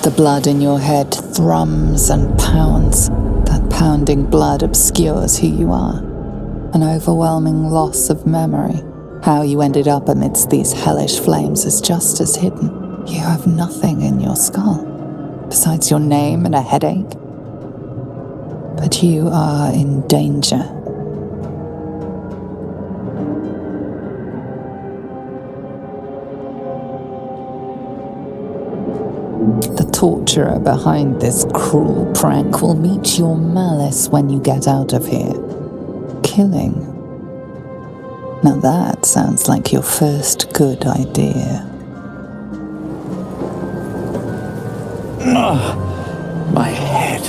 The blood in your head thrums and pounds. That pounding blood obscures who you are. An overwhelming loss of memory. How you ended up amidst these hellish flames is just as hidden. You have nothing in your skull, besides your name and a headache. But you are in danger. The torturer behind this cruel prank will meet your malice when you get out of here. Killing. Now that sounds like your first good idea. My head.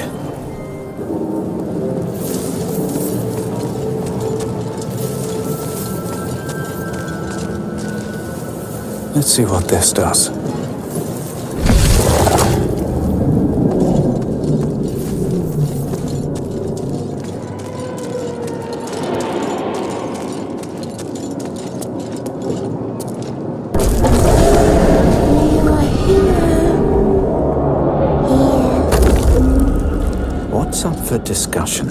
Let's see what this does. What's up for discussion?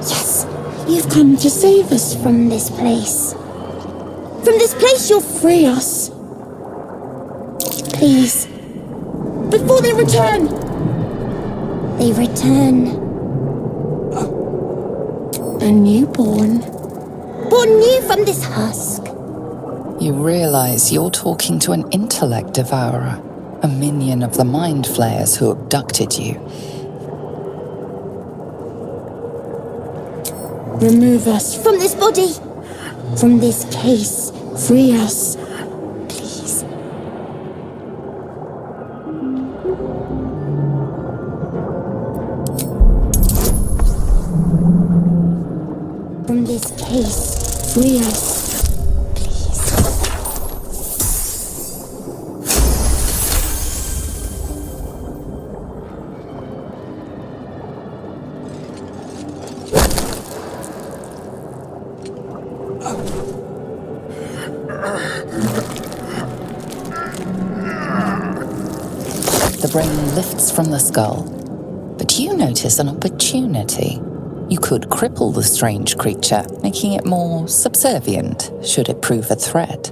Yes, you've come to save us from this place. From this place, you'll free us. Please. Before they return. They return. A newborn. Born new from this husk. You realize you're talking to an intellect devourer, a minion of the mind flayers who abducted you. Remove us from this body. From this case. Free us. Please. From this case, free us, please. The brain lifts from the skull, but you notice an opportunity. You could cripple the strange creature, making it more subservient, should it prove a threat.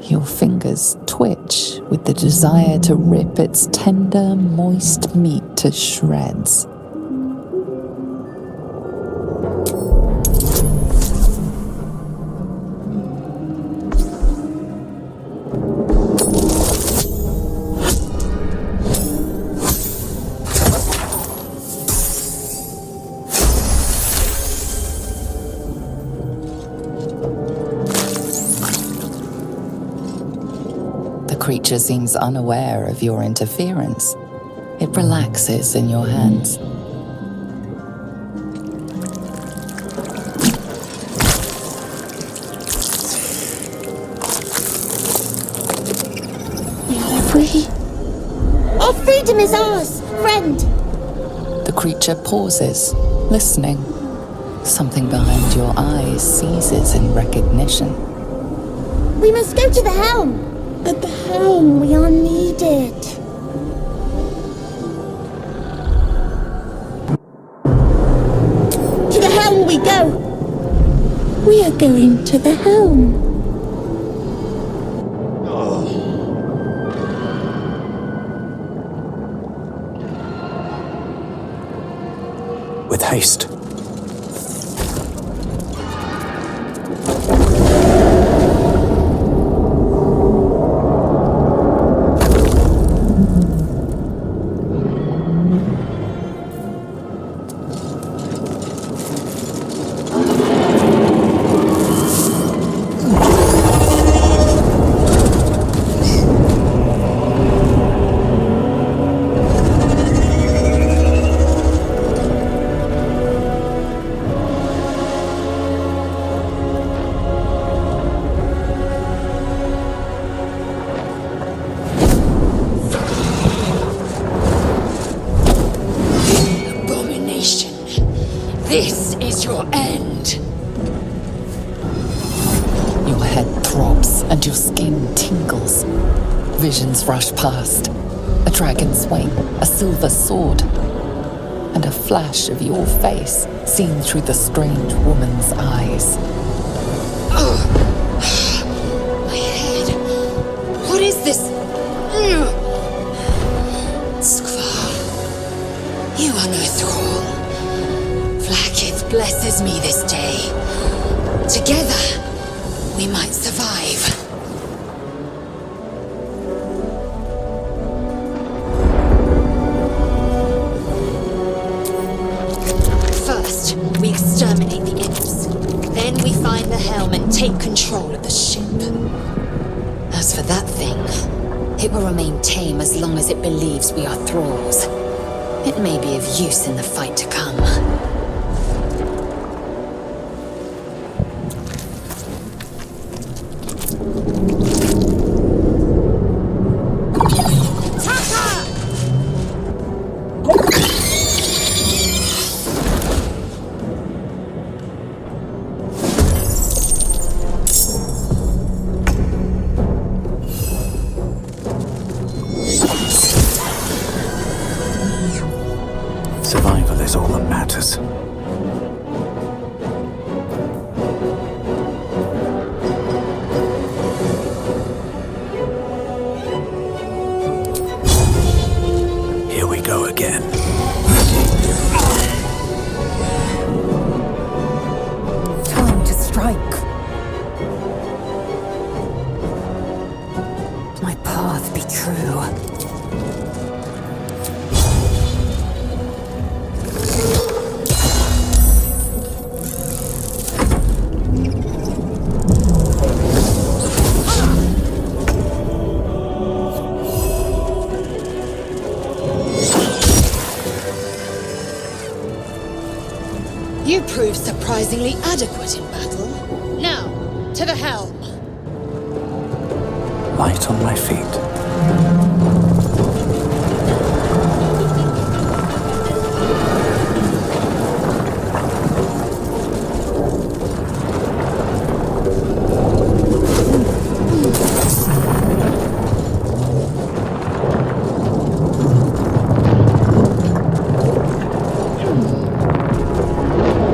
Your fingers twitch with the desire to rip its tender, moist meat to shreds. The creature seems unaware of your interference. It relaxes in your hands. We are free. Our freedom is ours, friend. The creature pauses, listening. Something behind your eyes seizes in recognition. We must go to the helm. At the helm, we are needed. To the helm we go. We are going to the helm. With haste. This is your end. Your head throbs and your skin tingles. Visions rush past. A dragon's wing, a silver sword, and a flash of your face seen through the strange woman's eyes. My head. What is this? Skvar, you are no thrall. Vlaakith blesses me this day. Together, we might survive. First, we exterminate the imps. Then we find the helm and take control of the ship. As for that thing, it will remain tame as long as it believes we are thralls. It may be of use in the fight to come. Survival is all that matters. Here we go again. Time to strike. My path be true. You prove surprisingly adequate in battle. Now, to the helm. Light on my feet.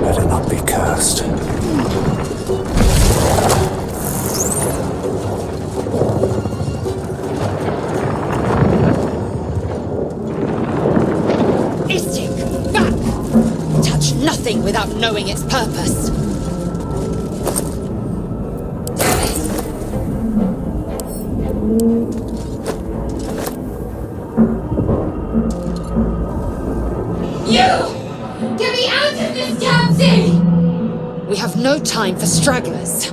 Better not be cursed. Istik, back! Touch nothing without knowing its purpose. You! Get me out of this taxi! We have no time for stragglers.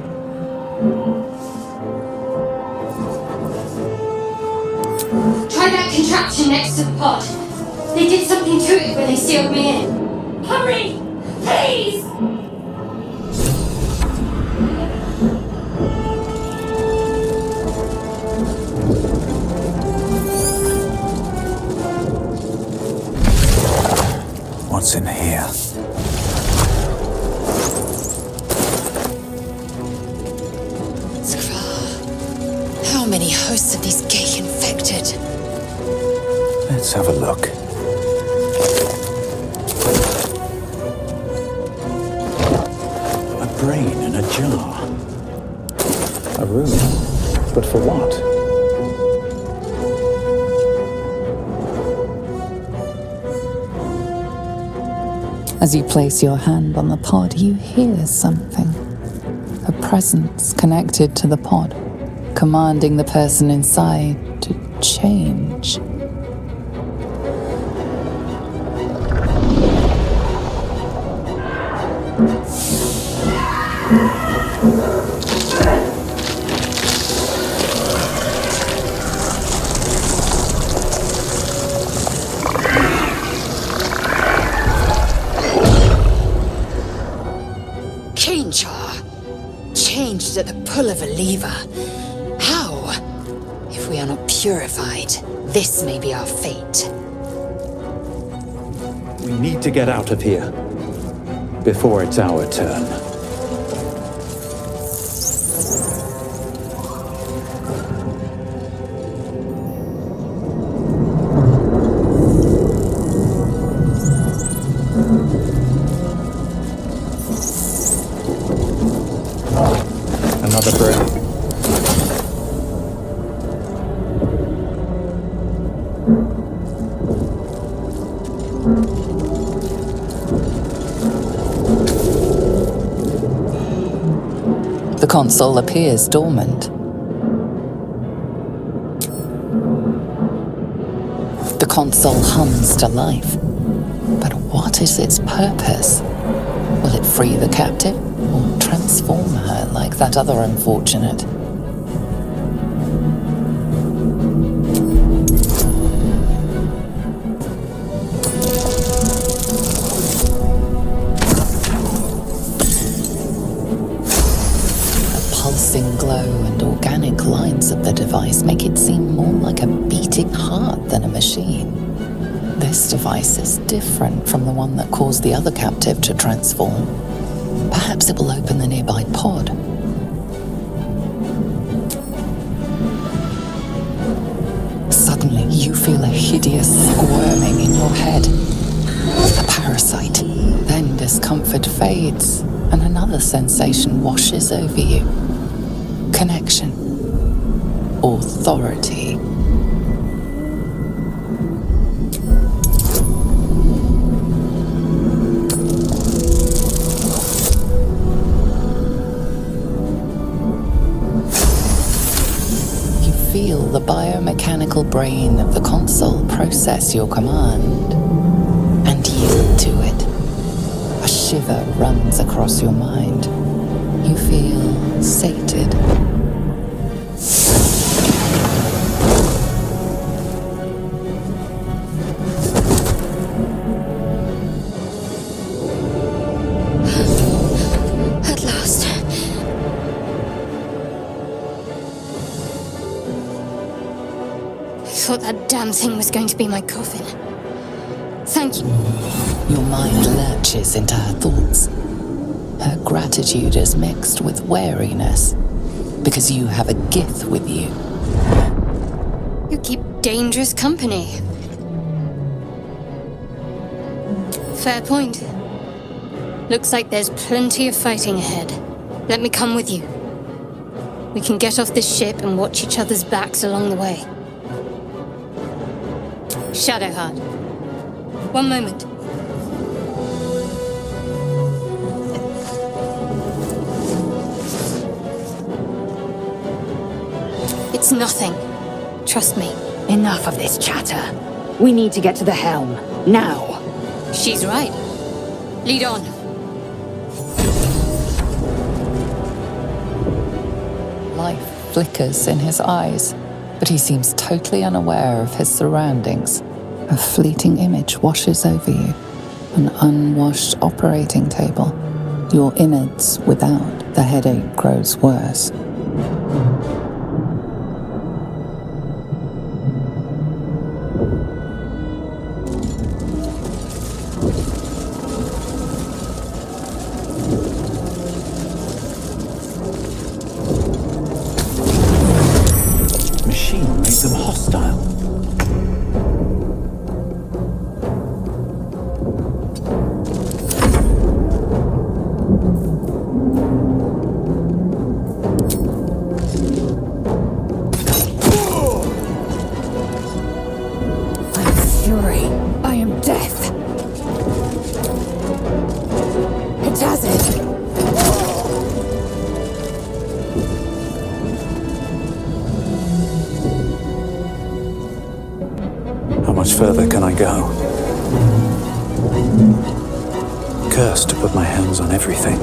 Try that contraption next to the pod. They did something to it when they sealed me in. Hurry! Please! What's in here? Skvar, how many hosts of these gay infected? Let's have a look. A brain in a jar. A room. But for what? As you place your hand on the pod, you hear something. A presence connected to the pod, commanding the person inside to change. Changed at the pull of a lever. How? If we are not purified, this may be our fate. We need to get out of here. before it's our turn. Another brew. The console appears dormant. The console hums to life. But what is its purpose? Will it free the captive, or transform her like that other unfortunate? Pulsing glow and organic lines of the device make it seem more like a beating heart than a machine. This device is different from the one that caused the other captive to transform. Perhaps it will open the nearby pod. Suddenly, you feel a hideous squirming in your head. A parasite. Then discomfort fades, and another sensation washes over you. Connection. Authority. You feel the biomechanical brain of the console process your command and yield to it. A shiver runs across your mind. You feel sated. At last. I thought that damn thing was going to be my coffin. Thank you. Your mind lurches into her thoughts. Her gratitude is mixed with wariness, because you have a gift with you. You keep dangerous company. Fair point. Looks like there's plenty of fighting ahead. Let me come with you. We can get off this ship and watch each other's backs along the way. Shadowheart. One moment. It's nothing. Trust me. Enough of this chatter. We need to get to the helm. Now. She's right. Lead on. Life flickers in his eyes, but he seems totally unaware of his surroundings. A fleeting image washes over you. An unwashed operating table. Your innards without. The headache grows worse. Machine made them hostile. How much further can I go? Cursed to put my hands on everything.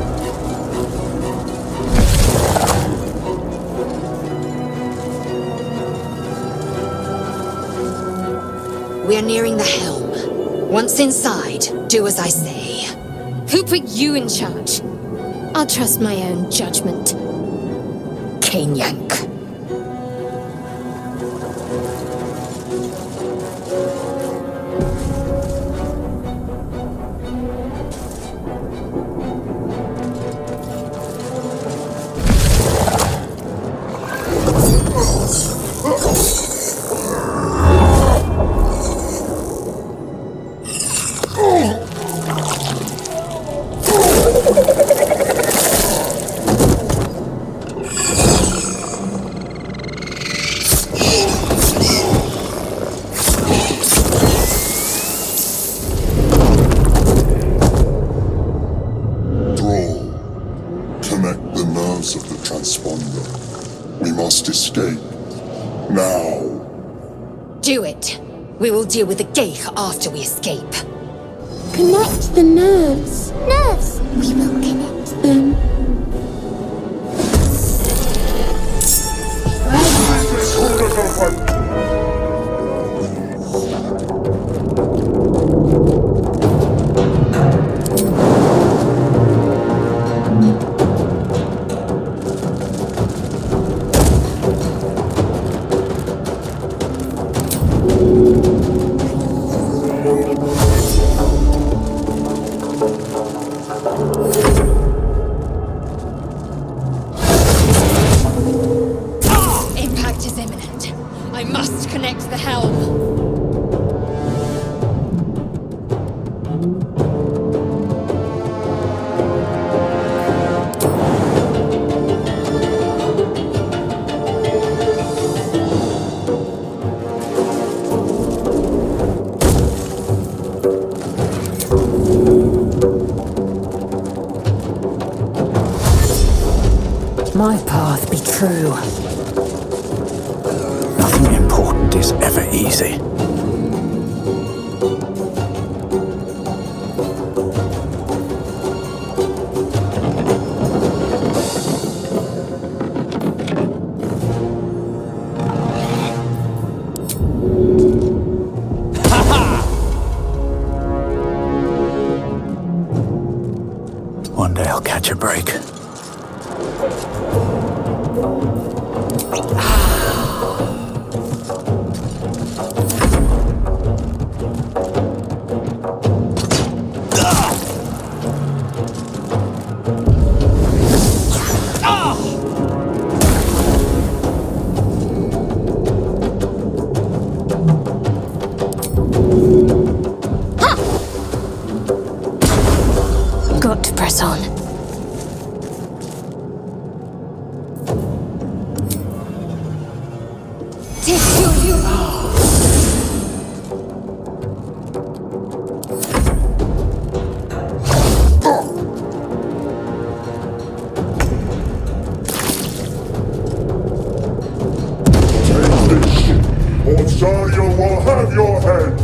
We're nearing the helm. Once inside, do as I say. Who put you in charge? I'll trust my own judgment. Cane yank. Do it. We will deal with the Geich after we escape. Connect the nerves. Nerves! We will connect them. Impact is imminent. I must connect the helm. My path be true. Nothing important is ever easy. One day I'll catch a break. Got to press on. Or Zarya will have your head!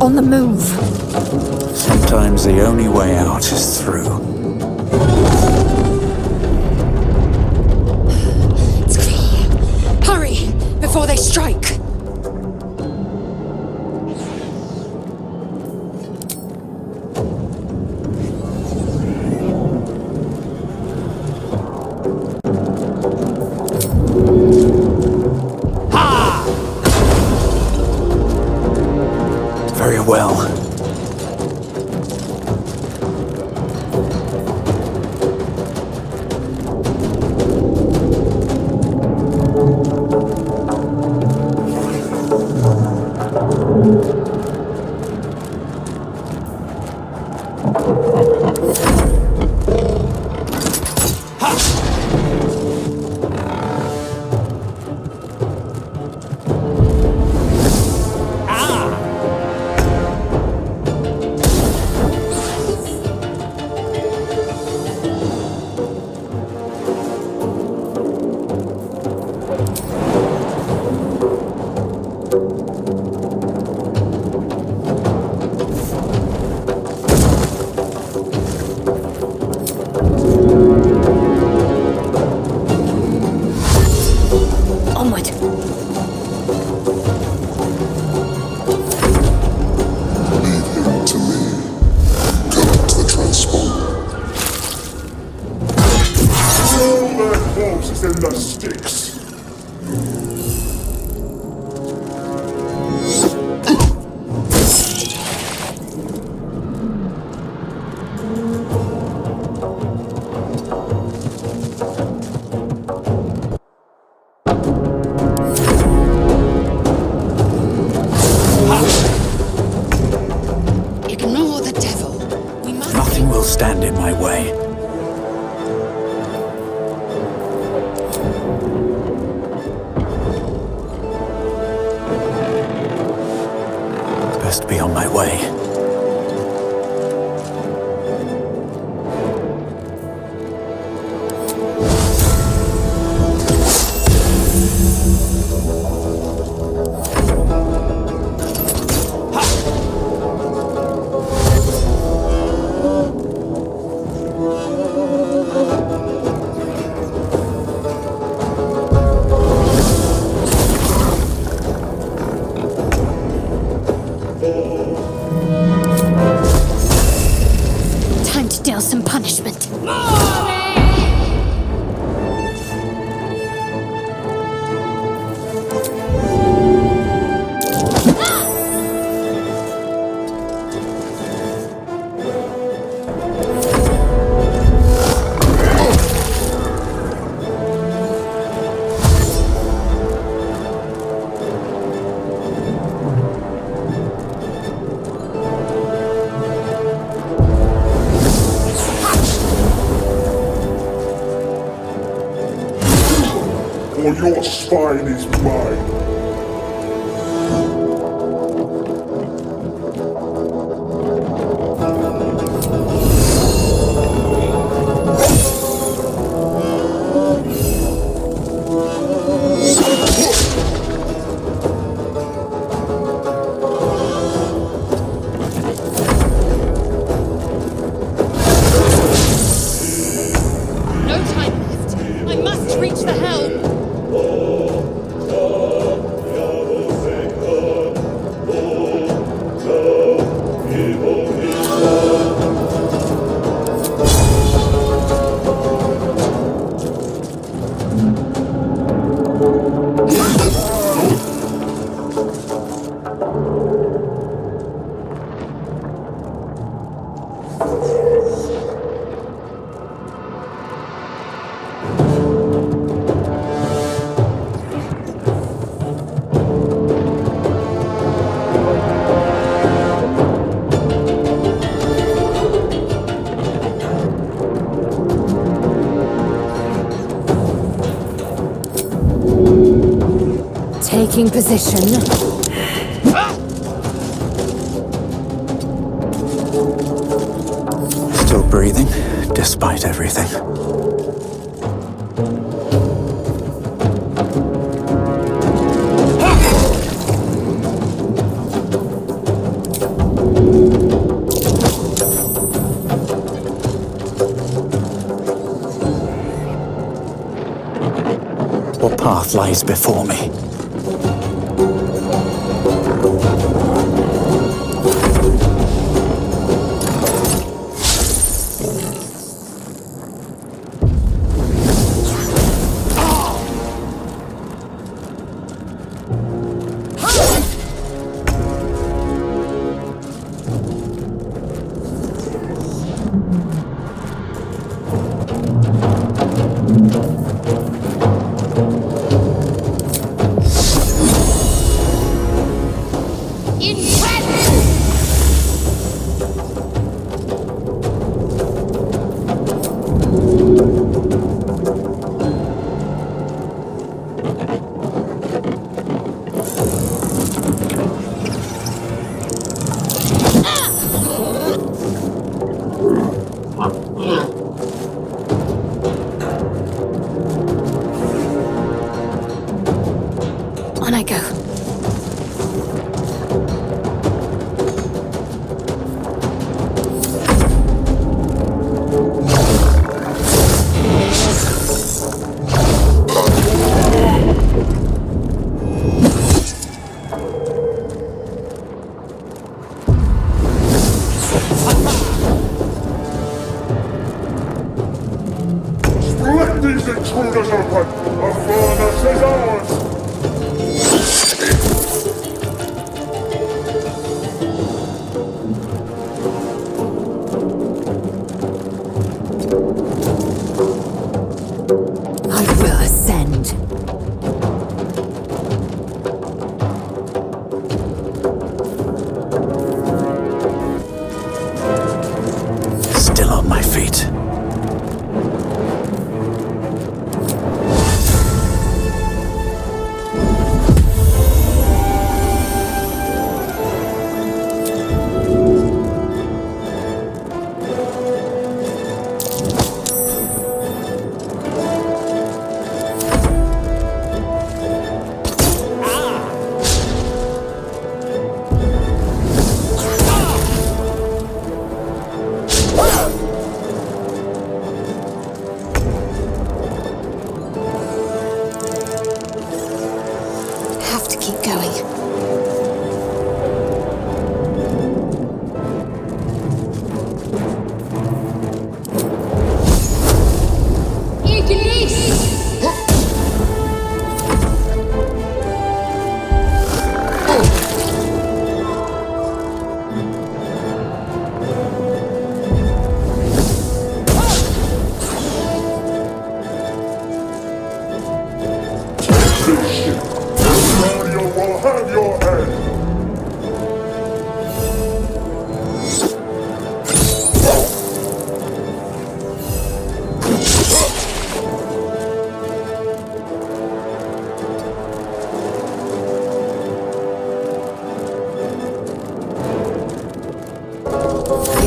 On the move. Sometimes the only way out is through. It's clear. Hurry, before they strike. Very well. it my way. Best be on my way. Time to deal some punishment. Or your spine is mine. No time left. I must reach the helm. Taking position. Still breathing, despite everything. What path lies before me? On I go. Let these intruders open! A furnace is ours! I will ascend. Still on my feet. ship. Your guardian will have your head.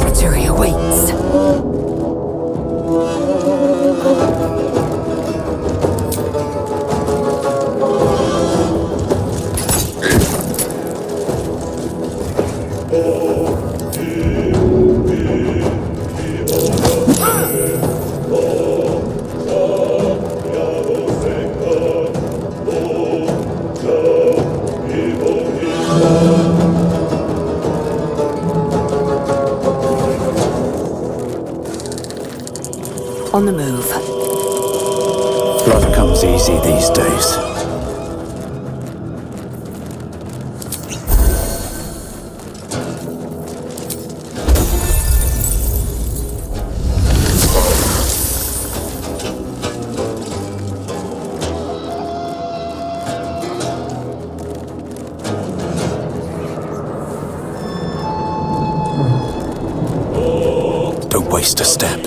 Victory awaits. On the move. Blood comes easy these days. Don't waste a step.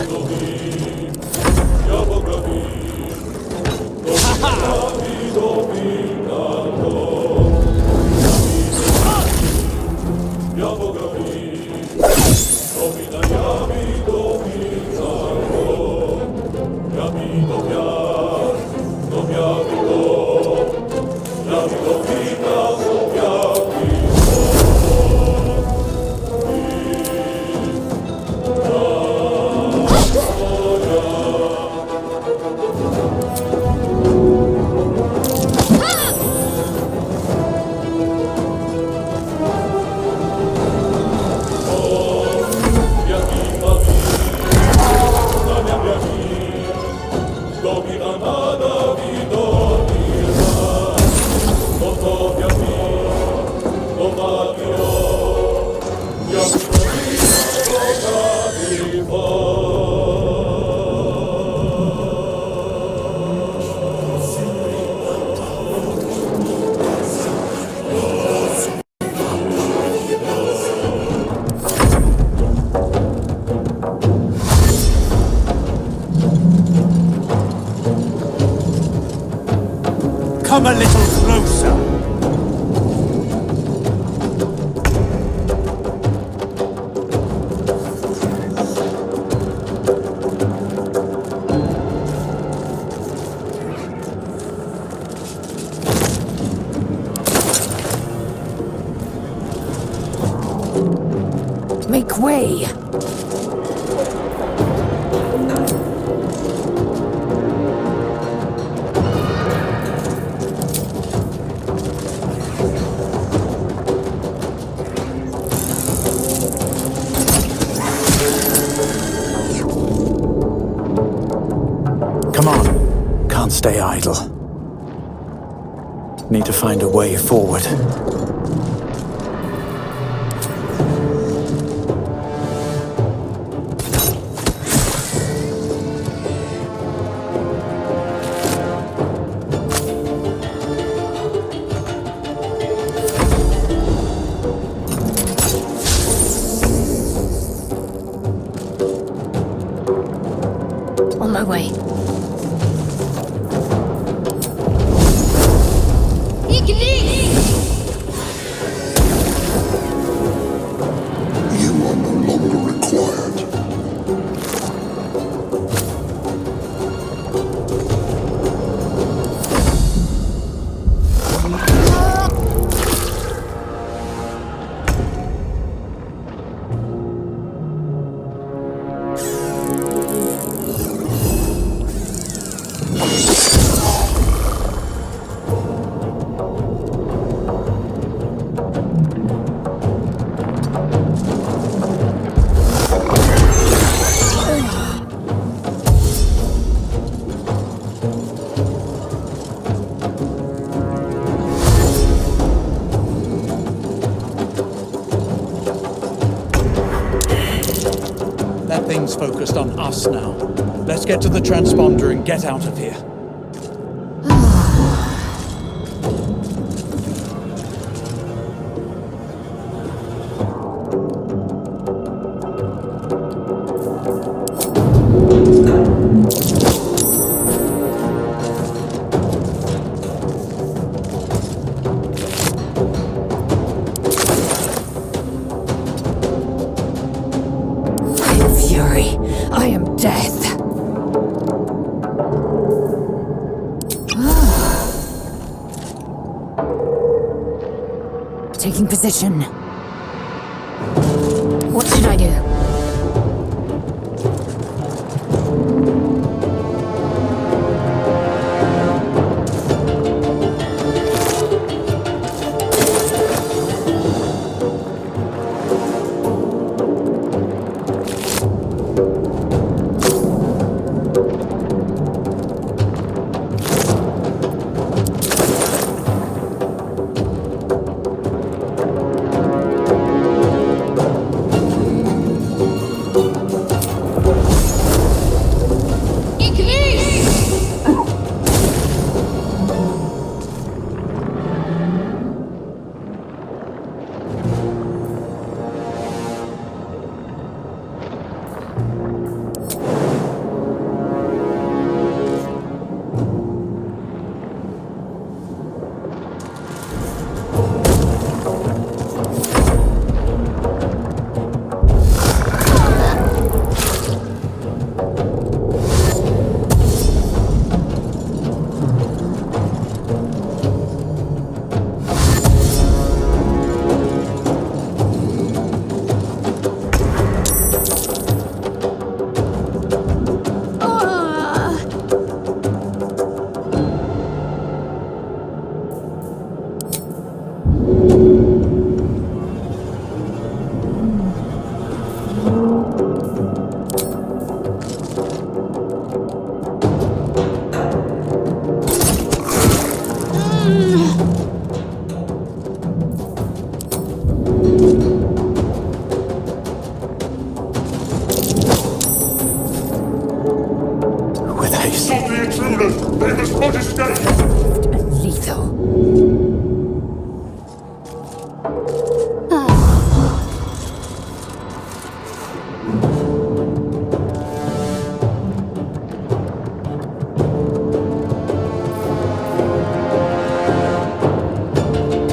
Come a little closer. Make way! Come on. Can't stay idle. Need to find a way forward. On my way. You are no longer required. That thing's focused on us now. Let's get to the transponder and get out of here. Taking position. What should I do?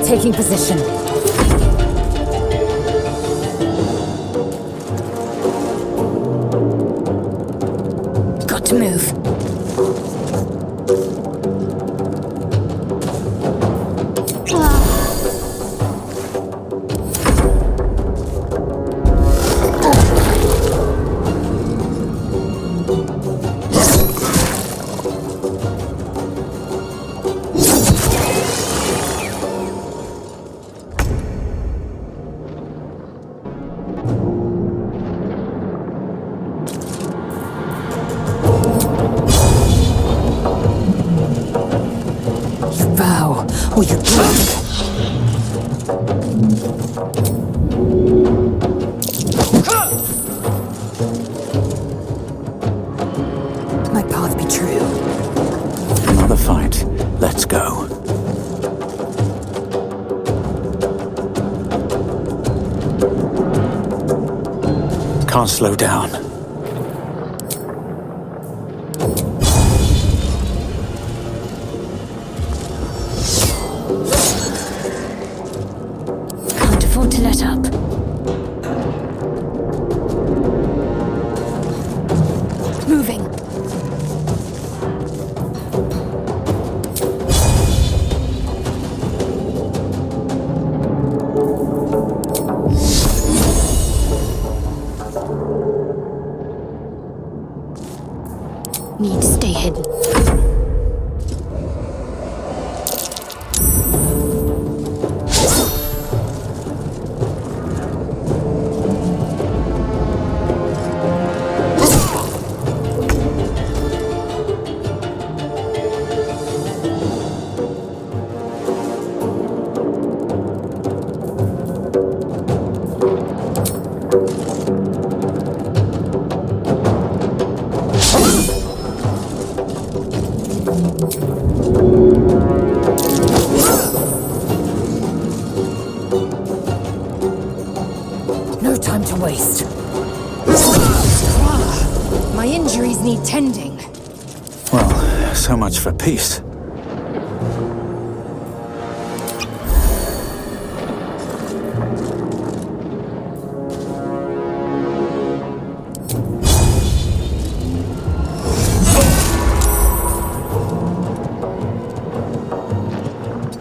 Taking position. Got to move. Or you're drunk. My path be true. Another fight. Let's go. Can't slow down. To let up. Moving. Need to stay hidden. No time to waste. My injuries need tending. Well, so much for peace.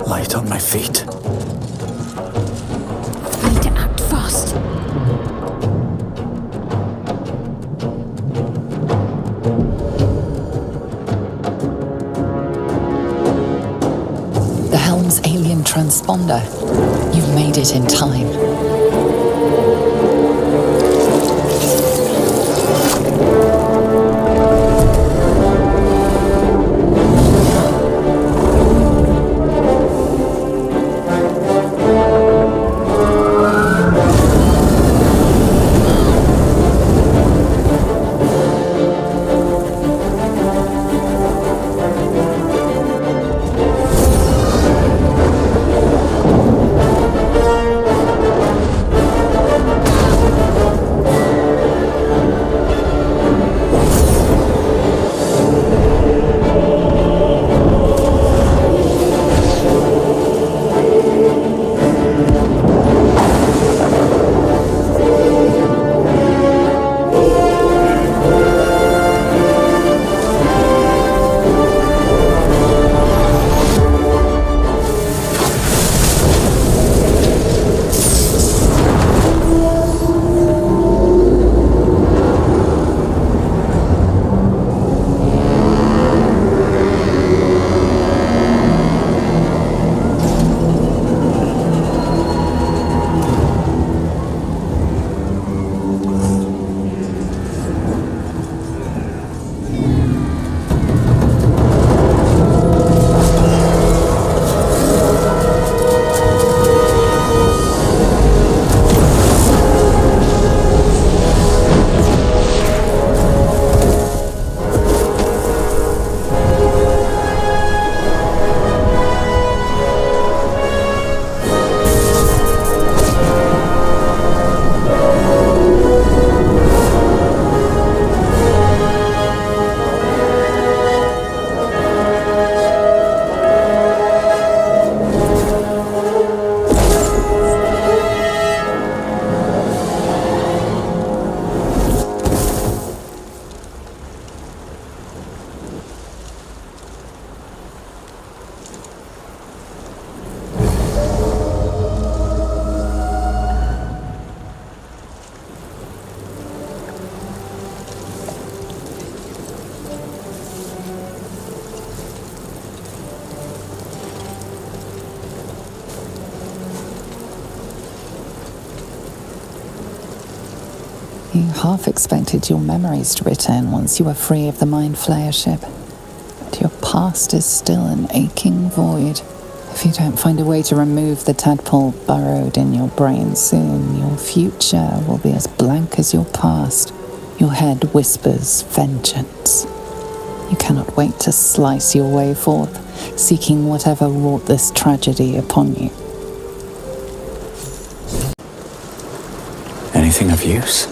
Light on my feet. helm's alien transponder. You've made it in time. You half expected your memories to return once you were free of the Mind Flayer ship. But your past is still an aching void. If you don't find a way to remove the tadpole burrowed in your brain soon, your future will be as blank as your past. Your head whispers vengeance. You cannot wait to slice your way forth, seeking whatever wrought this tragedy upon you. Anything of use?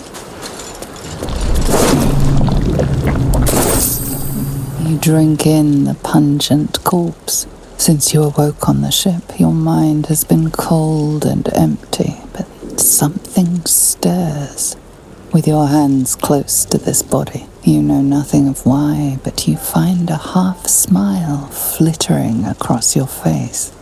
You drink in the pungent corpse. Since you awoke on the ship, your mind has been cold and empty, but something stirs. With your hands close to this body, you know nothing of why, but you find a half smile flittering across your face.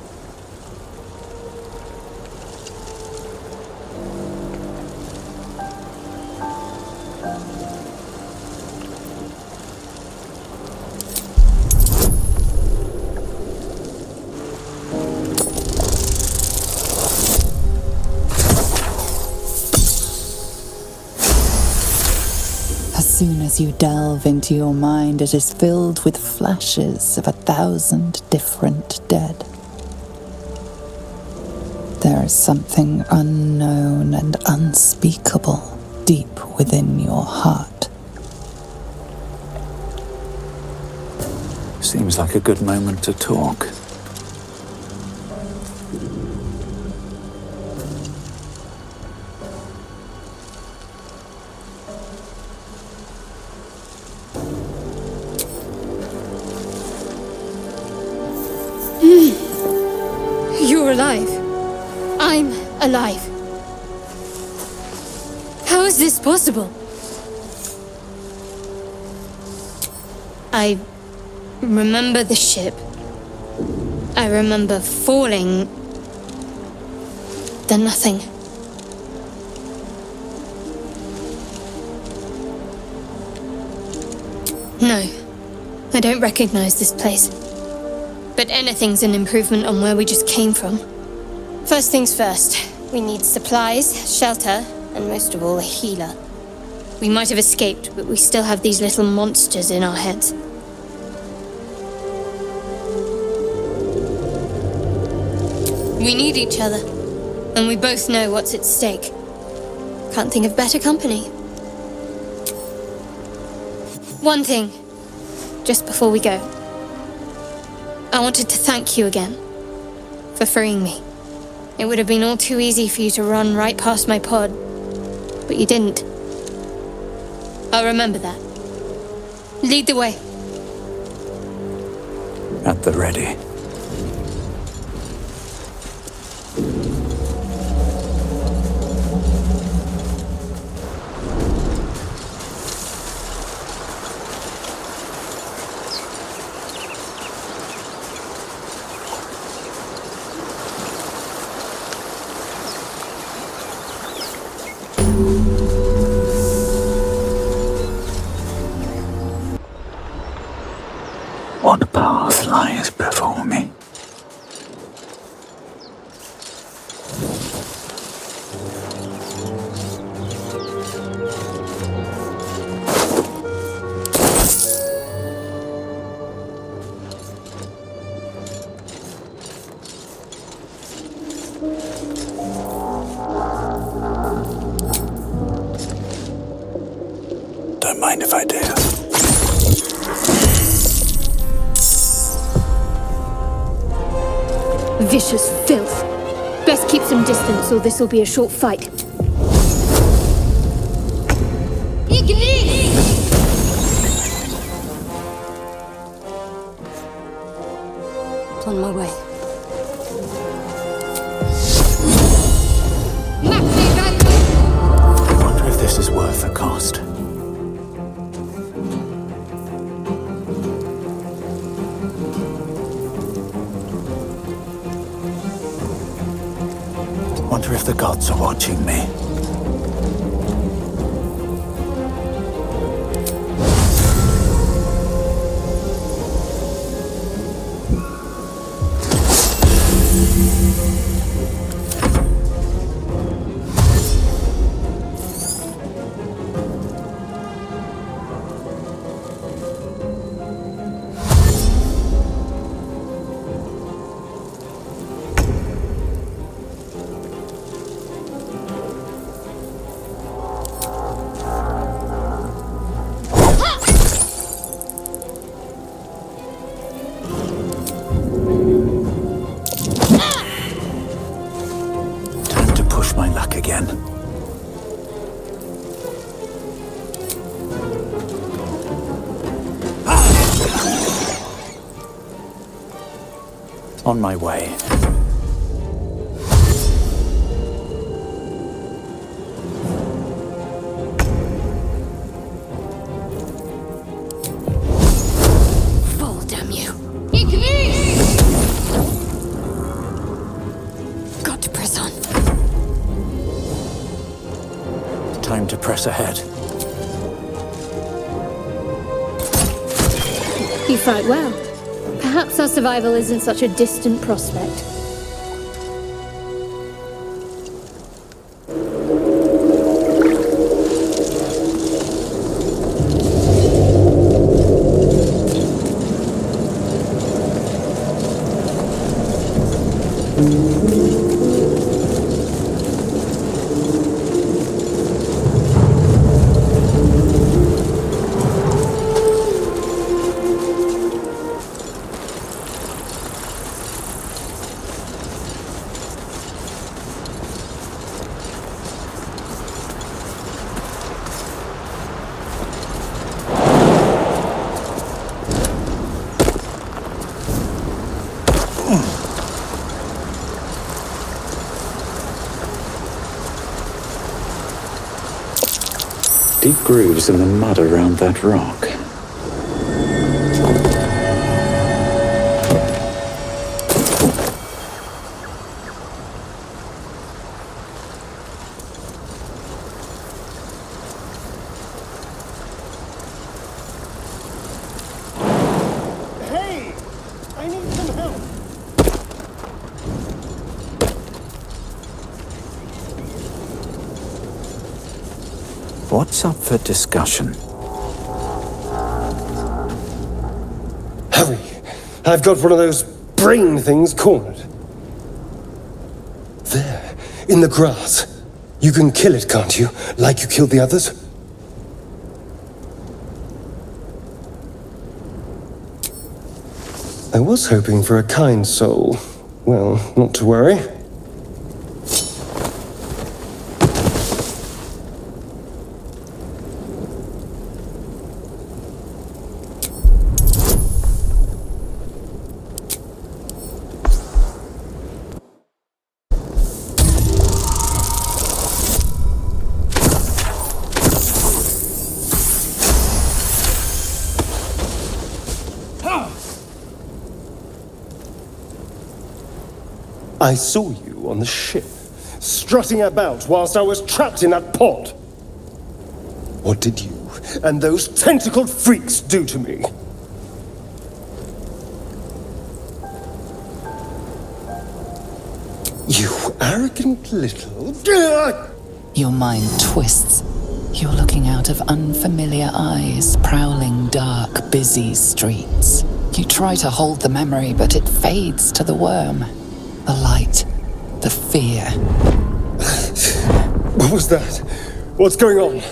As soon as you delve into your mind, it is filled with flashes of 1,000 different dead. There is something unknown and unspeakable deep within your heart. Seems like a good moment to talk. You're alive. I'm alive. How is this possible? I remember the ship. I remember falling. Then nothing. No, I don't recognize this place. but anything's an improvement on where we just came from. First things first, we need supplies, shelter, and most of all, a healer. We might have escaped, but we still have these little monsters in our heads. We need each other, and we both know what's at stake. Can't think of better company. One thing, just before we go. I wanted to thank you again for freeing me. It would have been all too easy for you to run right past my pod, but you didn't. I'll remember that. Lead the way. At the ready. What path lies before me? Don't mind if I do. Vicious filth. Best keep some distance, or this'll be a short fight. On my way. I wonder if this is worth the cost. Wonder if the gods are watching me. My luck again. On my way. Fall, damn you. Got to press on. Time to press ahead. You fight well. Perhaps our survival isn't such a distant prospect. Deep grooves in the mud around that rock. Hey! I need some help! What's up for discussion? Hurry! I've got one of those brain things cornered. There, in the grass. You can kill it, can't you? Like you killed the others? I was hoping for a kind soul. Well, not to worry. I saw you on the ship, strutting about whilst I was trapped in that pod. What did you and those tentacled freaks do to me? You arrogant little... Your mind twists. You're looking out of unfamiliar eyes, prowling dark, busy streets. You try to hold the memory, but it fades to the worm. The light, the fear. What was that? What's going on?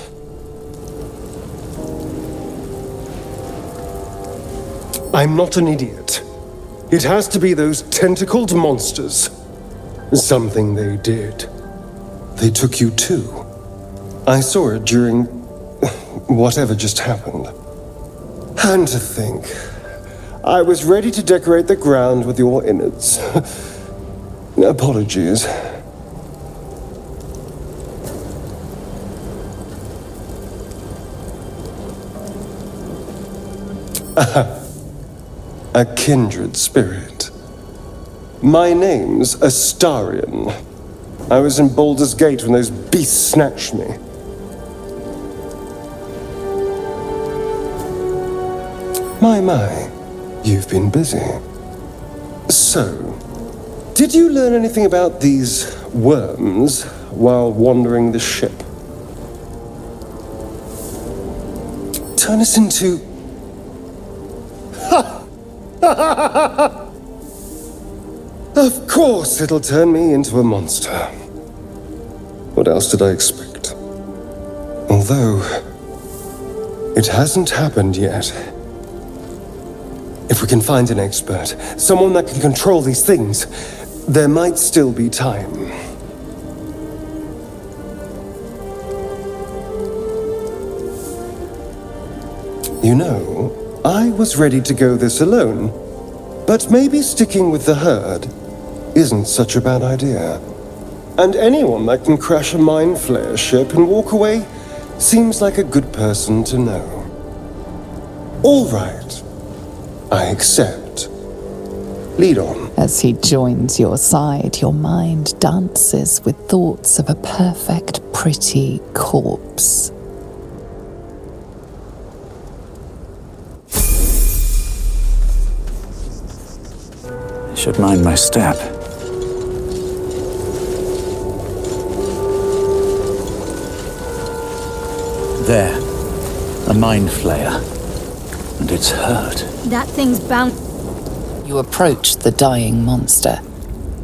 I'm not an idiot. It has to be those tentacled monsters. Something they did. They took you too. I saw it during whatever just happened. And to think, I was ready to decorate the ground with your innards. Apologies. A kindred spirit. My name's Astarion. I was in Baldur's Gate when those beasts snatched me. My, you've been busy. So, did you learn anything about these worms while wandering the ship? Turn us into... Of course it'll turn me into a monster. What else did I expect? Although, it hasn't happened yet. If we can find an expert, someone that can control these things, there might still be time. You know, I was ready to go this alone, but maybe sticking with the herd isn't such a bad idea. And anyone that can crash a mind flare ship and walk away seems like a good person to know. All right, I accept. Lead on. As he joins your side, your mind dances with thoughts of a perfect, pretty corpse. I should mind my step. There. A mind flayer. And it's hurt. That thing's bound. You approach the dying monster.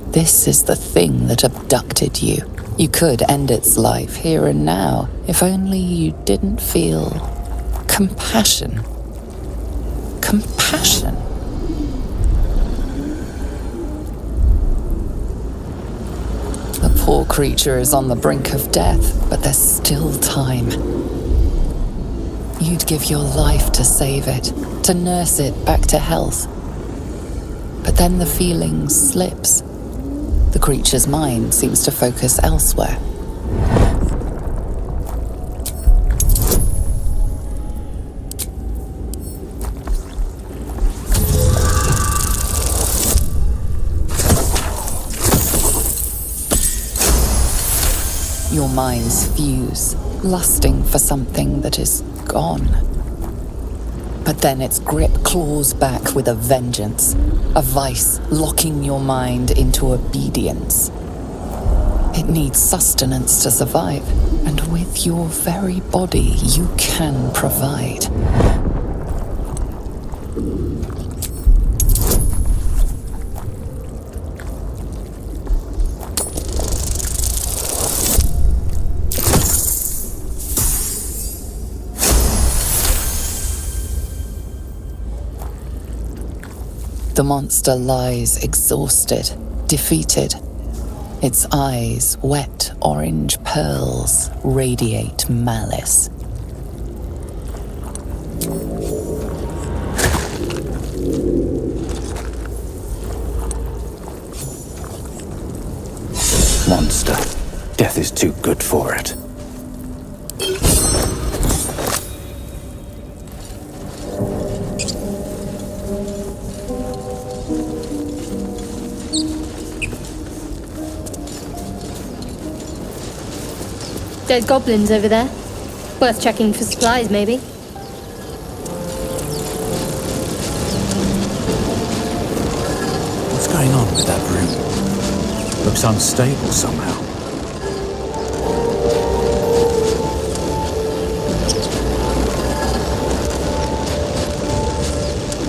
This is the thing that abducted you. You could end its life here and now, if only you didn't feel compassion. Compassion. The poor creature is on the brink of death, but there's still time. You'd give your life to save it, to nurse it back to health. But then the feeling slips. The creature's mind seems to focus elsewhere. Your minds fuse, lusting for something that is gone. But then its grip claws back with a vengeance, a vice locking your mind into obedience. It needs sustenance to survive, and with your very body, you can provide. The monster lies exhausted, defeated. Its eyes, wet orange pearls, radiate malice. Monster. Death is too good for it. There's goblins over there. Worth checking for supplies, maybe. What's going on with that room? Looks unstable somehow.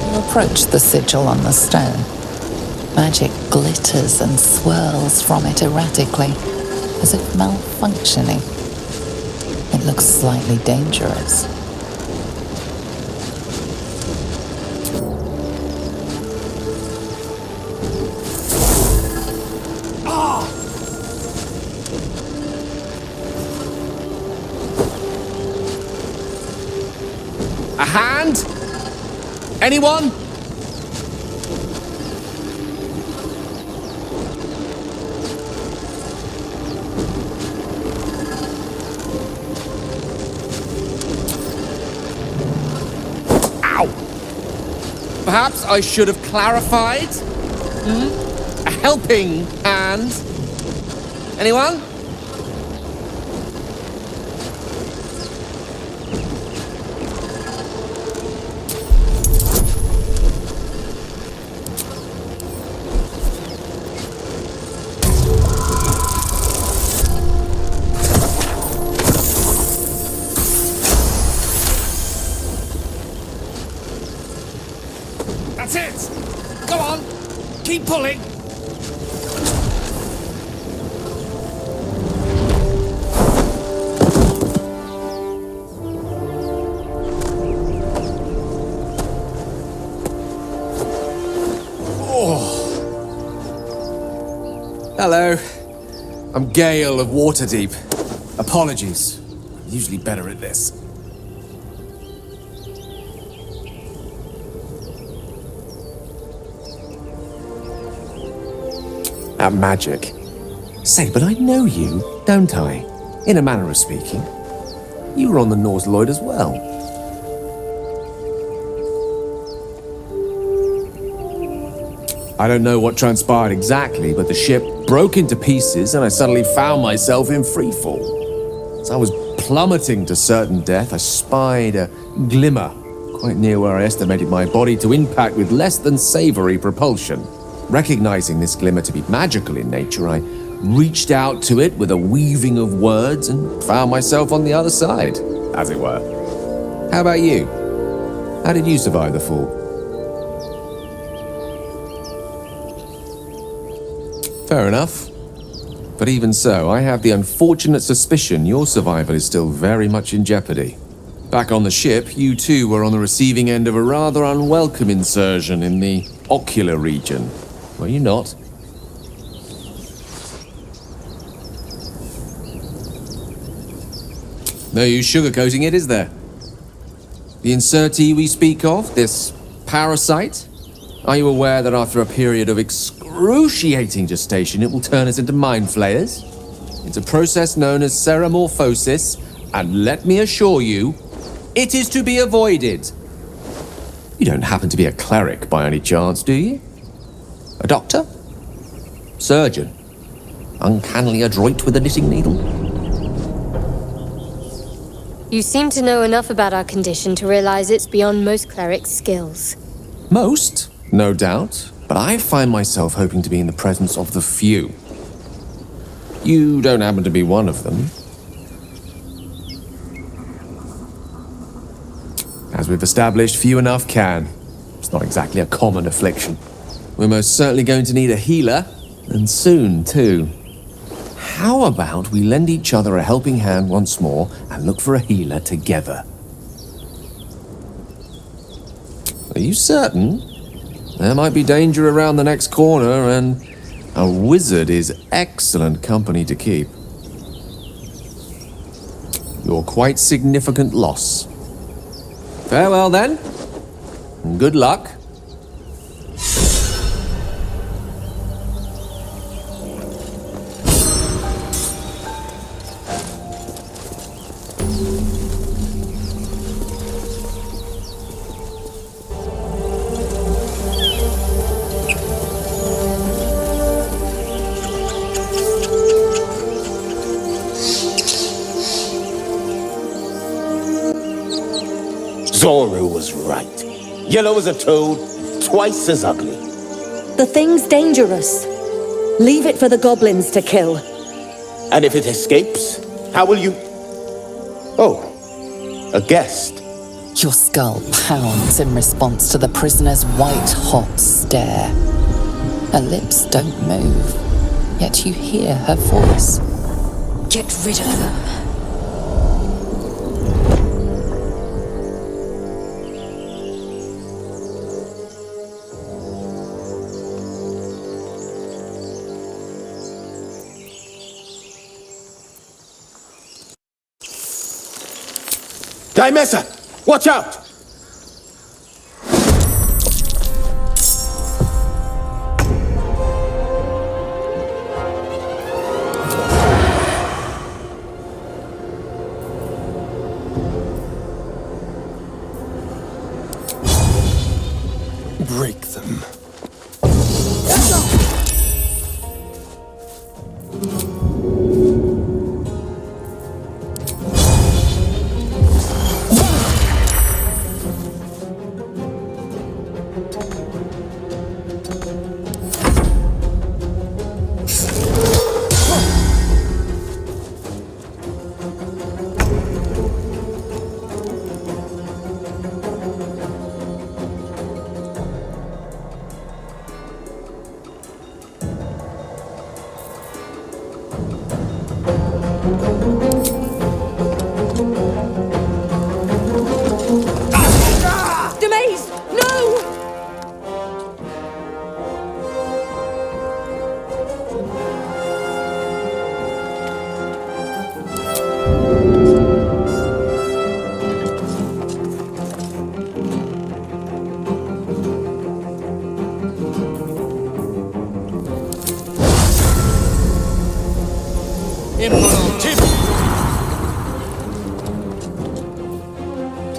You approach the sigil on the stone. Magic glitters and swirls from it erratically, as if malfunctioning. It looks slightly dangerous. A hand? Anyone? Perhaps I should have clarified? A helping hand? Anyone? That's it! Go on! Keep pulling! Hello. I'm Gale of Waterdeep. Apologies. I'm usually better at this. At magic. Say, but I know you, don't I? In a manner of speaking. You were on the Nautiloid as well. I don't know what transpired exactly, but the ship broke into pieces and I suddenly found myself in freefall. As I was plummeting to certain death, I spied a glimmer quite near where I estimated my body to impact with less than savory propulsion. Recognizing this glimmer to be magical in nature, I reached out to it with a weaving of words and found myself on the other side, as it were. How about you? How did you survive the fall? Fair enough. But even so, I have the unfortunate suspicion your survival is still very much in jeopardy. Back on the ship, you too were on the receiving end of a rather unwelcome insertion in the ocular region. Were you not? No use sugarcoating it, is there? The insertee we speak of, this parasite, are you aware that after a period of excruciating gestation, it will turn us into mind flayers? It's a process known as ceramorphosis, and let me assure you, it is to be avoided. You don't happen to be a cleric by any chance, do you? A doctor? Surgeon? Uncannily adroit with a knitting needle? You seem to know enough about our condition to realize it's beyond most clerics' skills. Most, no doubt, but I find myself hoping to be in the presence of the few. You don't happen to be one of them. As we've established, few enough can. It's not exactly a common affliction. We're most certainly going to need a healer, and soon, too. How about we lend each other a helping hand once more and look for a healer together? Are you certain? There might be danger around the next corner, and a wizard is excellent company to keep. You're quite significant loss. Farewell, then. And good luck. Zoru was right. Yellow as a toad, twice as ugly. The thing's dangerous. Leave it for the goblins to kill. And if it escapes, how will you... Oh, a guest. Your skull pounds in response to the prisoner's white-hot stare. Her lips don't move, yet you hear her voice. Get rid of them. Dimessa, watch out! Break them.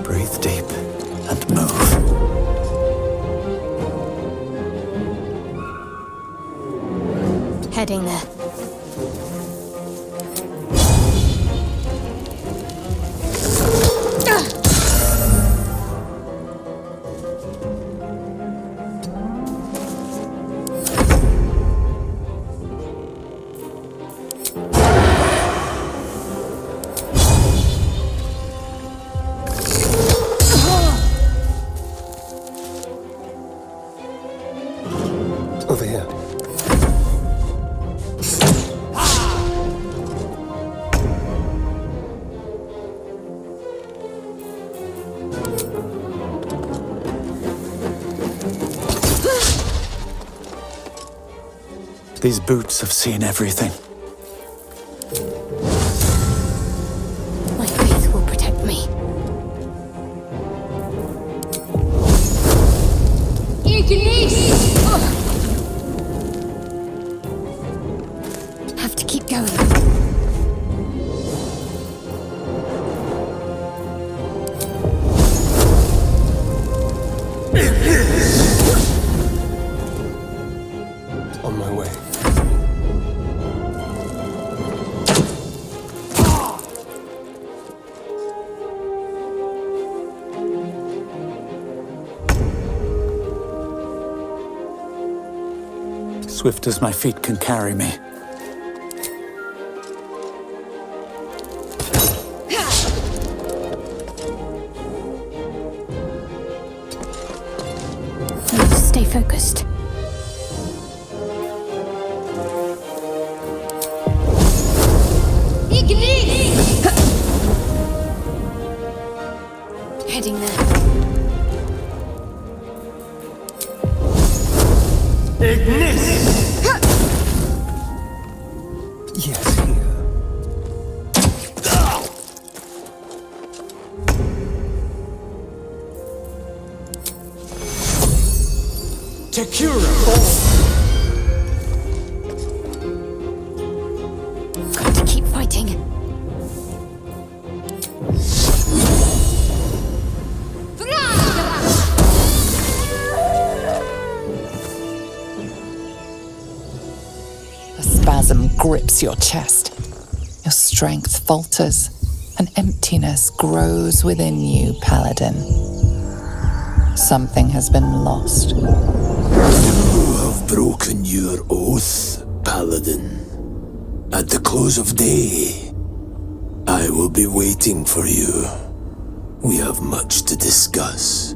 Breathe deep and move. Heading there. Over here. These boots have seen everything. My faith will protect me. Have to keep going. On my way. Swift as my feet can carry me. focused. Heading there. Yes, here. Got to keep fighting. A spasm grips your chest. Your strength falters. An emptiness grows within you, Paladin. Something has been lost. You have broken your oath, Paladin. At the close of day, I will be waiting for you. We have much to discuss.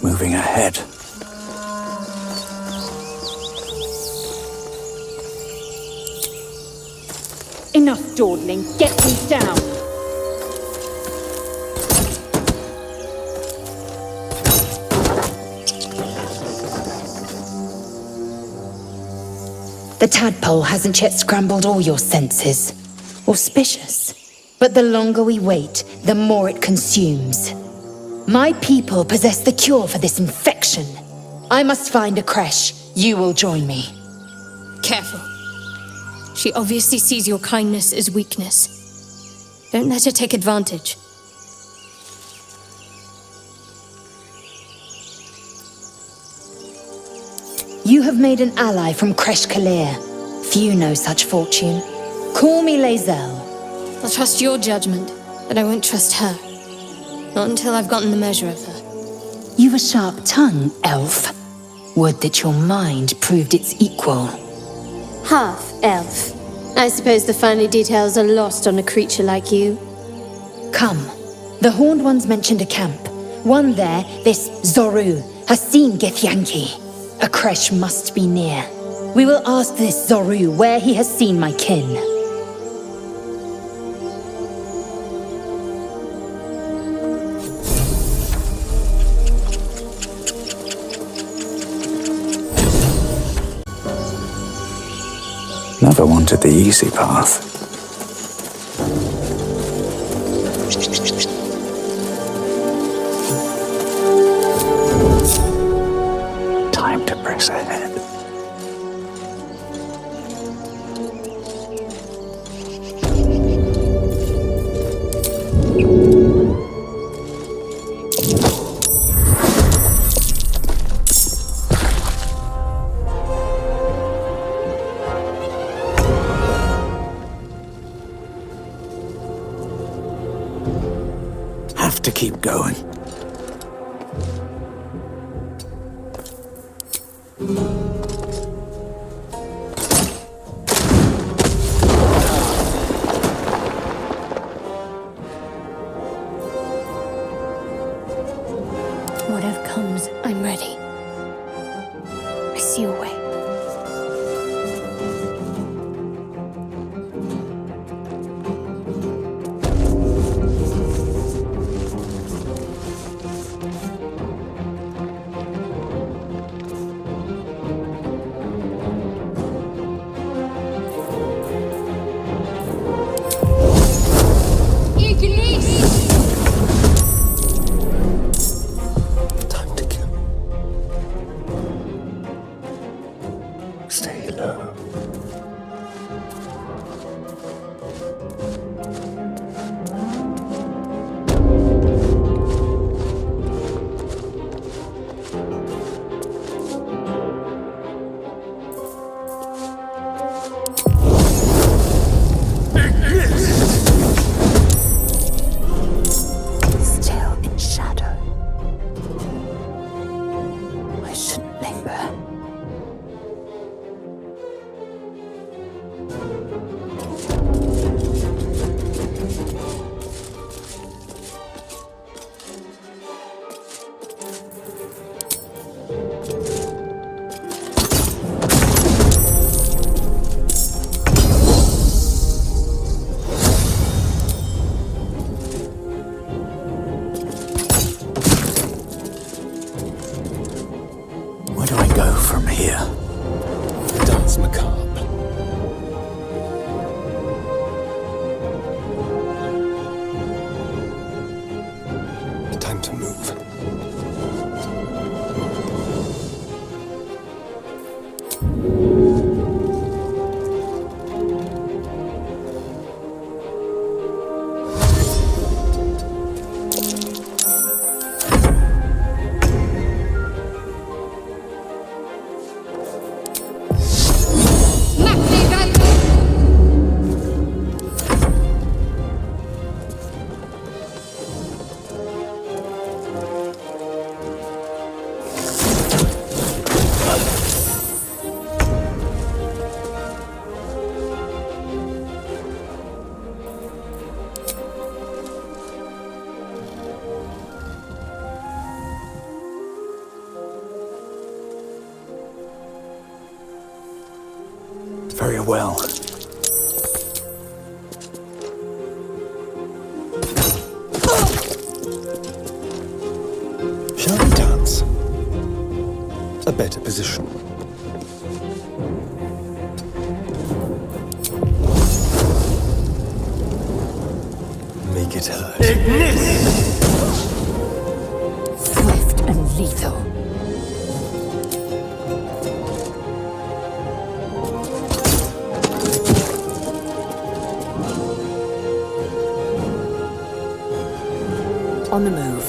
Moving ahead. Enough dawdling. Get me down. The tadpole hasn't yet scrambled all your senses. Auspicious. But the longer we wait, the more it consumes. My people possess the cure for this infection. I must find a creche. You will join me. Careful. She obviously sees your kindness as weakness. Don't let her take advantage. You have made an ally from Creche Kalir. Few know such fortune. Call me Lae'zel. I'll trust your judgment, but I won't trust her. Not until I've gotten the measure of her. You've a sharp tongue, elf. Would that your mind proved its equal. Half-elf. I suppose the finer details are lost on a creature like you. Come. The Horned Ones mentioned a camp. One there, this Zoru, has seen Githyanki. A creche must be near. We will ask this Zoru where he has seen my kin. Never wanted the easy path. Time to press ahead. Have to keep going. Whatever comes, I'm ready. I see a way. Time to kill. Stay low. Still in shadow. I shouldn't linger. Very well. Shall we dance? A better position. Make it hurt. Swift and lethal. On the move.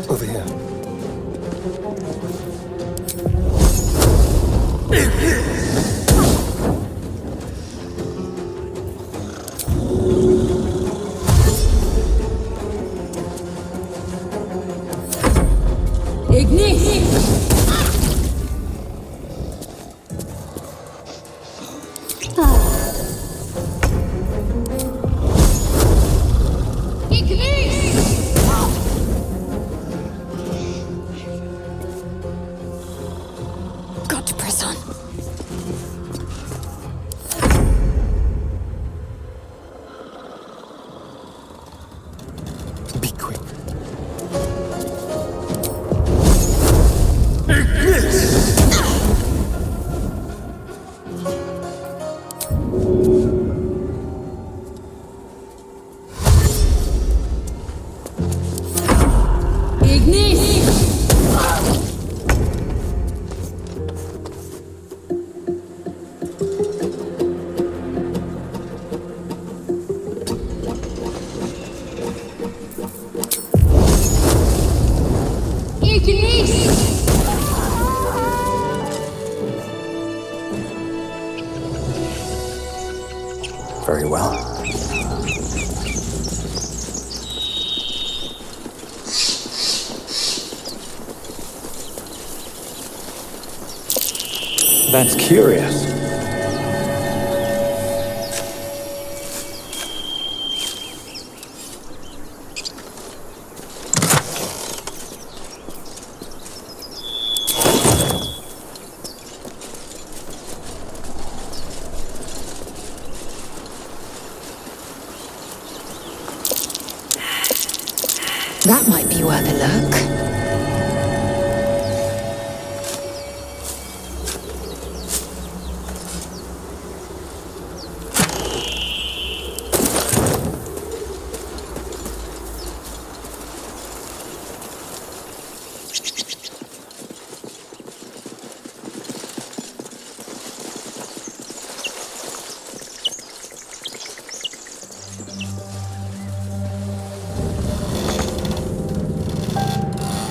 Over here. Got to press on. Be quick. Very well. That's curious. That might be worth a look.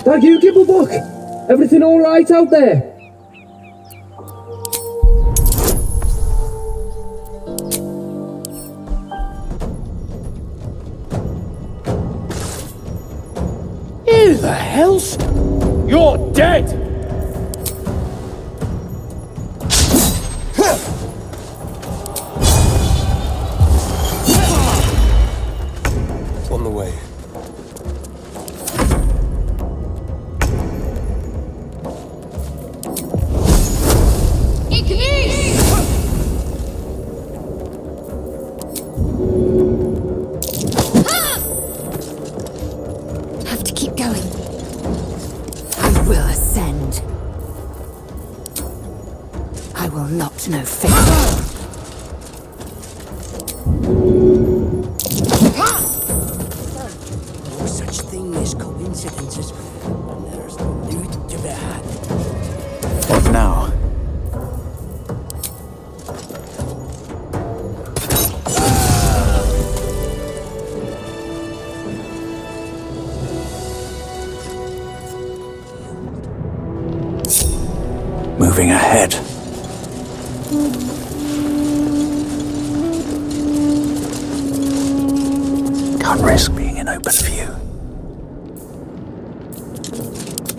Thank you, Gibblebuck! Everything alright out there? Who the hell's... You're dead! On the way. Keep going. I will ascend. I will not know fate. No such thing as coincidences. There's need to be had. What now? Moving ahead. Can't risk being in open view.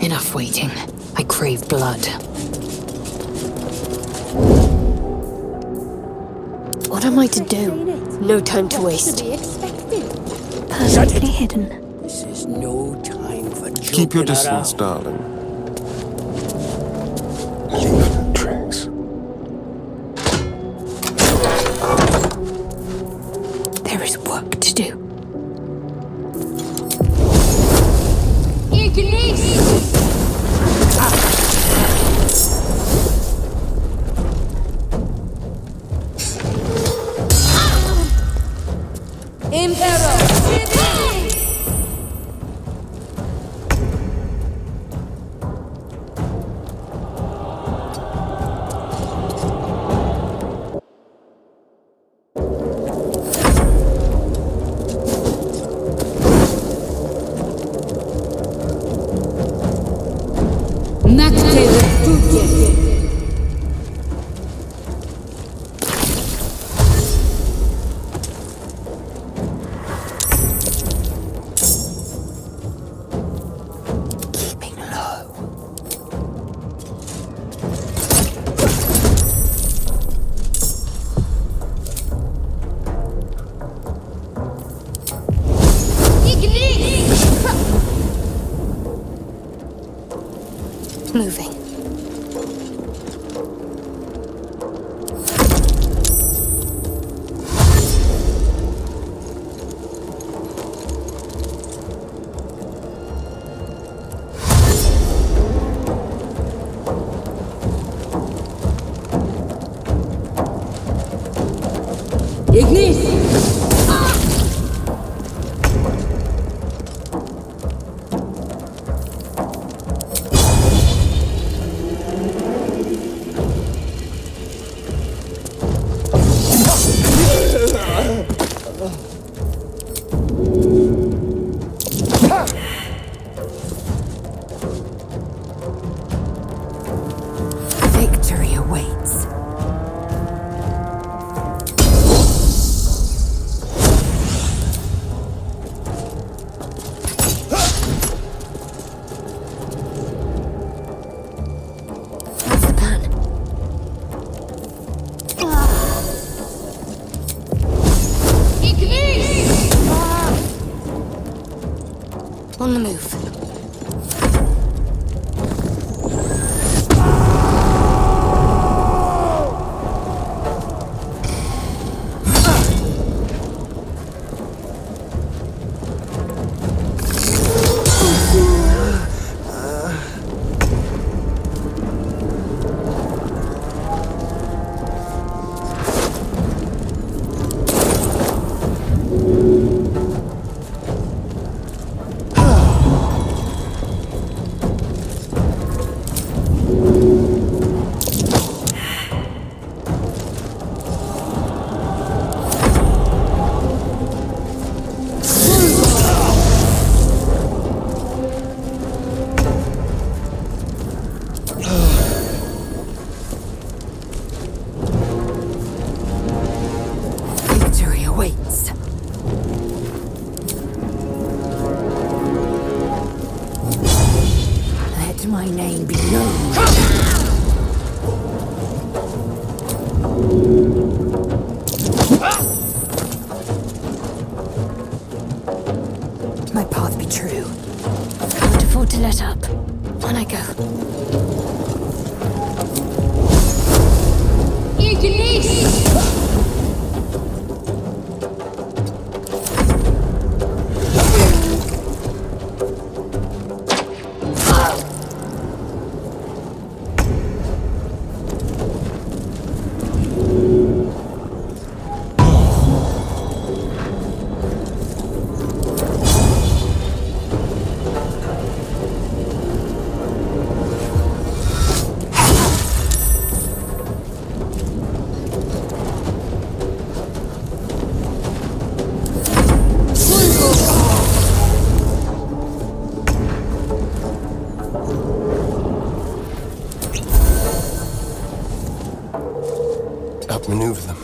Enough waiting. I crave blood. What am I to do? No time to waste. Perfectly hidden. This is no time for joking Keep your distance, around. darling. Leave no trace. There is work to do. Moving. Victory awaits. What's the plan? On the move. Victory awaits. Let my name be known. My path be true. Can't afford to let up. On I go. outmaneuver them.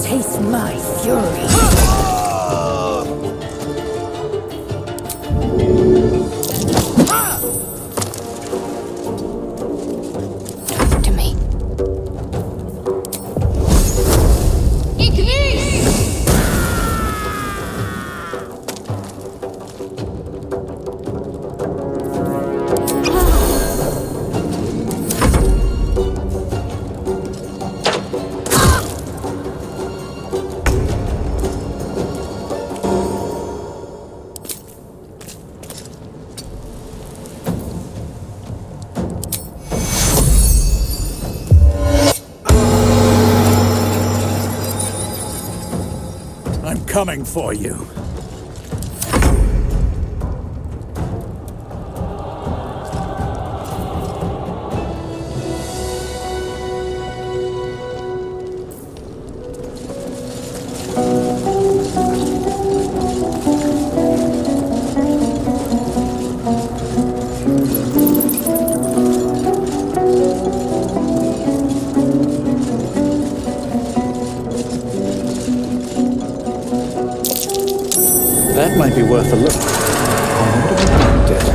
Taste my fury. To me. I'm coming for you. That might be worth a look. I wonder what that did.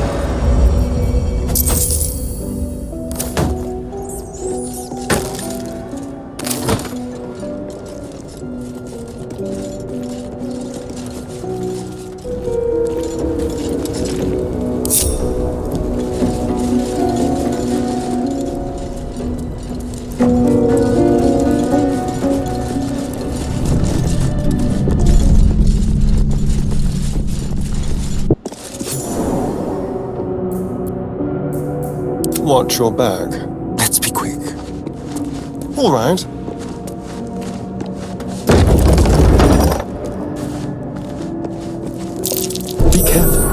Watch your back. Let's be quick. All right. Be careful.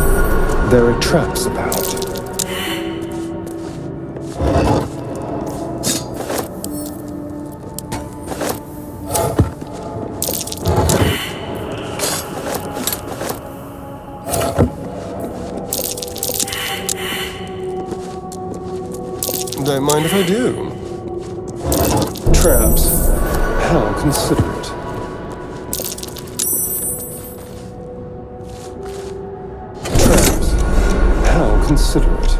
There are traps about. Don't mind if I do. Traps. How considerate. Traps. How considerate.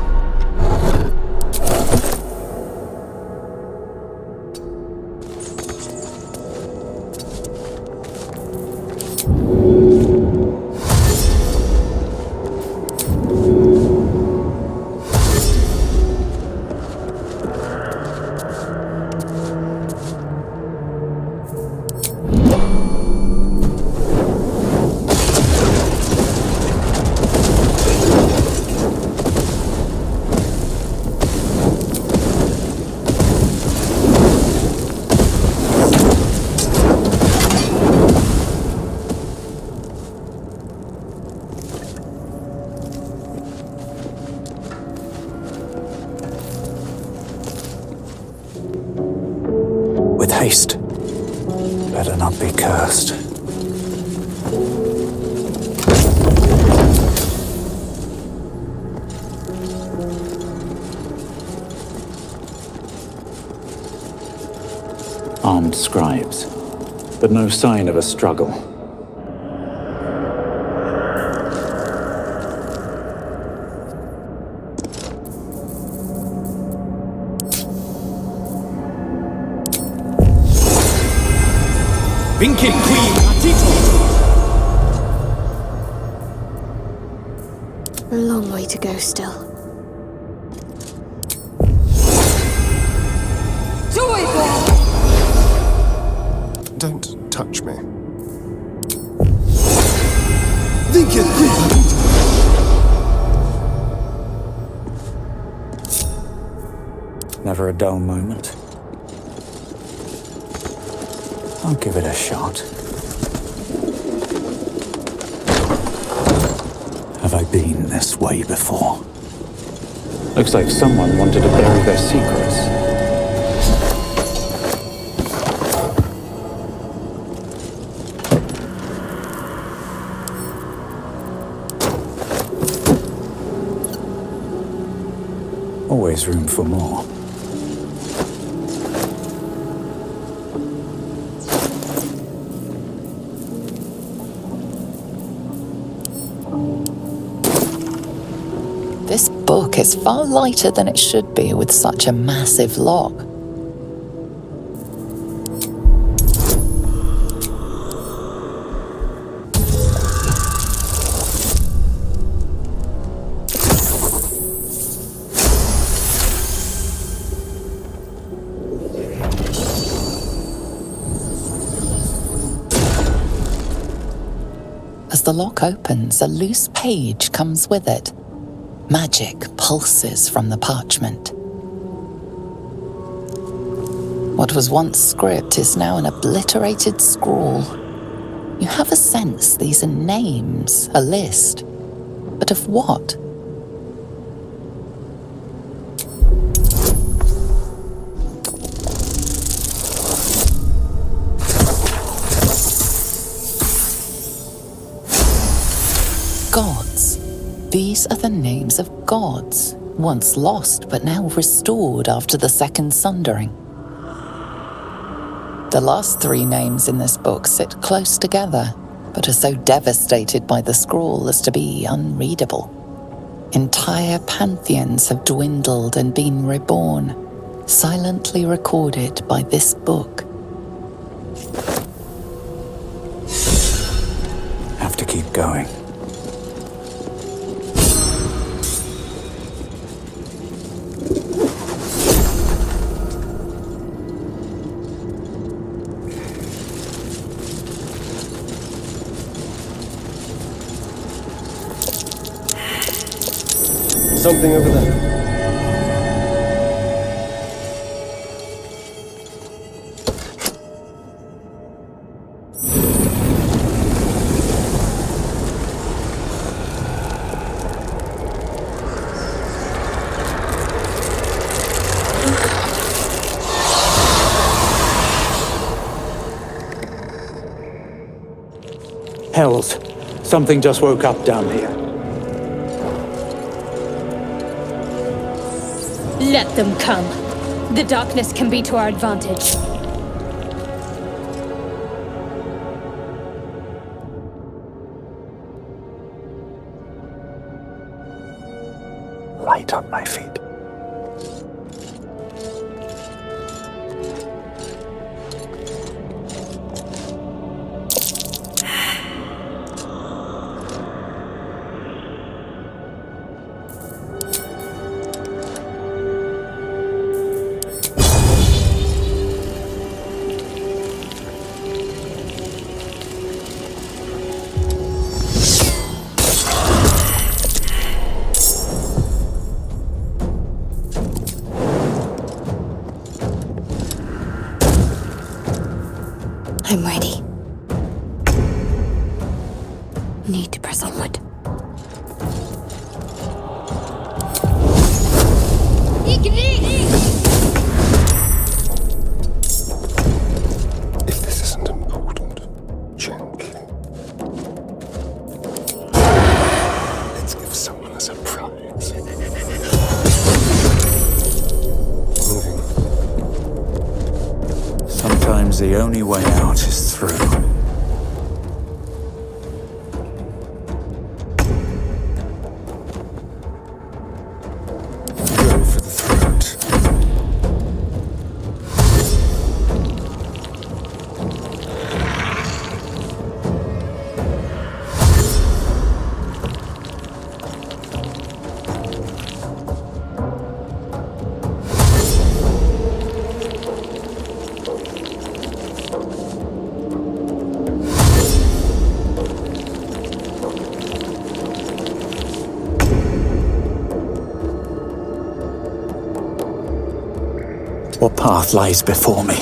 With haste. Better not be cursed. Armed scribes, but no sign of a struggle. Vinkin Queen A long way to go still. Don't touch me. Vinkin Queen! Never a dull moment. I'll give it a shot. Have I been this way before? Looks like someone wanted to bury their secrets. Always room for more. This book is far lighter than it should be with such a massive lock. As the lock opens, a loose page comes with it. Magic pulses from the parchment. What was once script is now an obliterated scrawl. You have a sense these are names, a list. But of what? Gods. These are the names of gods, once lost but now restored after the Second Sundering. The last three names in this book sit close together, but are so devastated by the scrawl as to be unreadable. Entire pantheons have dwindled and been reborn, silently recorded by this book. Have to keep going. Something over there. Hells, something just woke up down here. Let them come. The darkness can be to our advantage. Light on my feet. I'm ready. Need to press onward. If this isn't important, gently. Let's give someone a surprise. Moving. Sometimes the only way out is through. Go for the throat. What path lies before me?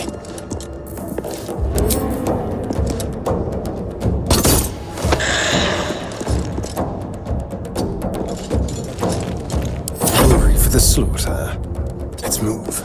Hungry for the slaughter. Let's move.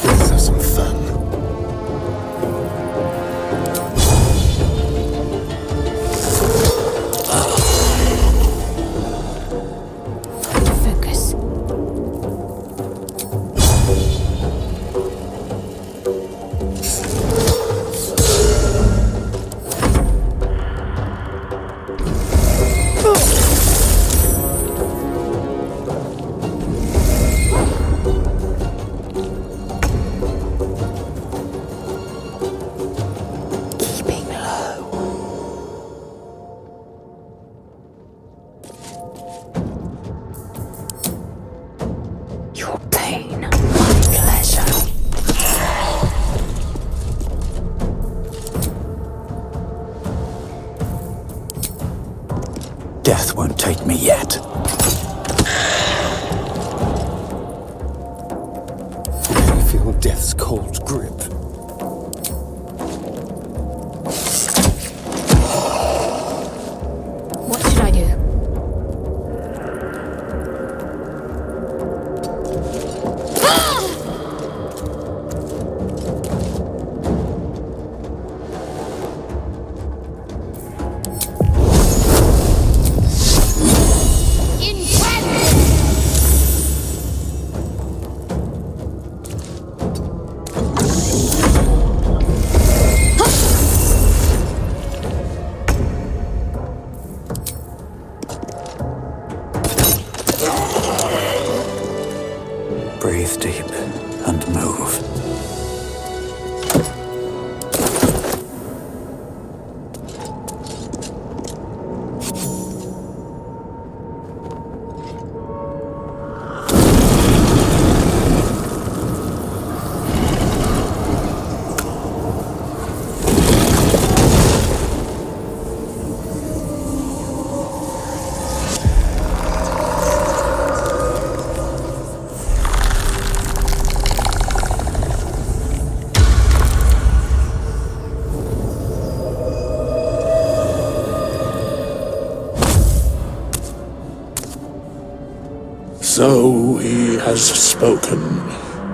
Let's have some fun. Focus. Keeping low. Your pain, my pleasure. Death won't take me yet. I feel death's cold grip. What should I do? Breathe deep and move. So he has spoken,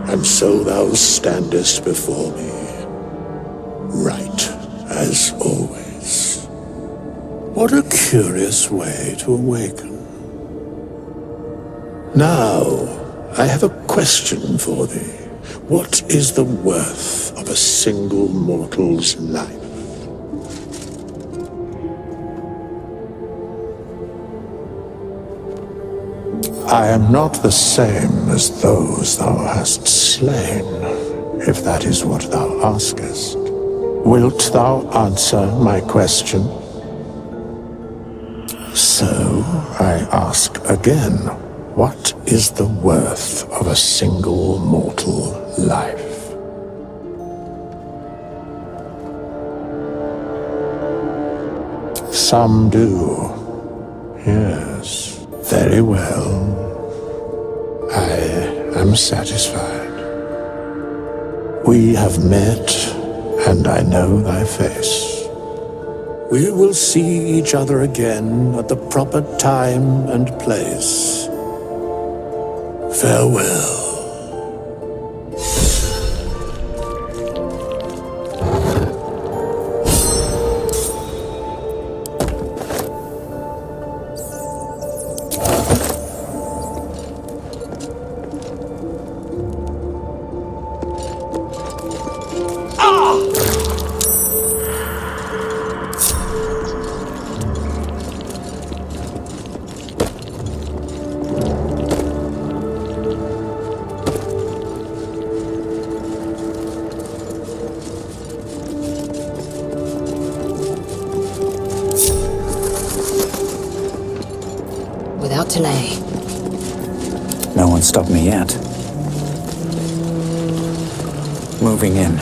and so thou standest before me. Right, as always. What a curious way to awaken. Now, I have a question for thee. What is the worth of a single mortal's life? I am not the same as those thou hast slain, if that is what thou askest. Wilt thou answer my question? So, I ask again, what is the worth of a single mortal life? Some do. Yes, very well. I am satisfied. We have met, and I know thy face. We will see each other again at the proper time and place. Farewell. Without delay. No one stopped me yet. Moving in.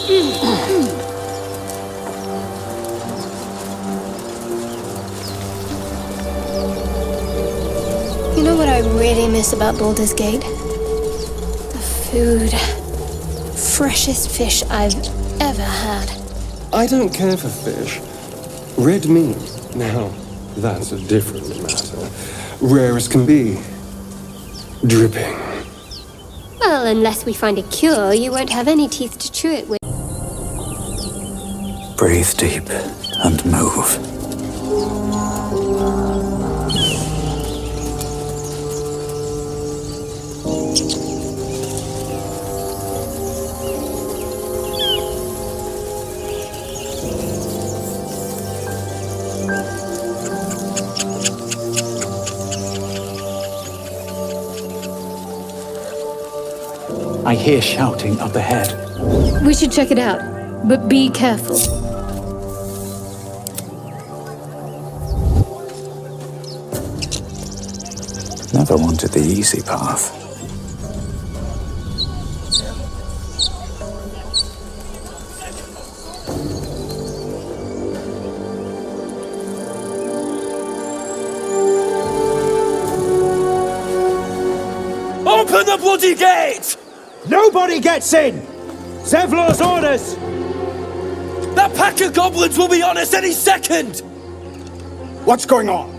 You know what I really miss about Baldur's Gate? The food. Freshest fish I've ever had. I don't care for fish. Red meat, now, that's a different matter. Rare as can be. Dripping. Well, unless we find a cure, you won't have any teeth to chew it with. Breathe deep and move. I hear shouting up ahead. We should check it out, but be careful. Never wanted the easy path. Open the bloody gate! Nobody gets in! Zevlor's orders! That pack of goblins will be on us any second! What's going on?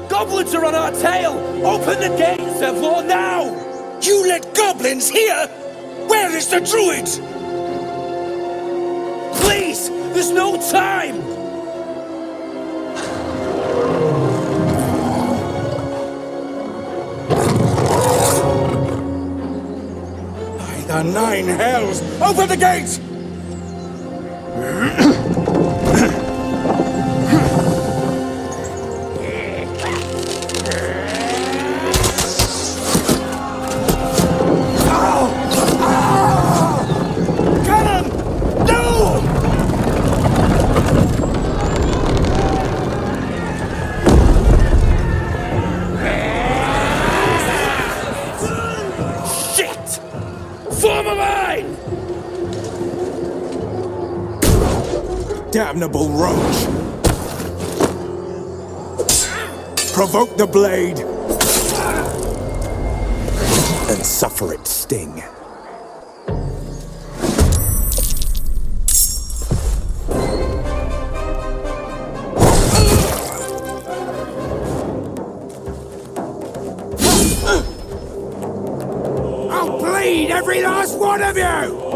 Goblins are on our tail! Open the gate, Zevlor, now! You let goblins here? Where is the druid? Please! There's no time! By the nine hells! Open the gate! Damnable roach! Provoke the blade and suffer its sting. I'll bleed every last one of you!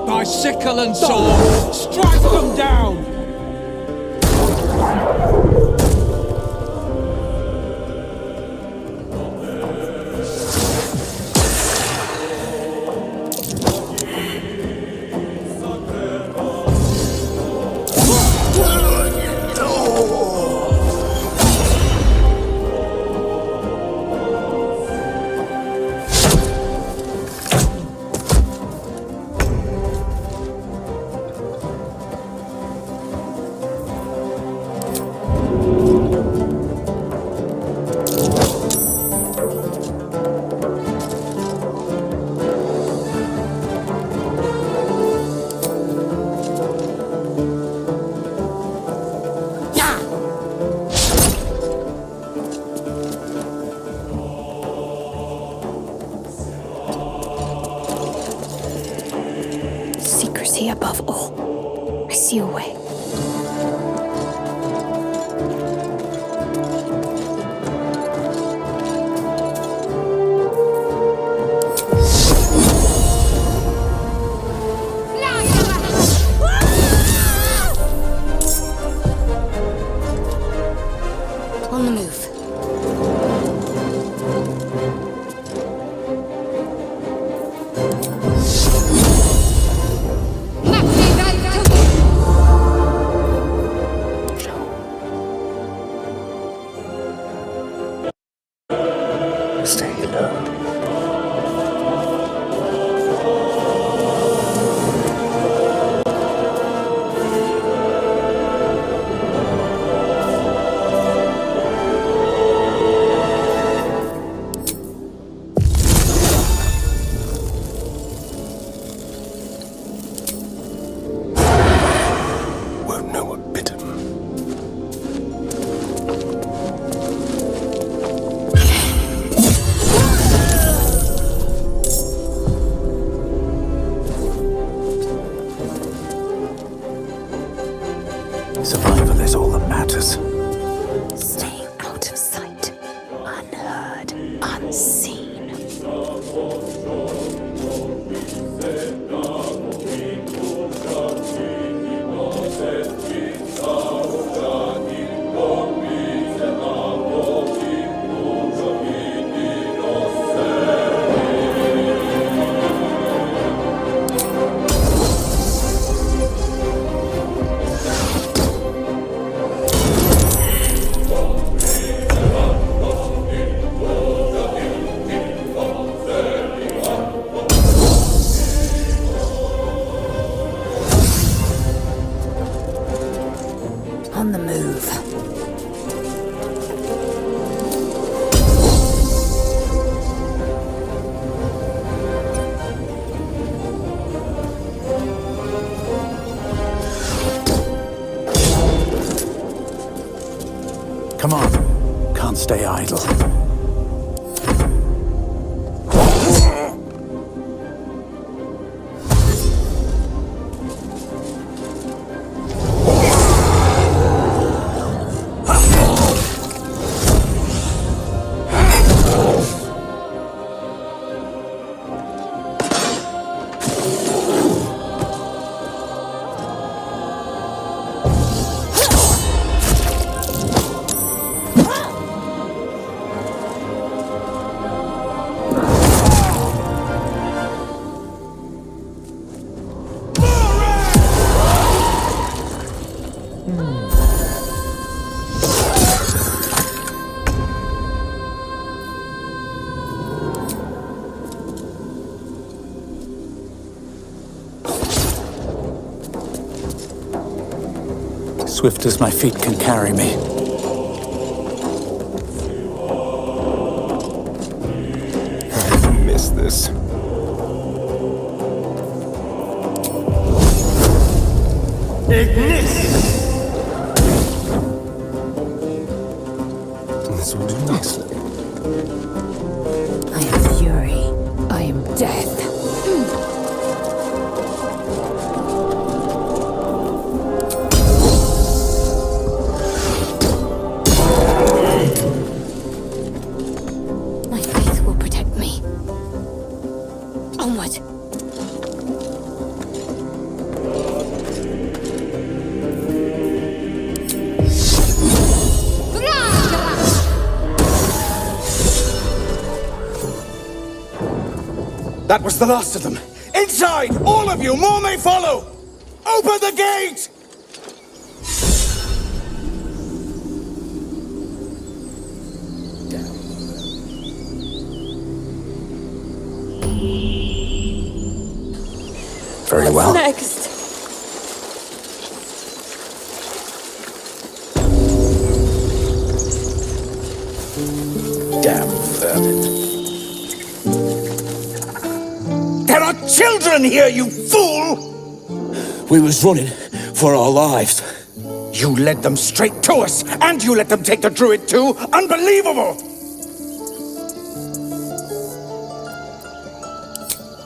By sickle and sword, strike them down! Above all, I see a way. Survival is all that matters. Staying out of sight, unheard, unseen. On the move. Come on. Can't stay idle. Swift as my feet can carry me. I miss this. This will do nicely. I am fury. I am death. My faith will protect me. Onward. That was the last of them. Inside! All of you! More may follow! Open the gate! Very well. Next. Damn vermin. There are children here, you fool! We was running for our lives. You led them straight to us, and you let them take the druid too? Unbelievable!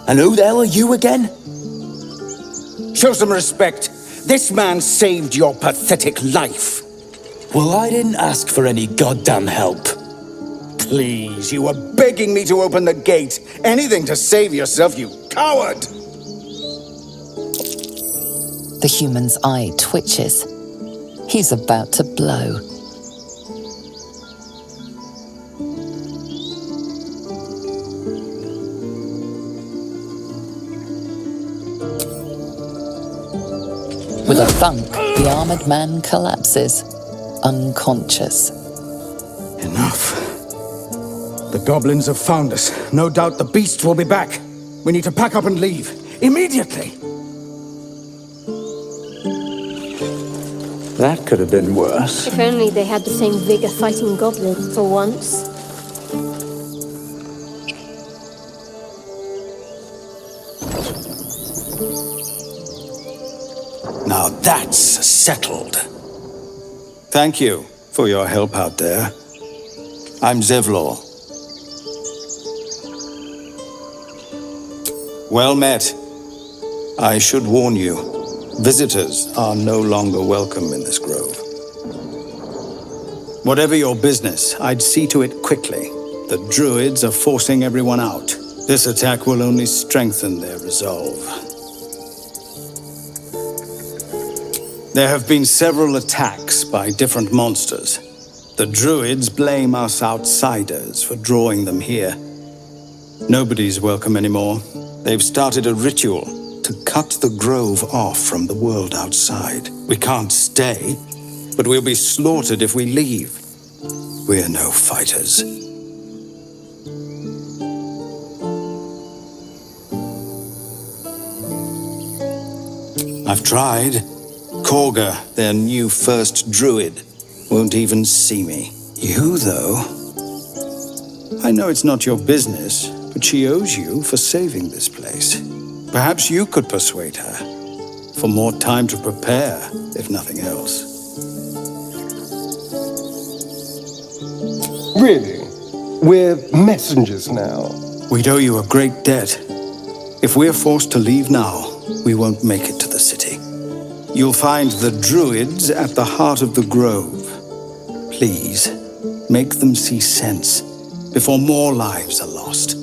And who the hell are you again? Show some respect. This man saved your pathetic life. Well, I didn't ask for any goddamn help. Please, you were begging me to open the gate. Anything to save yourself, you coward! The human's eye twitches. He's about to blow. With a thunk, the armored man collapses, unconscious. Enough. The goblins have found us. No doubt the beast will be back. We need to pack up and leave. Immediately! That could have been worse. If only they had the same vigor fighting goblins for once. Now that's settled. Thank you for your help out there. I'm Zevlor. Well met. I should warn you, Visitors are no longer welcome in this grove. Whatever your business, I'd see to it quickly. The druids are forcing everyone out. This attack will only strengthen their resolve. There have been several attacks by different monsters. The druids blame us outsiders for drawing them here. Nobody's welcome anymore. They've started a ritual to cut the grove off from the world outside. We can't stay, but we'll be slaughtered if we leave. We're no fighters. I've tried. Korga, their new first druid, won't even see me. You, though... I know it's not your business, but she owes you for saving this place. Perhaps you could persuade her, for more time to prepare, if nothing else. Really? We're messengers now. We'd owe you a great debt. If we're forced to leave now, we won't make it to the city. You'll find the druids at the heart of the grove. Please, make them see sense before more lives are lost.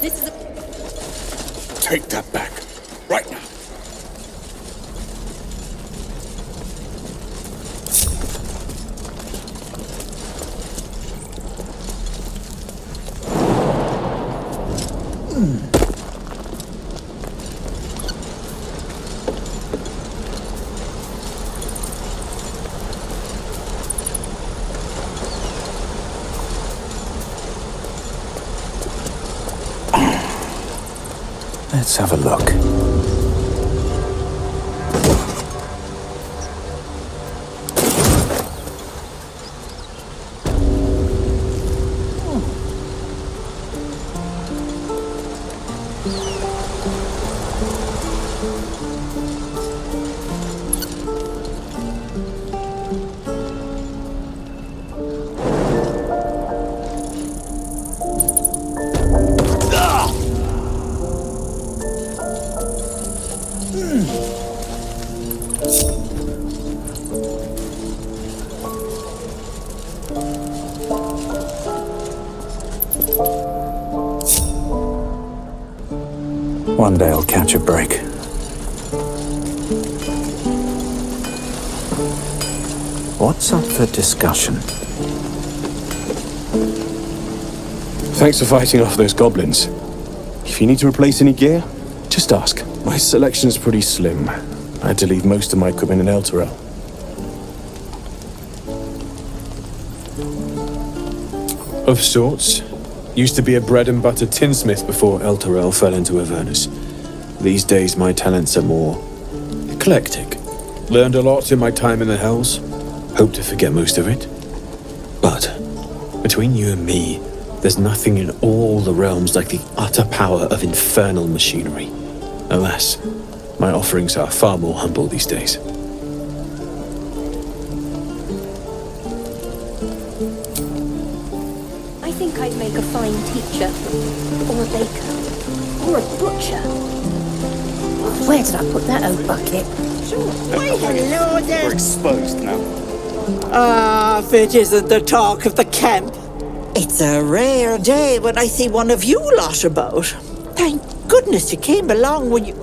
This is a... Take that back. Right now. Let's have a look. One day I'll catch a break. What's up for discussion? Thanks for fighting off those goblins. If you need to replace any gear, just ask. My selection's pretty slim. I had to leave most of my equipment in Elturel. Of sorts. Used to be a bread-and-butter tinsmith before Elturel fell into Avernus. These days, my talents are more eclectic. Learned a lot in my time in the Hells. Hope to forget most of it. But, between you and me, there's nothing in all the realms like the utter power of infernal machinery. Alas, my offerings are far more humble these days. I think I'd make a fine teacher, or a baker, or a butcher. Where did I put that old bucket? Why, hello there! We're exposed now. Ah, if it isn't the talk of the camp. It's a rare day when I see one of you lot about. Thank goodness you came along when you...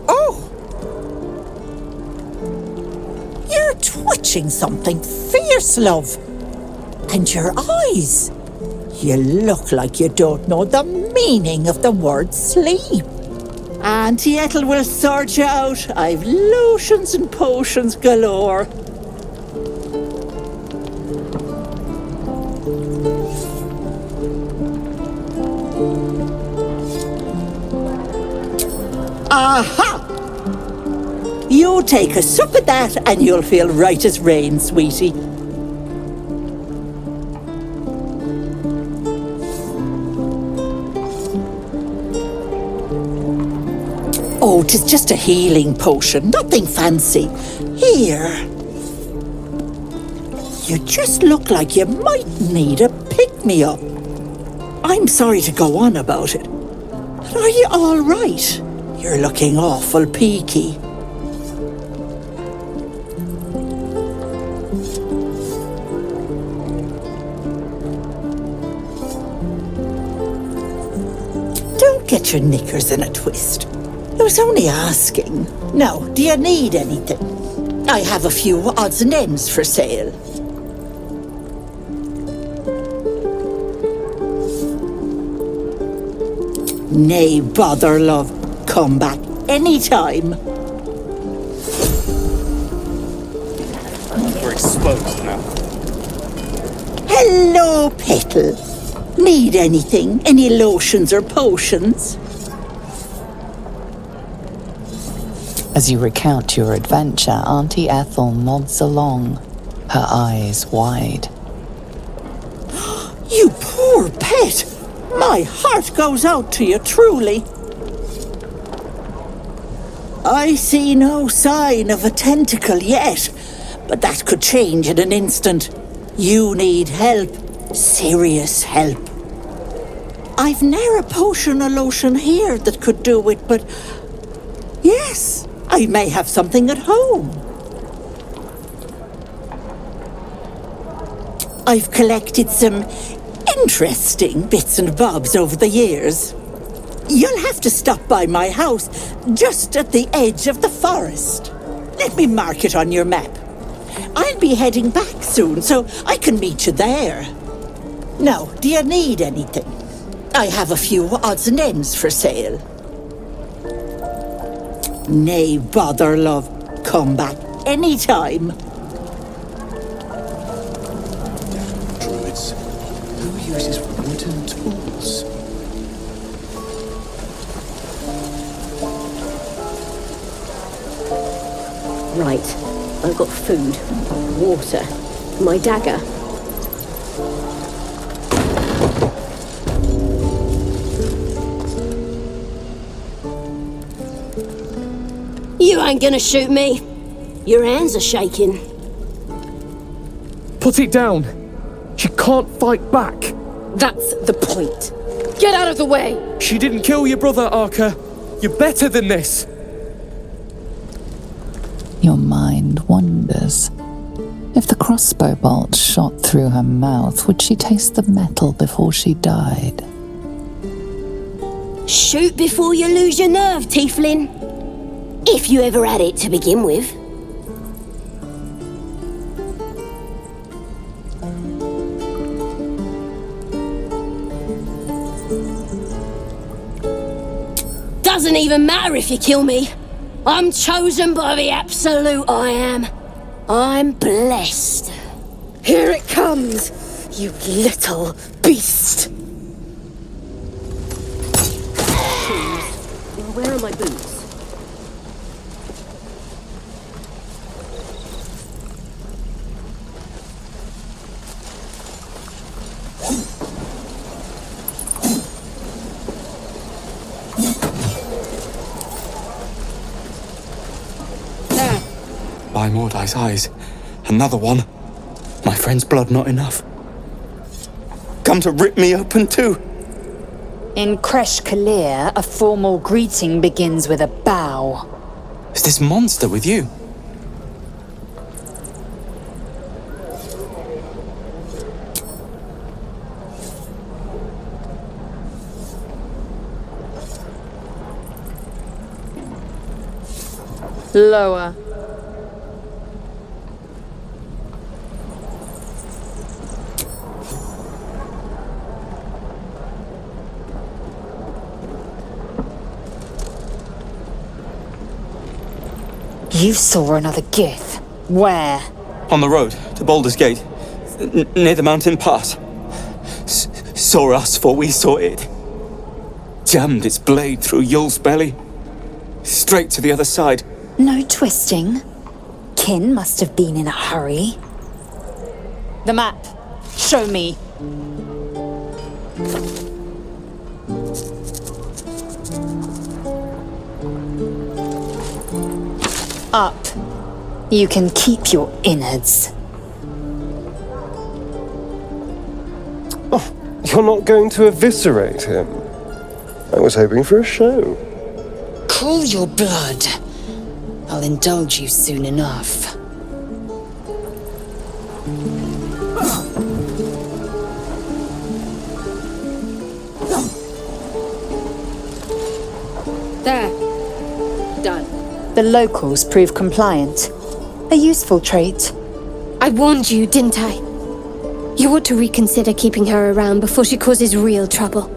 Oh! You're twitching something fierce, love. And your eyes. You look like you don't know the meaning of the word sleep. Auntie Ethel will sort you out. I've lotions and potions galore. Aha! You take a sup of that and you'll feel right as rain, sweetie. Oh, 'tis just a healing potion, nothing fancy. Here. You just look like you might need a pick-me-up. I'm sorry to go on about it, but are you all right? You're looking awful peaky. Don't get your knickers in a twist. I was only asking. Now, do you need anything? I have a few odds and ends for sale. Nay, bother, love. Come back anytime. We're exposed now. Hello, Petal. Need anything? Any lotions or potions? As you recount your adventure, Auntie Ethel nods along, her eyes wide. You poor pet! My heart goes out to you, truly. I see no sign of a tentacle yet, but that could change in an instant. You need help. Serious help. I've ne'er a potion or lotion here that could do it, but yes, I may have something at home. I've collected some interesting bits and bobs over the years. You'll have to stop by my house, just at the edge of the forest. Let me mark it on your map. I'll be heading back soon, so I can meet you there. Now, do you need anything? I have a few odds and ends for sale. Nay, bother, love. Come back anytime. Druids. Who uses wooden tools? Right. I've got food, water, my dagger. You ain't gonna shoot me. Your hands are shaking. Put it down. She can't fight back. That's the point. Get out of the way! She didn't kill your brother, Arca. You're better than this. Your mind wanders. If the crossbow bolt shot through her mouth, would she taste the metal before she died? Shoot before you lose your nerve, tiefling. If you ever had it to begin with. Doesn't even matter if you kill me. I'm chosen by the Absolute, I am. I'm blessed. Here it comes, you little beast. Where are my boots? By Mordai's eyes. Another one. My friend's blood not enough. Come to rip me open too. In Kresh Kalir, a formal greeting begins with a bow. Is this monster with you? Lower. You saw another Gith. Where? On the road to Baldur's Gate, near the mountain pass. saw us before we saw it. Jammed its blade through Yul's belly. Straight to the other side. No twisting. Kin must have been in a hurry. The map. Show me. Up. You can keep your innards. Oh, you're not going to eviscerate him? I was hoping for a show. Cool your blood. I'll indulge you soon enough. There. Done. The locals prove compliant. A useful trait. I warned you, didn't I? You ought to reconsider keeping her around before she causes real trouble.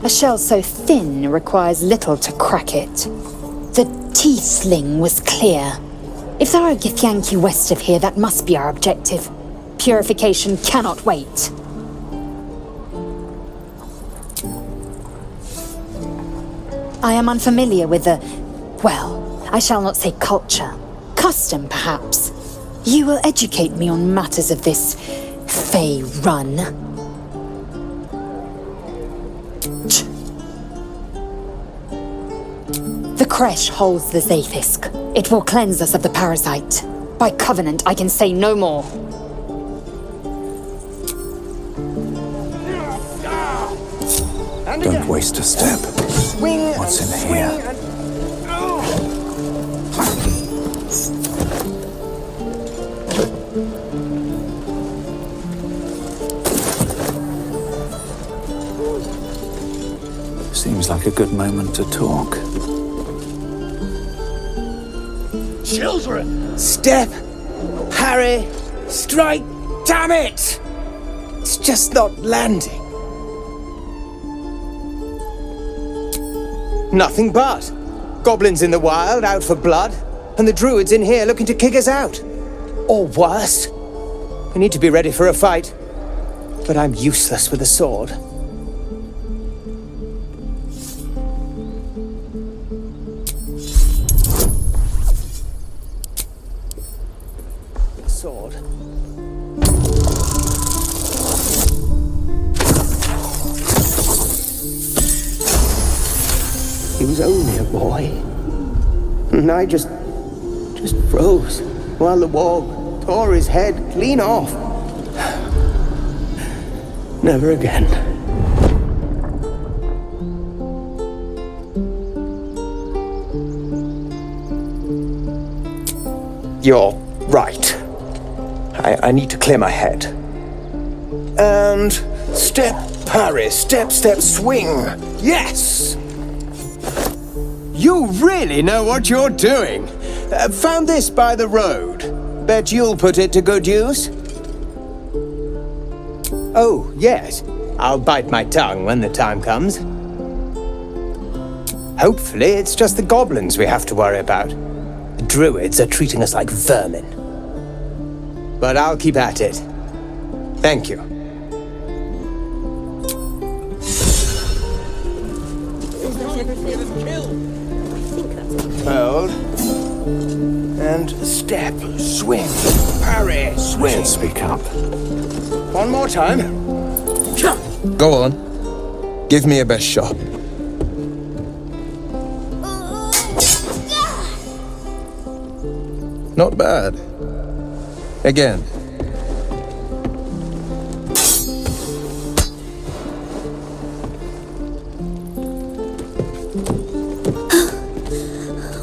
A shell so thin requires little to crack it. The teeth sling was clear. If there are Githyanki west of here, that must be our objective. Purification cannot wait. I am unfamiliar with the... well, I shall not say culture. Custom, perhaps. You will educate me on matters of this Faerun. The creche holds the Zaithisk. It will cleanse us of the parasite. By covenant, I can say no more. Don't waste a step. What's in here? Seems like a good moment to talk. Children! Step! Parry! Strike! Damn it! It's just not landing. Nothing but. Goblins in the wild, out for blood, and the druids in here looking to kick us out. Or worse. We need to be ready for a fight. But I'm useless with a sword. Sword. He was only a boy. And I just froze while the wall tore his head clean off. Never again. You're right. I need to clear my head. And step, parry, step, step, swing. Yes! You really know what you're doing. Found this by the road. Bet you'll put it to good use. Oh, yes. I'll bite my tongue when the time comes. Hopefully, it's just the goblins we have to worry about. The druids are treating us like vermin. But I'll keep at it. Thank you. Hold. And step, swing, parry, swing. Speak up. One more time. Go on. Give me your best shot. Not bad. Again.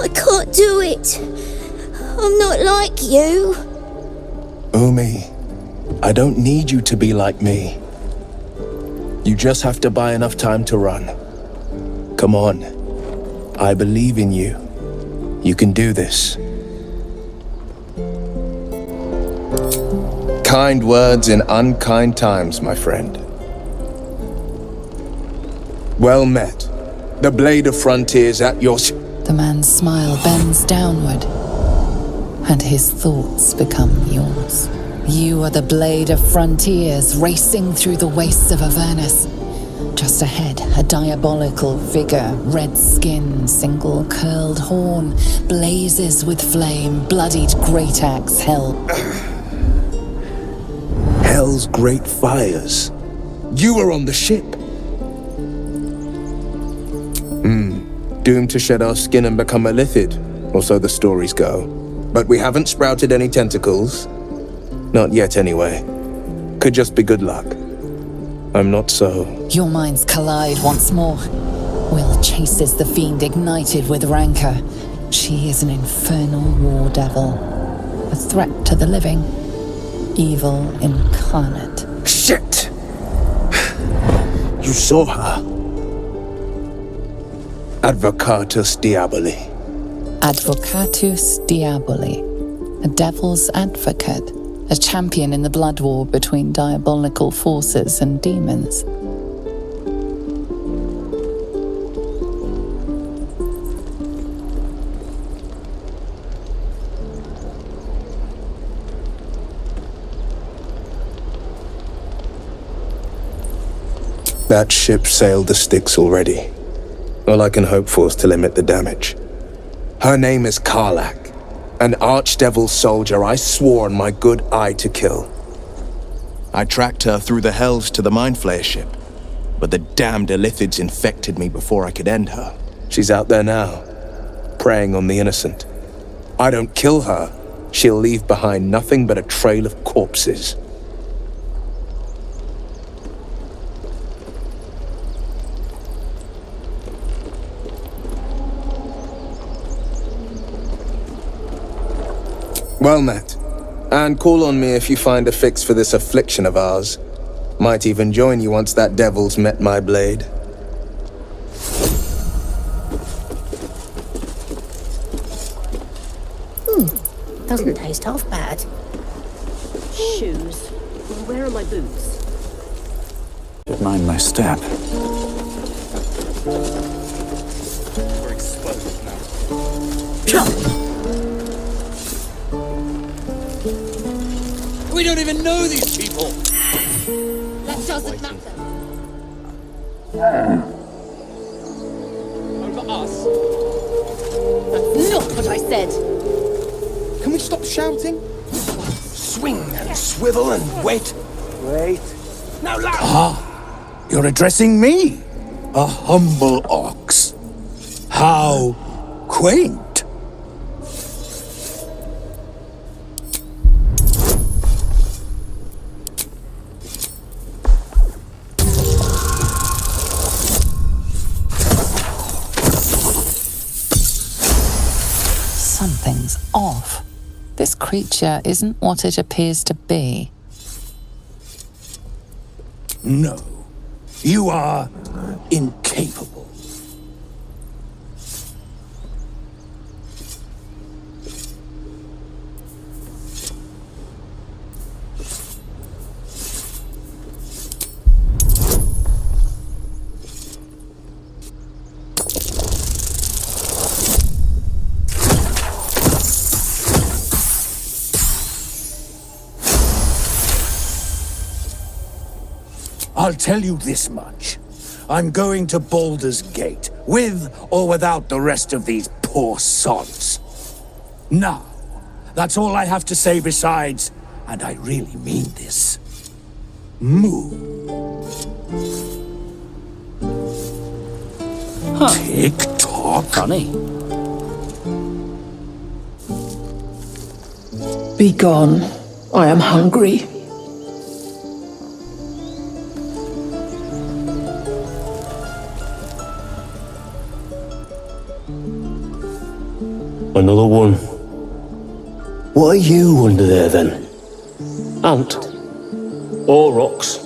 I can't do it. I'm not like you. Umi, I don't need you to be like me. You just have to buy enough time to run. Come on. I believe in you. You can do this. Kind words in unkind times, my friend. Well met. The Blade of Frontiers at your... The man's smile bends downward, and his thoughts become yours. You are the Blade of Frontiers, racing through the wastes of Avernus. Just ahead, a diabolical figure, red skin, single curled horn, blazes with flame, bloodied great axe hell. Hell's great fires. You were on the ship. Doomed to shed our skin and become a lithid, or so the stories go. But we haven't sprouted any tentacles. Not yet, anyway. Could just be good luck. I'm not so... Your minds collide once more. Will chases the fiend ignited with rancor. She is an infernal war devil. A threat to the living. Evil incarnate. Shit! You saw her. Advocatus Diaboli. Advocatus Diaboli. A devil's advocate. A champion in the blood war between diabolical forces and demons. That ship sailed the Styx already. All I can hope for is to limit the damage. Her name is Karlach, an archdevil soldier I swore on my good eye to kill. I tracked her through the hells to the Mind Flayer ship, but the damned Illithids infected me before I could end her. She's out there now, preying on the innocent. I don't kill her, she'll leave behind nothing but a trail of corpses. Well met. And call on me if you find a fix for this affliction of ours. Might even join you once that devil's met my blade. Doesn't taste half bad. Shoes. Where are my boots? Should mind my step. We're exposed now. We don't even know these people! That doesn't matter. Over us. That's not what I said. Can we stop shouting? Swing and swivel and wait. Wait. Now loud! Ah, you're addressing me, a humble ox. How quaint. Something's off. This creature isn't what it appears to be. No, you are incapable. I'll tell you this much. I'm going to Baldur's Gate, with or without the rest of these poor sods. Now, that's all I have to say besides, and I really mean this, moo. Tick-tock. Funny. Be gone. I am hungry. Another one. What are you under there then? Ant? Or rocks?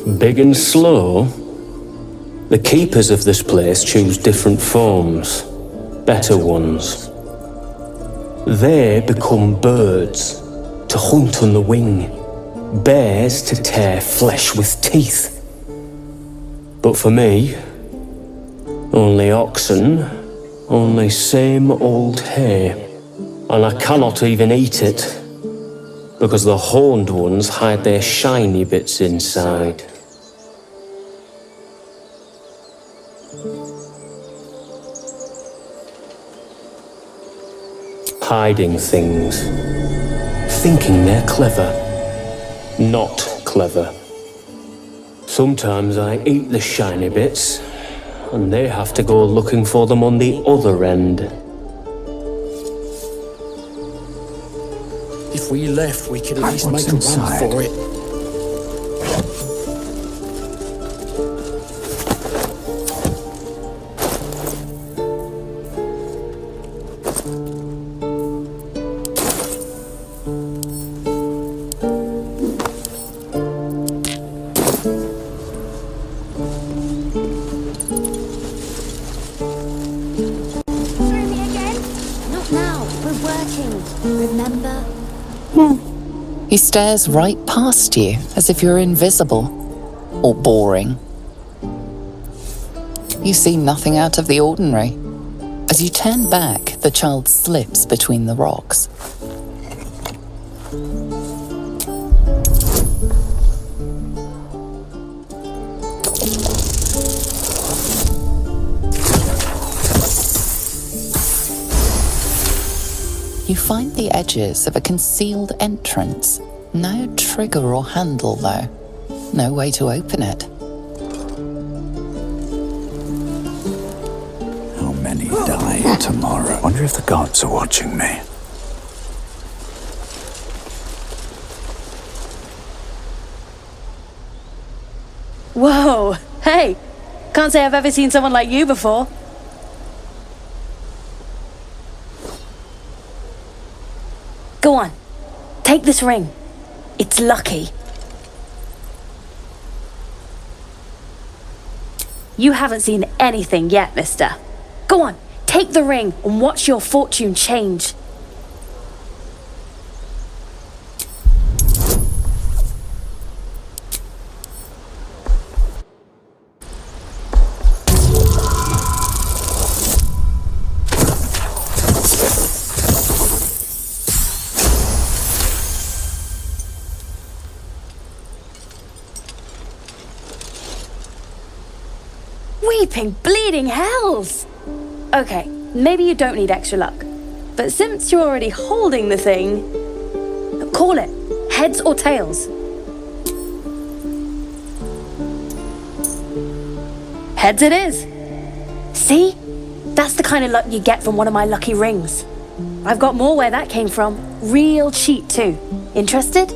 Big and slow? The keepers of this place choose different forms, better ones. They become birds, to hunt on the wing, bears to tear flesh with teeth. But for me, only oxen, only same old hay. And I cannot even eat it, because the horned ones hide their shiny bits inside. Hiding things, thinking they're clever, not clever. Sometimes I eat the shiny bits, and they have to go looking for them on the other end. If we left, we could at least make a run for it. He stares right past you, as if you're invisible. Or boring. You see nothing out of the ordinary. As you turn back, the child slips between the rocks. You find the edges of a concealed entrance. No trigger or handle, though. No way to open it. How many die tomorrow? Wonder if the gods are watching me. Whoa! Hey! Can't say I've ever seen someone like you before. Go on. Take this ring. It's lucky. You haven't seen anything yet, mister. Go on. Take the ring and watch your fortune change. Weeping, bleeding hells! Okay, maybe you don't need extra luck. But since you're already holding the thing, call it. Heads or tails? Heads it is. See? That's the kind of luck you get from one of my lucky rings. I've got more where that came from. Real cheap too. Interested?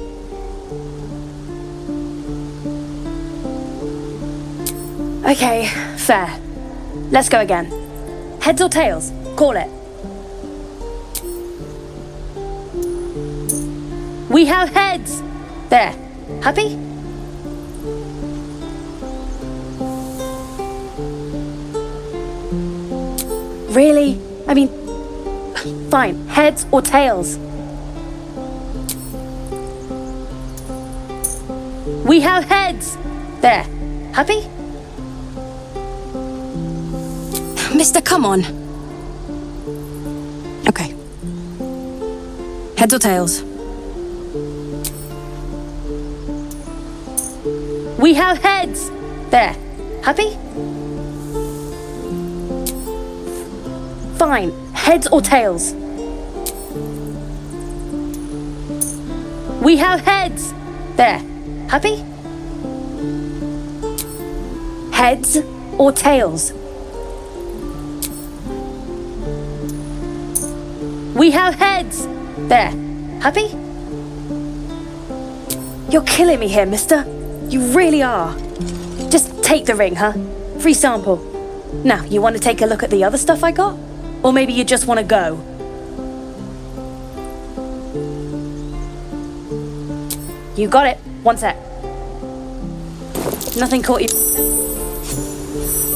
Okay, fair. Let's go again. Heads or tails? Call it. We have heads! There. Happy? Really? I mean, fine. Heads or tails? We have heads! There. Happy? Mister, come on. Okay. Heads or tails? We have heads! There. Happy? Fine. Heads or tails? We have heads! There. Happy? Heads or tails? We have heads! There. Happy? You're killing me here, mister. You really are. Just take the ring, huh? Free sample. Now, you want to take a look at the other stuff I got? Or maybe you just want to go? You got it. One sec. Nothing caught you.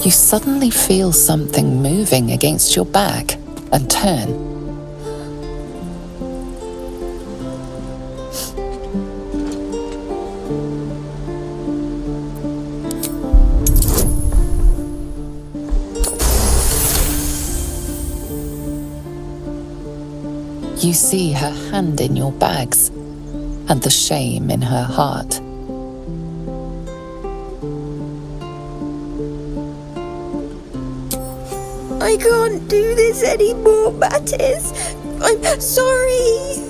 You suddenly feel something moving against your back and turn. You see her hand in your bags and the shame in her heart. I can't do this anymore, Mattis. I'm sorry.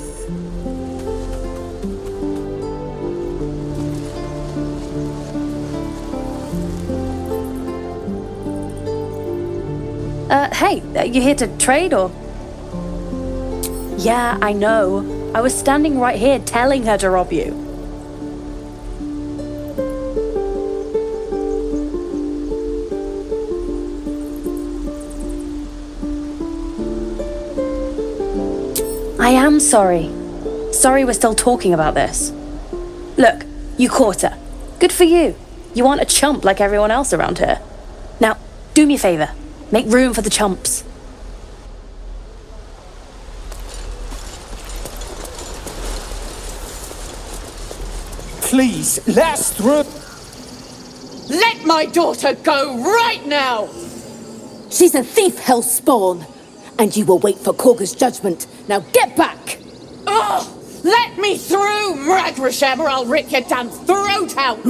Hey, you here to trade or? Yeah, I know. I was standing right here telling her to rob you. I am sorry. Sorry we're still talking about this. Look, you caught her. Good for you. You aren't a chump like everyone else around here. Now, do me a favor. Make room for the chumps. Please, let us through. Let my daughter go right now! She's a thief, hellspawn, and you will wait for Korga's judgment. Now get back! Oh, let me through, Mragrasham, or I'll rip your damn throat out!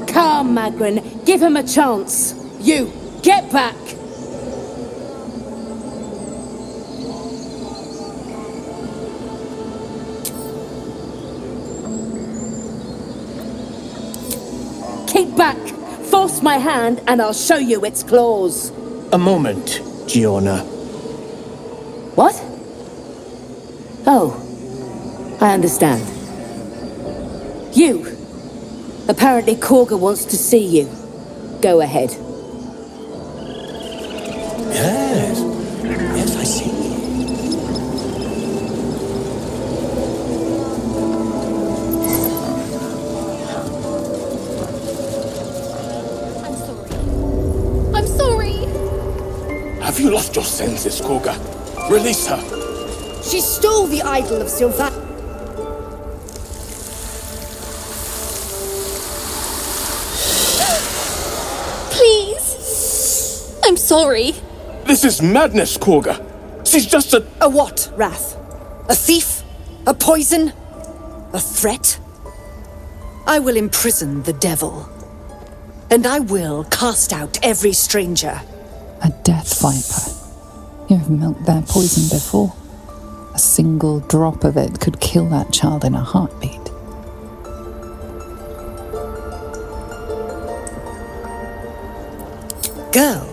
Come, Magrin, give him a chance. You, get back! Keep back! Force my hand and I'll show you its claws. A moment, Giona. What? Oh, I understand. You. Apparently Korga wants to see you. Go ahead. Yes. Yes, I see. I'm sorry. Have you lost your senses, Korga? Release her. She stole the idol of Sylvan. Please. I'm sorry. This is madness, Korga. She's just a... A what, Wrath? A thief? A poison? A threat? I will imprison the devil. And I will cast out every stranger. A death viper. You have milked their poison before. A single drop of it could kill that child in a heartbeat. Girl?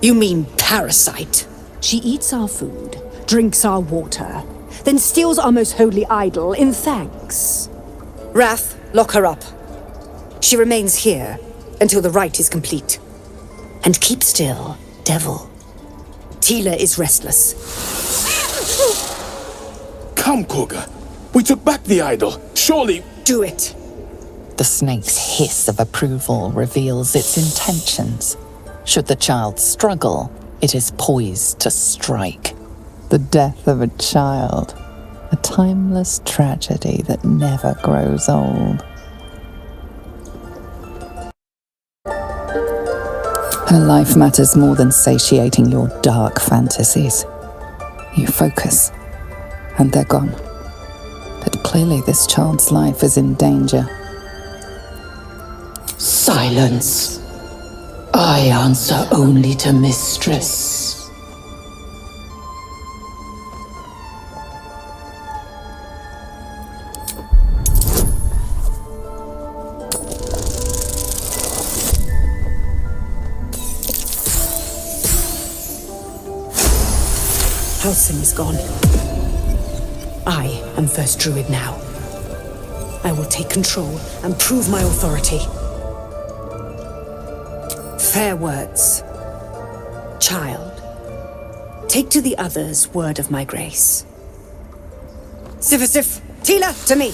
You mean parasite? She eats our food, drinks our water, then steals our most holy idol in thanks. Wrath, lock her up. She remains here until the rite is complete. And keep still, devil. Tila is restless. Come, Korga. We took back the idol. Surely... Do it. The snake's hiss of approval reveals its intentions. Should the child struggle, it is poised to strike. The death of a child. A timeless tragedy that never grows old. Her life matters more than satiating your dark fantasies. You focus, and they're gone. But clearly this child's life is in danger. Silence. I answer only to Mistress. Halsin is gone. I am first druid now. I will take control and prove my authority. Fair words. Child, take to the others word of my grace. Sif, Tila, to me!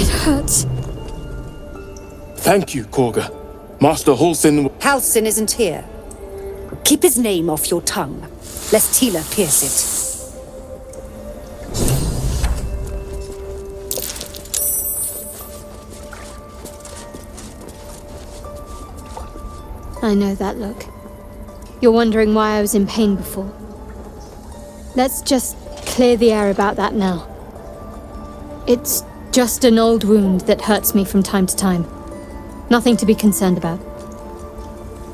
It hurts. Thank you, Korga. Master Halsin... Halsin isn't here. Keep his name off your tongue, lest Tila pierce it. I know that look. You're wondering why I was in pain before. Let's just clear the air about that now. It's just an old wound that hurts me from time to time. Nothing to be concerned about.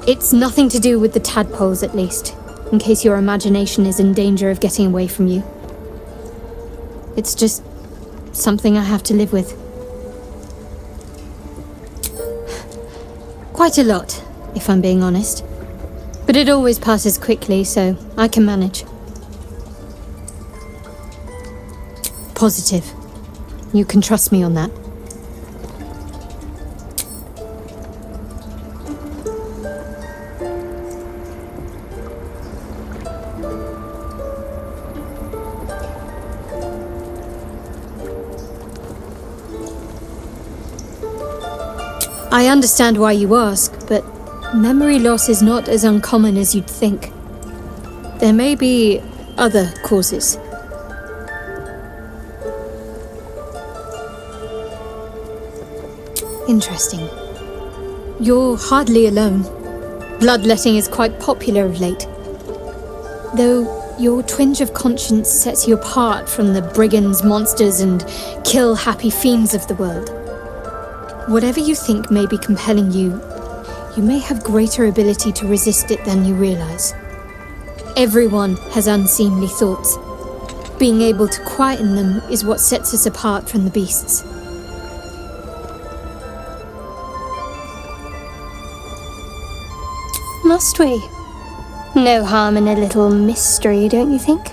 It's nothing to do with the tadpoles, at least, in case your imagination is in danger of getting away from you. It's just something I have to live with. Quite a lot, if I'm being honest. But it always passes quickly, so I can manage. Positive. You can trust me on that. I understand why you ask, but memory loss is not as uncommon as you'd think. There may be other causes. Interesting. You're hardly alone. Bloodletting is quite popular of late. Though your twinge of conscience sets you apart from the brigands, monsters, and kill-happy fiends of the world. Whatever you think may be compelling you, you may have greater ability to resist it than you realize. Everyone has unseemly thoughts. Being able to quieten them is what sets us apart from the beasts. Must we? No harm in a little mystery, don't you think?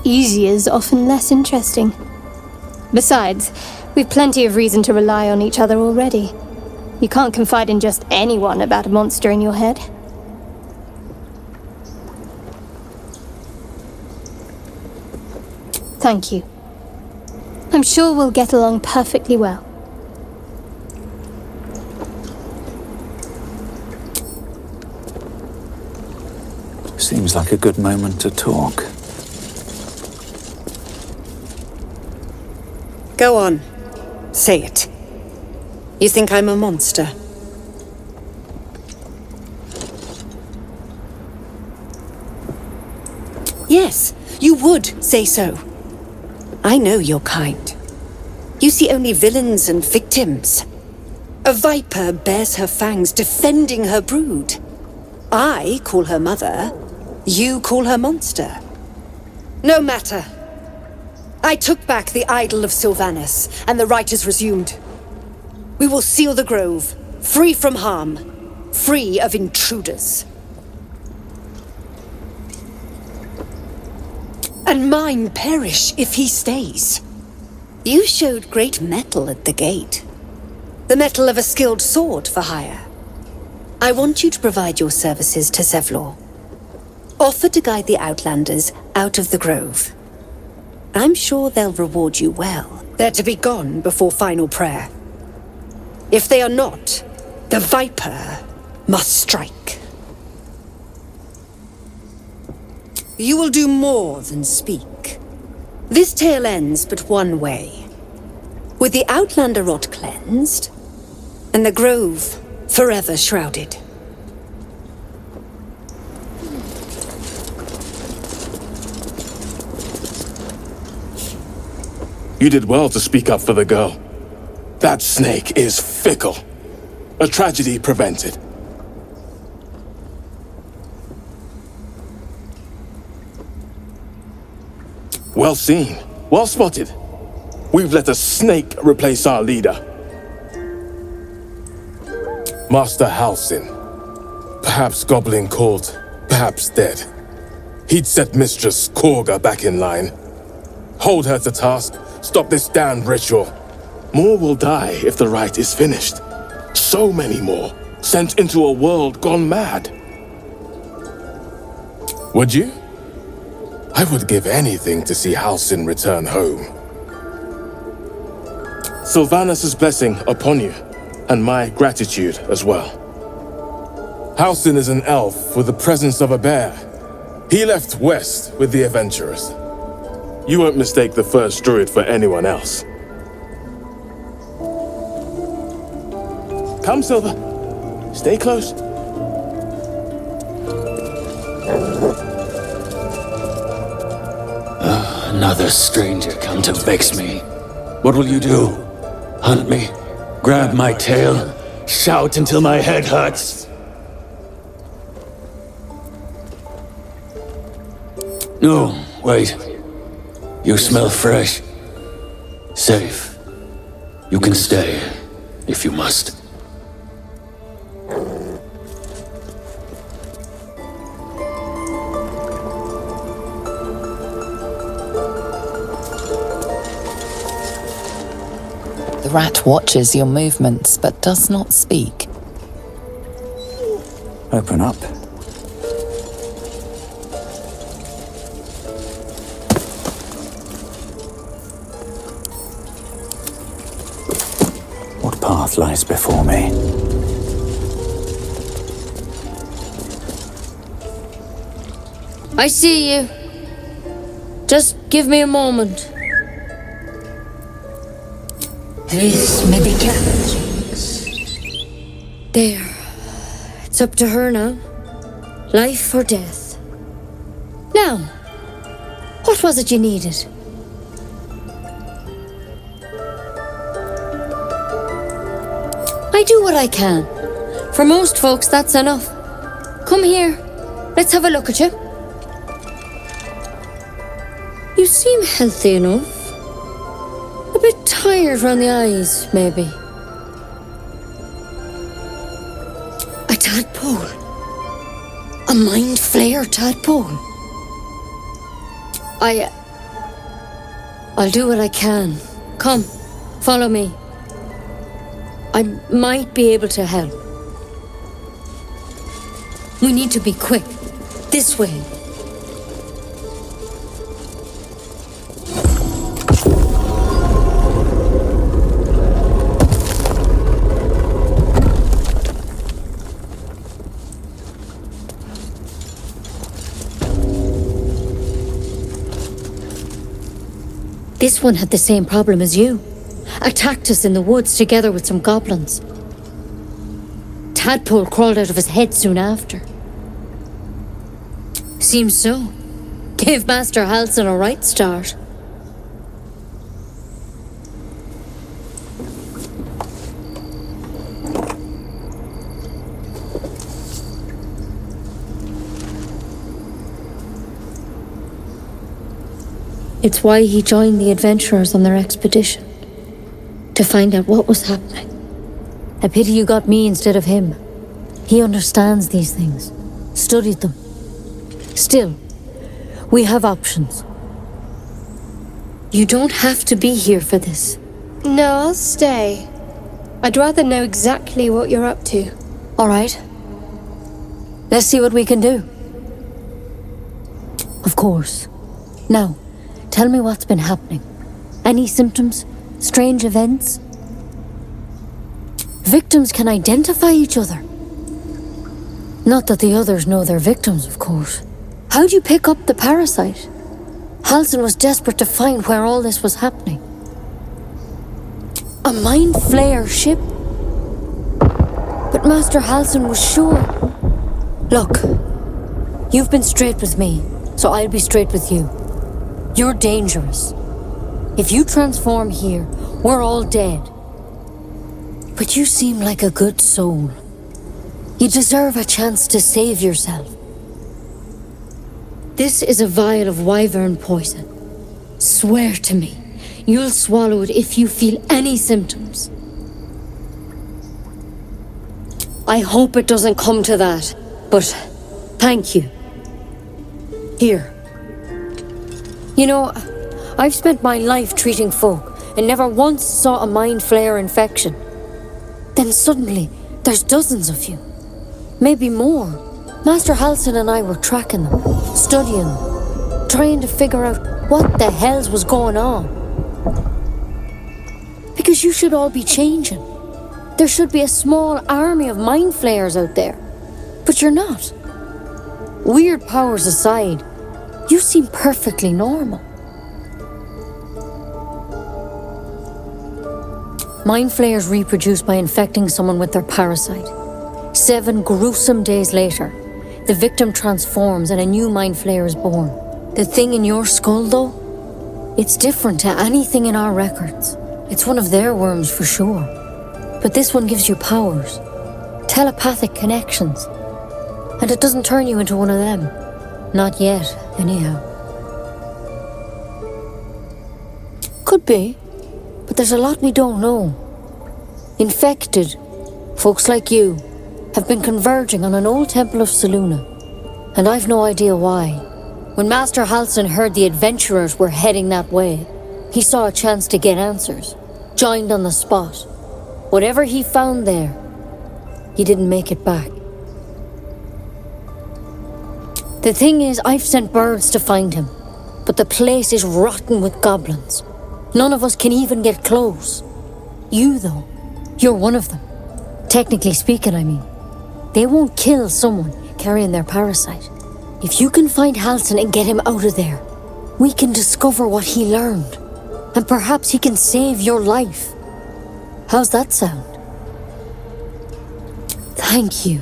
Easy is often less interesting. Besides, we've plenty of reason to rely on each other already. You can't confide in just anyone about a monster in your head. Thank you. I'm sure we'll get along perfectly well. Seems like a good moment to talk. Go on. Say it. You think I'm a monster? Yes, you would say so. I know your kind. You see only villains and victims. A viper bears her fangs defending her brood. I call her mother. You call her monster. No matter. I took back the idol of Sylvanus, and the rite is resumed. We will seal the grove, free from harm, free of intruders. And mine perish if he stays. You showed great mettle at the gate. The mettle of a skilled sword for hire. I want you to provide your services to Zevlor. Offer to guide the Outlanders out of the grove. I'm sure they'll reward you well. They're to be gone before final prayer. If they are not, the Viper must strike. You will do more than speak. This tale ends but one way. With the Outlander rot cleansed, and the grove forever shrouded. You did well to speak up for the girl. That snake is fickle. A tragedy prevented. Well seen. Well spotted. We've let a snake replace our leader. Master Halsin, Perhaps goblin called, perhaps dead. He'd set Mistress Korga back in line. Hold her to task, stop this damned ritual. More will die if the rite is finished. So many more, sent into a world gone mad. Would you? I would give anything to see Halsin return home. Sylvanus' blessing upon you, and my gratitude as well. Halsin is an elf with the presence of a bear. He left west with the adventurers. You won't mistake the first druid for anyone else. Come, Silver. Stay close. Another stranger come to vex me. What will you do? Hunt me? Grab my tail? Shout until my head hurts? No, wait. You smell fresh. Safe. You can stay, if you must. The rat watches your movements but does not speak. Open up. What path lies before me? I see you. Just give me a moment. This may be challenging. There. It's up to her now. Life or death. Now, what was it you needed? I do what I can. For most folks, that's enough. Come here. Let's have a look at you. You seem healthy enough. A bit tired round the eyes, maybe. A tadpole. A mind flayer tadpole. I'll do what I can. Come, follow me. I might be able to help. We need to be quick. This way. This one had the same problem as you. Attacked us in the woods together with some goblins. Tadpole crawled out of his head soon after. Seems so. Gave Master Halsin a right start. It's why he joined the adventurers on their expedition. To find out what was happening. A pity you got me instead of him. He understands these things. Studied them. Still, we have options. You don't have to be here for this. No, I'll stay. I'd rather know exactly what you're up to. All right. Let's see what we can do. Of course. Now, tell me what's been happening. Any symptoms? Strange events? Victims can identify each other. Not that the others know they're victims, of course. How'd you pick up the parasite? Halsin was desperate to find where all this was happening. A mind flayer ship? But Master Halsin was sure. Look, you've been straight with me, so I'll be straight with you. You're dangerous. If you transform here, we're all dead. But you seem like a good soul. You deserve a chance to save yourself. This is a vial of wyvern poison. Swear to me, you'll swallow it if you feel any symptoms. I hope it doesn't come to that. But thank you. Here. You know, I've spent my life treating folk and never once saw a mind flare infection. Then suddenly, there's dozens of you. Maybe more. Master Halsin and I were tracking them, studying them, trying to figure out what the hells was going on. Because you should all be changing. There should be a small army of mind flayers out there. But you're not. Weird powers aside, you seem perfectly normal. Mind flayers reproduce by infecting someone with their parasite. 7 gruesome days later, the victim transforms and a new mind flayer is born. The thing in your skull, though, it's different to anything in our records. It's one of their worms for sure. But this one gives you powers, telepathic connections. And it doesn't turn you into one of them. Not yet, anyhow. Could be, but there's a lot we don't know. Infected, folks like you, have been converging on an old temple of Selûne, and I've no idea why. When Master Halsin heard the adventurers were heading that way, he saw a chance to get answers, joined on the spot. Whatever he found there, he didn't make it back. The thing is, I've sent birds to find him, but the place is rotten with goblins. None of us can even get close. You, though, you're one of them. Technically speaking, I mean. They won't kill someone carrying their parasite. If you can find Halsin and get him out of there, we can discover what he learned. And perhaps he can save your life. How's that sound? Thank you.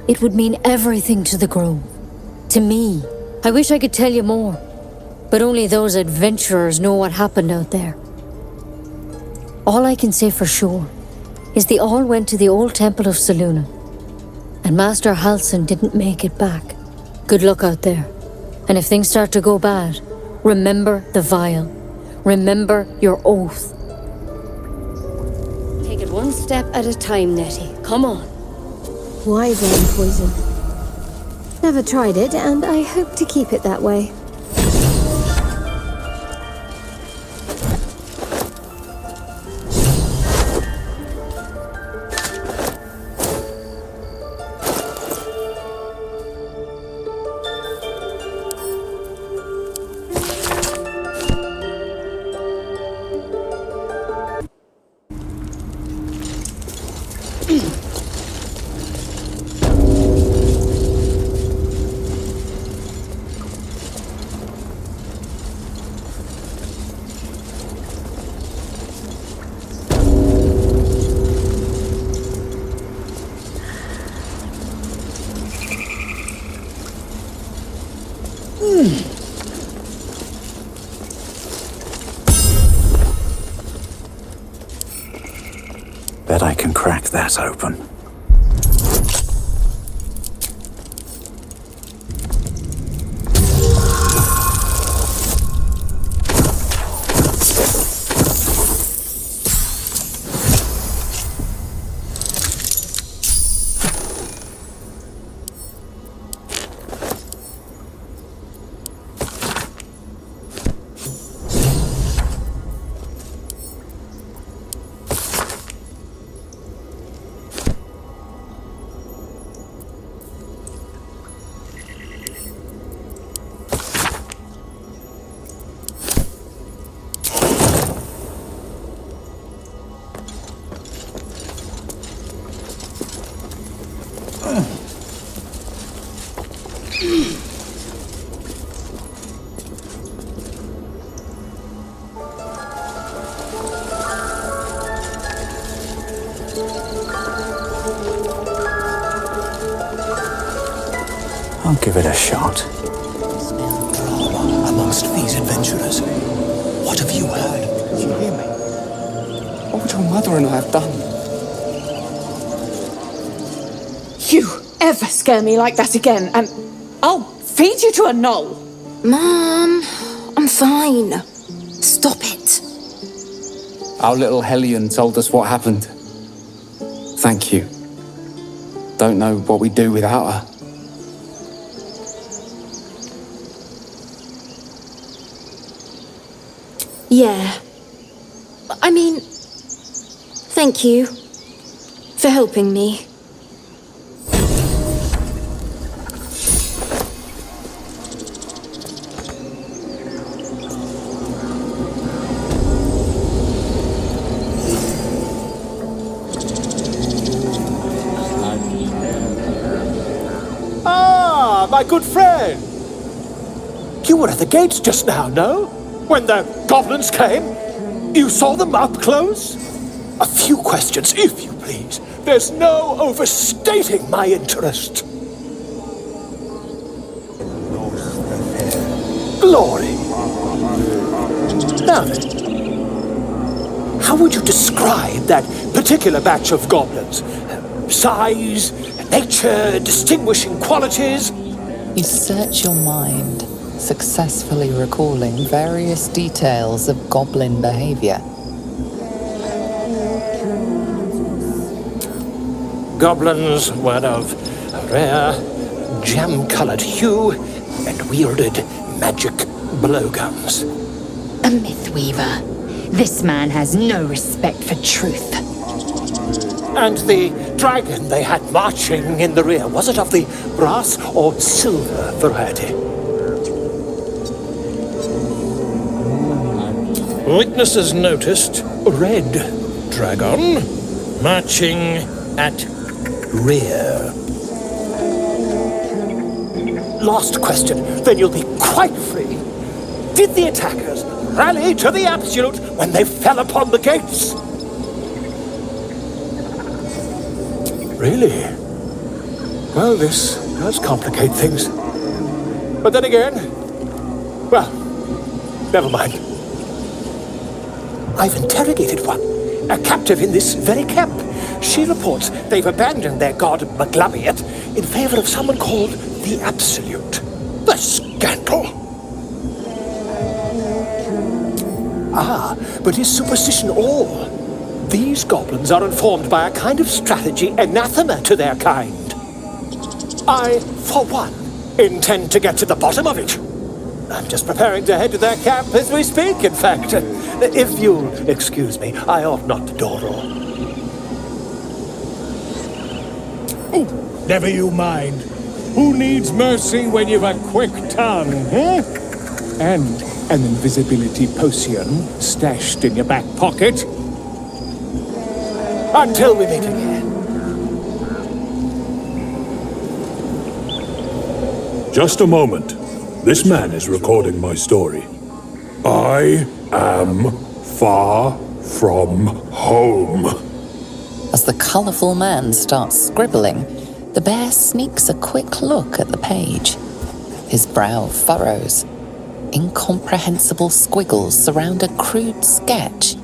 It would mean everything to the Grove. To me. I wish I could tell you more. But only those adventurers know what happened out there. All I can say for sure is they all went to the old temple of Selûne. And Master Halsin didn't make it back. Good luck out there. And if things start to go bad, remember the vial. Remember your oath. Take it one step at a time, Nettie. Come on. Why then poison? Never tried it, and I hope to keep it that way. Bet I can crack that open. I'll give it a shot. Smell drama amongst these adventurers. What have you heard? Did you hear me? What would your mother and I have done? You ever scare me like that again, and I'll feed you to a gnoll. Mom, I'm fine. Stop it. Our little Hellion told us what happened. Thank you. Don't know what we'd do without her. Yeah. I mean, thank you for helping me. Ah, my good friend! You were at the gates just now, no? When the goblins came? You saw them up close? A few questions, if you please. There's no overstating my interest. Glory. Now then, how would you describe that particular batch of goblins? Size, nature, distinguishing qualities? You search your mind, successfully recalling various details of goblin behavior. Goblins were of a rare, jam-colored hue and wielded magic blowguns. A mythweaver. This man has no respect for truth. And the dragon they had marching in the rear, was it of the brass or silver variety? Witnesses noticed a red dragon marching at rear. Last question, then you'll be quite free. Did the attackers rally to the absolute when they fell upon the gates? Really? Well, this does complicate things. But then again, well, never mind. I've interrogated one, a captive in this very camp. She reports they've abandoned their god Maglabiet in favor of someone called the Absolute. The scandal! Ah, but is superstition all? These goblins are informed by a kind of strategy anathema to their kind. I, for one, intend to get to the bottom of it. I'm just preparing to head to their camp as we speak, in fact. If you'll excuse me, I ought not to dawdle. Never you mind. Who needs mercy when you've a quick tongue, huh? And an invisibility potion stashed in your back pocket. Until we meet again. Just a moment. This man is recording my story. I am far from home. As the colourful man starts scribbling, the bear sneaks a quick look at the page. His brow furrows. Incomprehensible squiggles surround a crude sketch.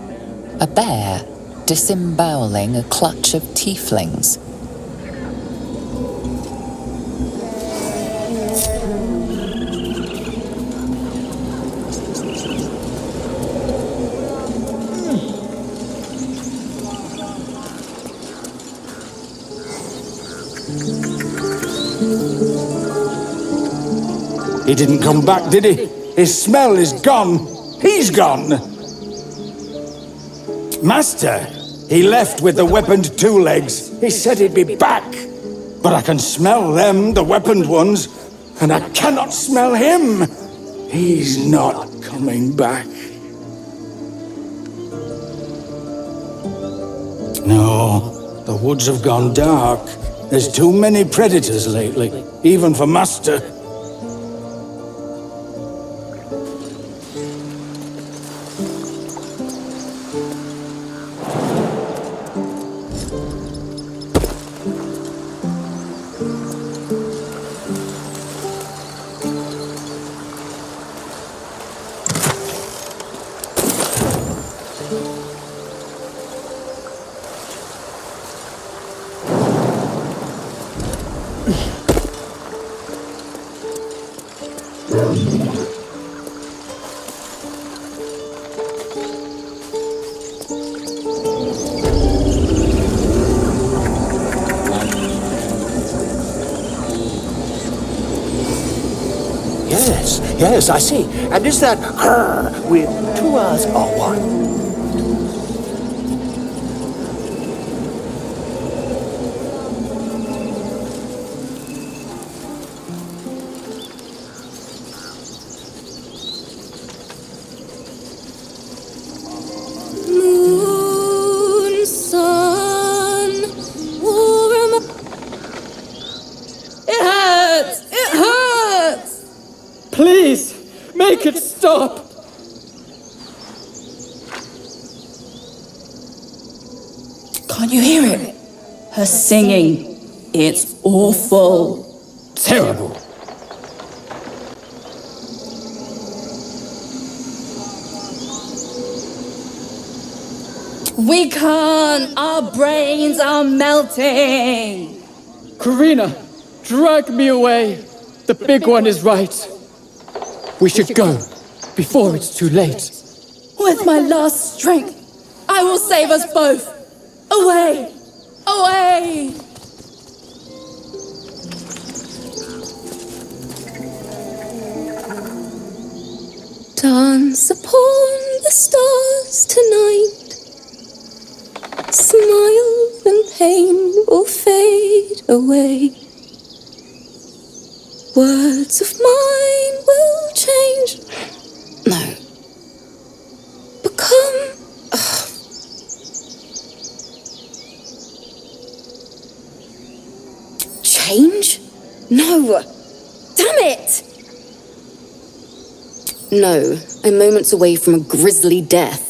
A bear disemboweling a clutch of tieflings. He didn't come back, did he? His smell is gone. He's gone. Master, he left with the weaponed two legs. He said he'd be back. But I can smell them, the weaponed ones, and I cannot smell him. He's not coming back. No, the woods have gone dark. There's too many predators lately, even for Master. Yes, I see. And is that with two R's or one? Moon, sun, warm. It hurts! It hurts! Please, make it stop! Can't you hear it? Her singing. It's awful. Terrible. We can't. Our brains are melting. Karina, drag me away. The big one is right. We should go before it's too late. With my last strength, I will save us both. Away! Away! Dance upon the stars tonight. Smile and pain will fade away. Words of mine will change. No. Become. Change? No! Damn it! No, I'm moments away from a grisly death.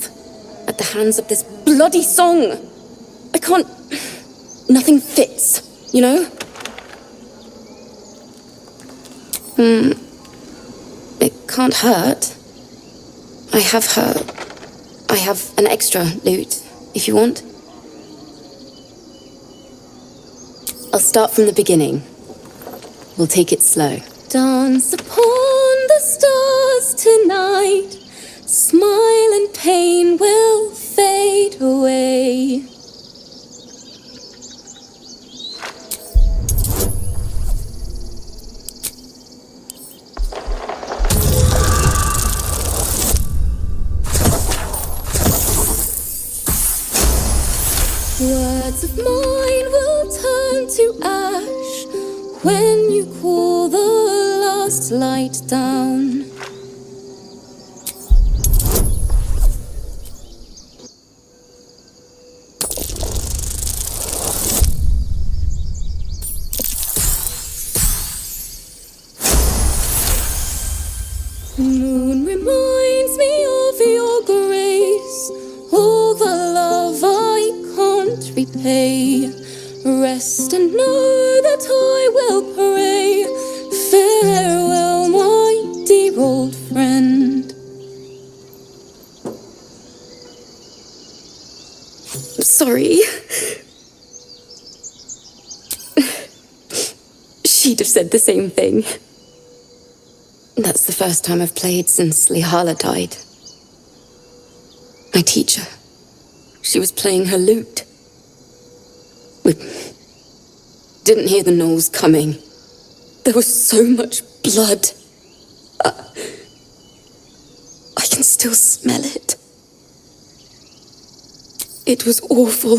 At the hands of this bloody song. I can't. Nothing fits, you know? It can't hurt. I have an extra loot, if you want. I'll start from the beginning. We'll take it slow. Dance upon the stars tonight. Smile and pain will fade away. Words of mine will turn to ash when you cool the last light down. Moon reminds me of your grace, all the love I can't repay. Rest and know that I will pray. Farewell, my dear old friend. I'm sorry. She'd have said the same thing. That's the first time I've played since Lihala died. My teacher. She was playing her lute. We didn't hear the gnolls coming. There was so much blood. I can still smell it. It was awful.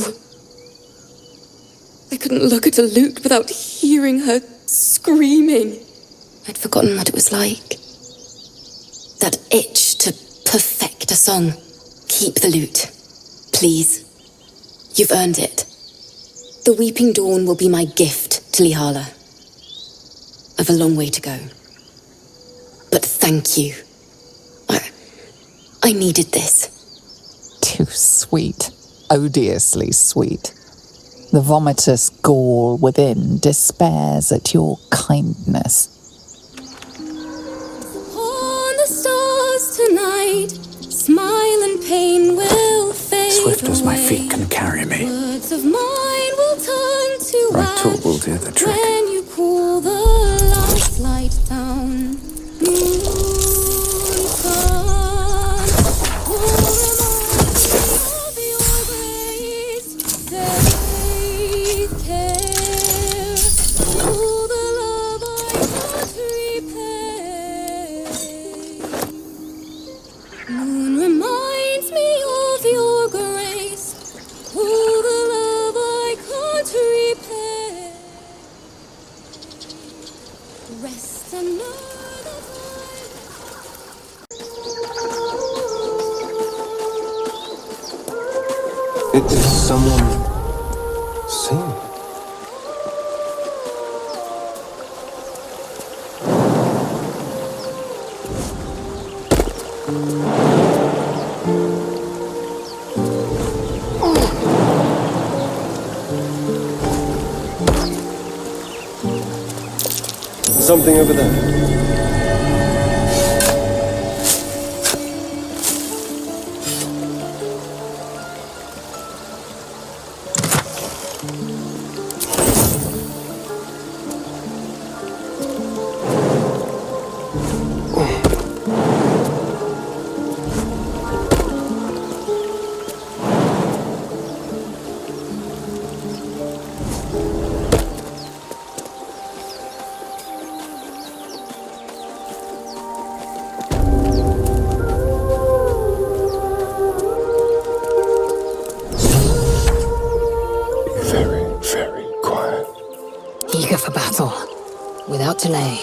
I couldn't look at a lute without hearing her screaming. I'd forgotten what it was like. That itch to perfect a song. Keep the lute. Please. You've earned it. The Weeping Dawn will be my gift to Lihala. I've a long way to go. But thank you. I needed this. Too sweet. Odiously sweet. The vomitous gall within despairs at your kindness. On the stars tonight, smile and pain will fade Swift as my away. feet can carry me. Words of mine will turn to Right tool ash will do the trick. when you cool the last light down. Moon, sun, will remind me of your grace. Faith, care, all the love I can't repay. Is someone seen? Something over there. Eager for battle, without delay.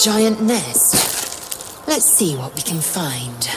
Giant nest. Let's see what we can find.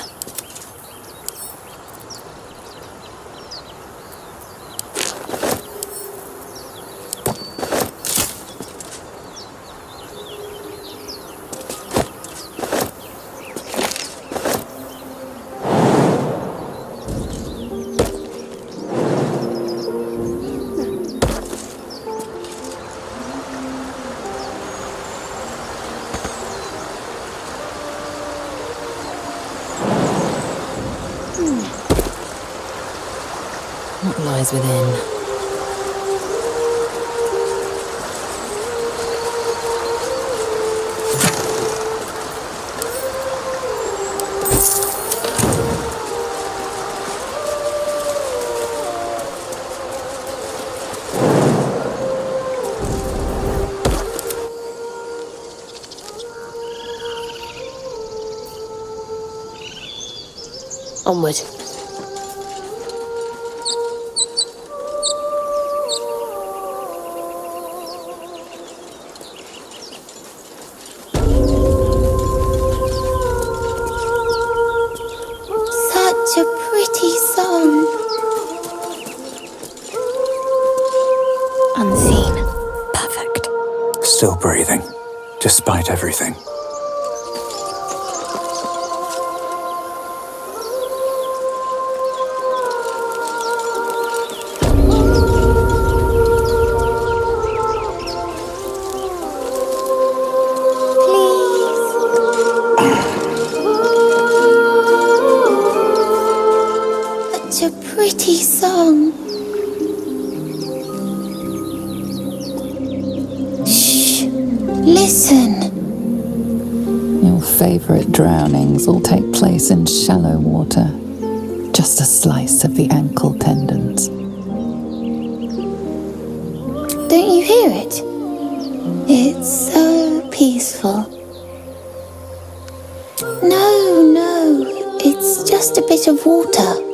What lies within? Onward. Such a pretty song. Unseen. Perfect. Still breathing, despite everything. Such a pretty song. Shh. Listen. Your favorite drownings all take place in shallow water. Just a slice of the ankle tendons. Don't you hear it? It's so peaceful. No, it's just a bit of water.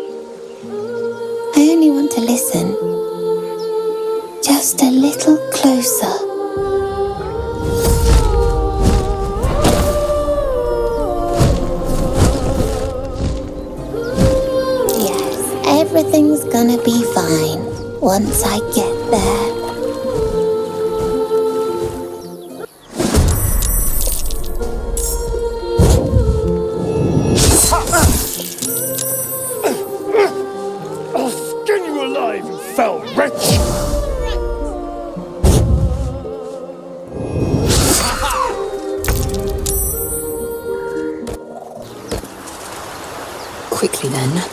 I only want to listen. Just a little closer. Yes, everything's gonna be fine once I get there. I'll skin you alive, you foul wretch! Quickly then.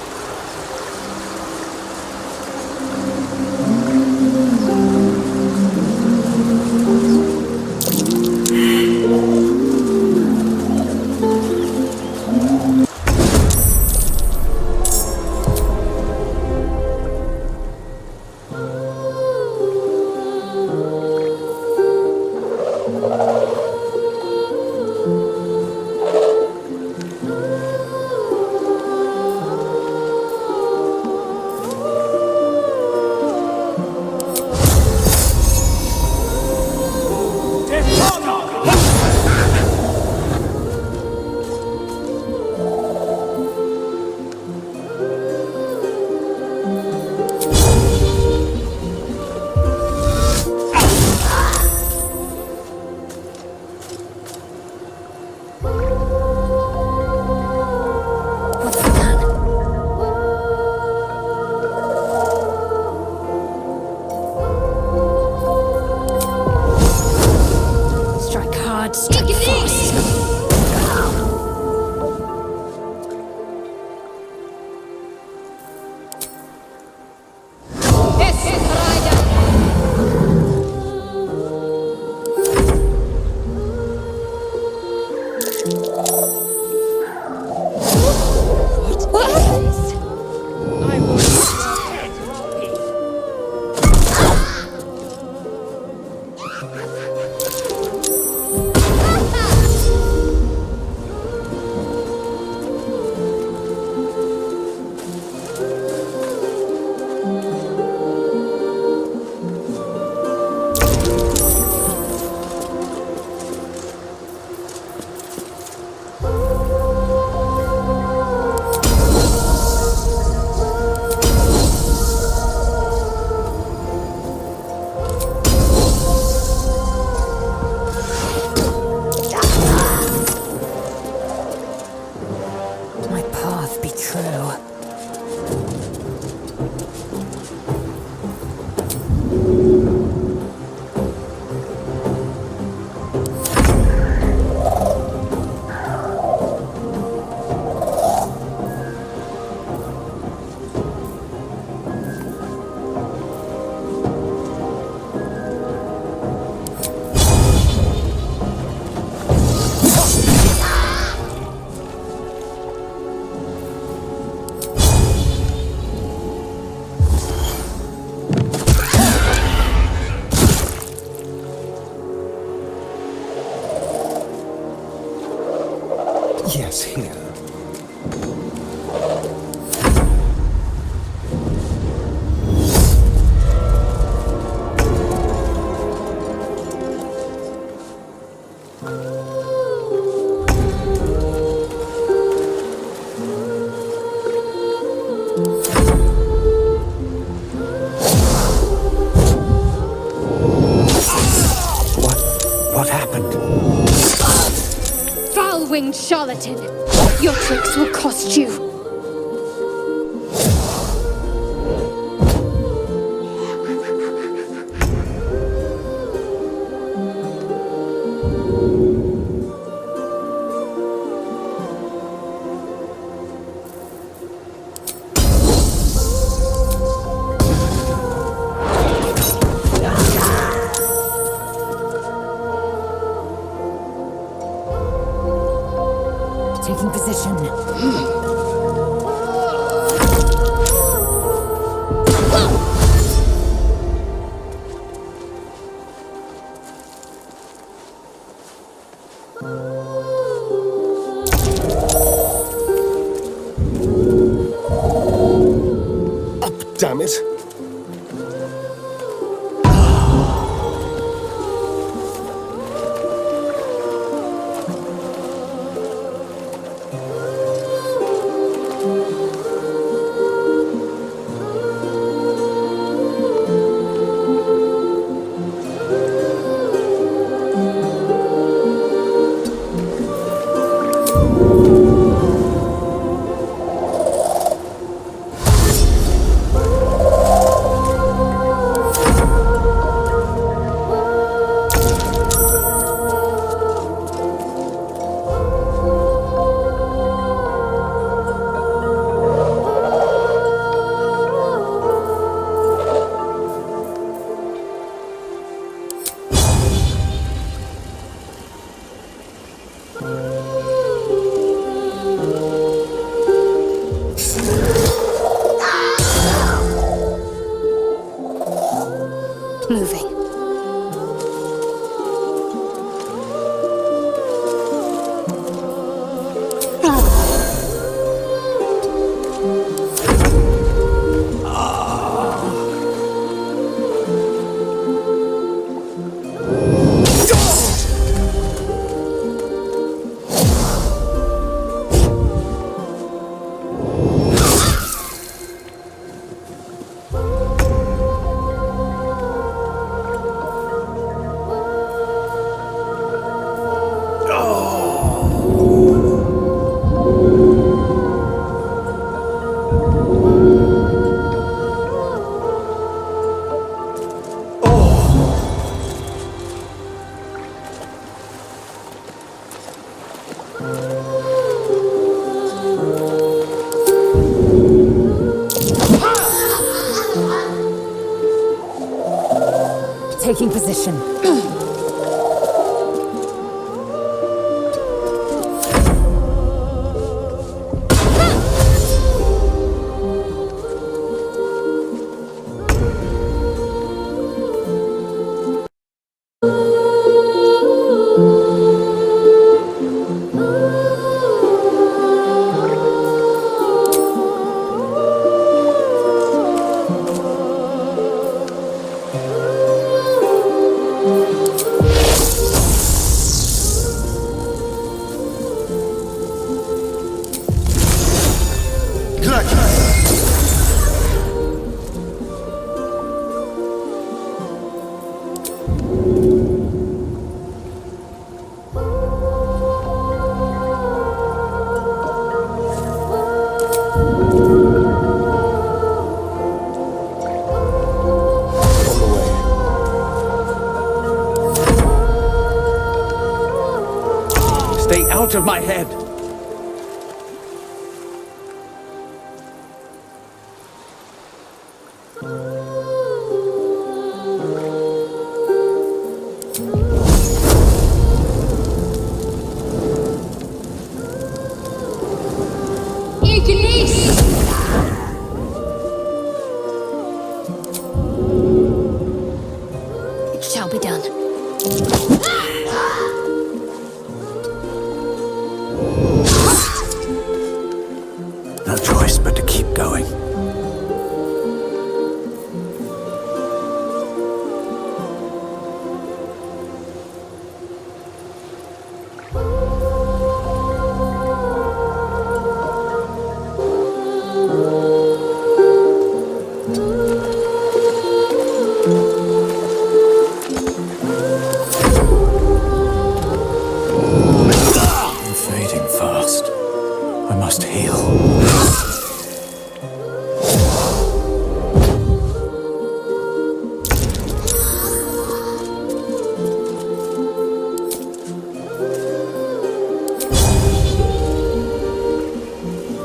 What's the plan? Strike hard, strike fast. Yes, here. What happened? Foul-winged charlatan! Your tricks will cost you! Taking position. Damn it. Moving. Taking position. Stay out of my head! It shall be done. No choice but to keep going. I'm fading fast. I must heal.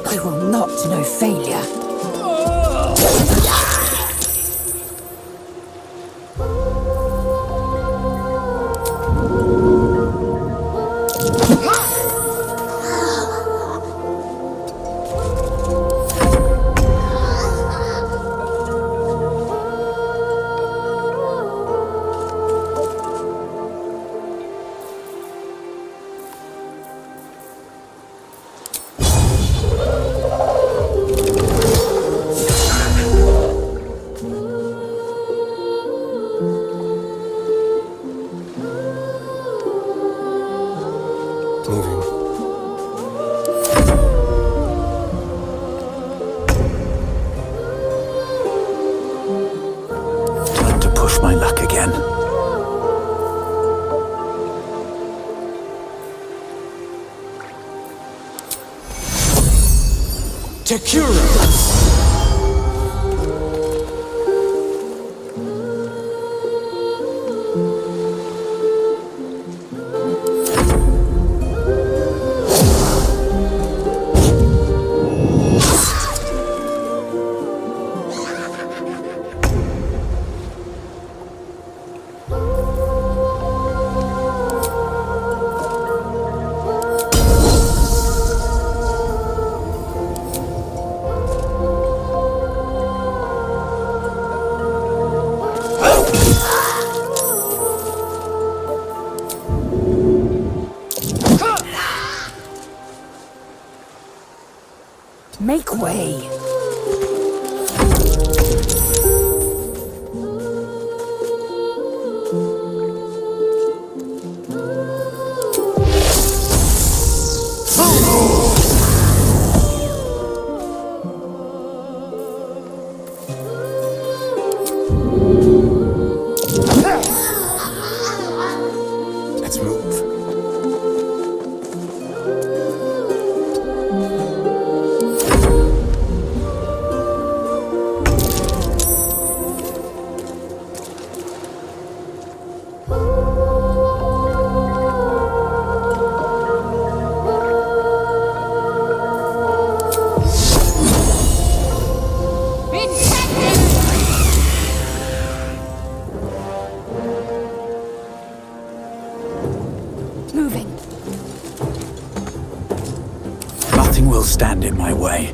I will not know failure. Time to push my luck again. Tekura! Make way. Let's move. will stand in my way.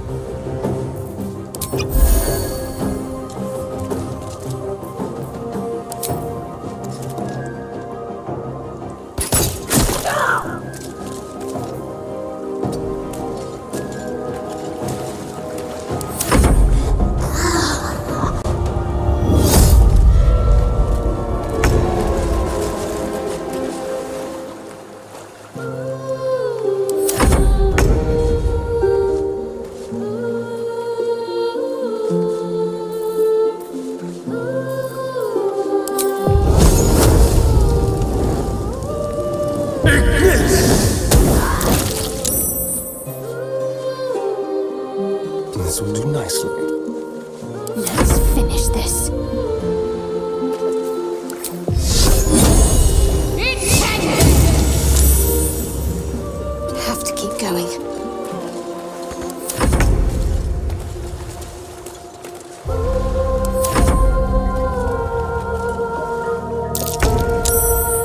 This will do nicely. Let's finish this. Have to keep going.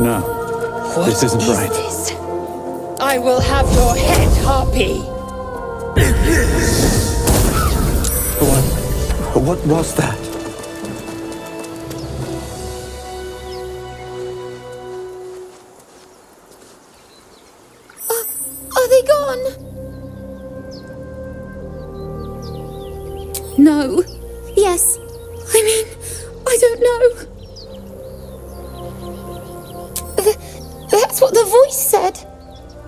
No, this isn't right. This? I will have your head, Harpy. What was that? Are they gone? No. Yes. I mean, I don't know. That's what the voice said.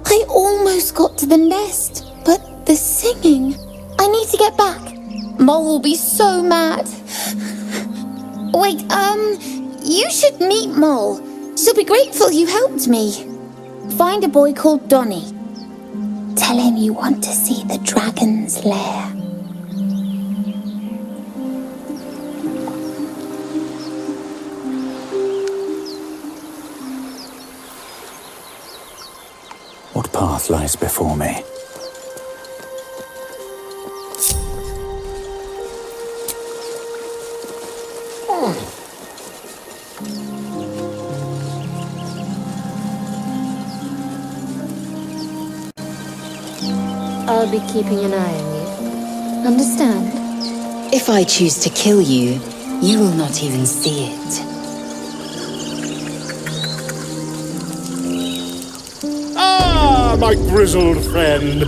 I almost got to the nest, but the singing. I need to get back. Mole will be so mad. Wait, you should meet Mole. She'll be grateful you helped me. Find a boy called Donny. Tell him you want to see the dragon's lair. What path lies before me? I'll be keeping an eye on you. Understand? If I choose to kill you, you will not even see it. Ah, my grizzled friend.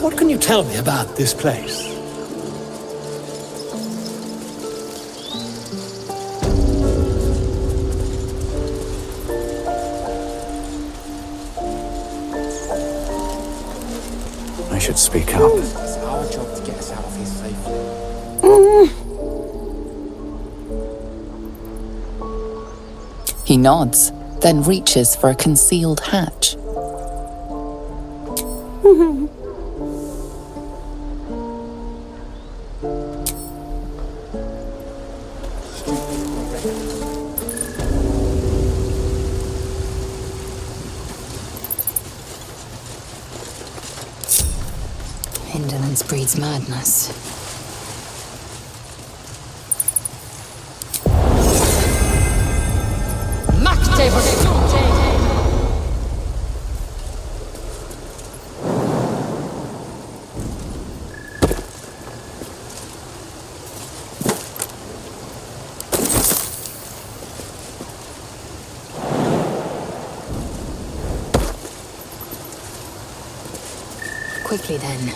What can you tell me about this place? I should speak up. It's our job to get us out of here safely. He nods, then reaches for a concealed hatch. Indolence breeds madness. Quickly then.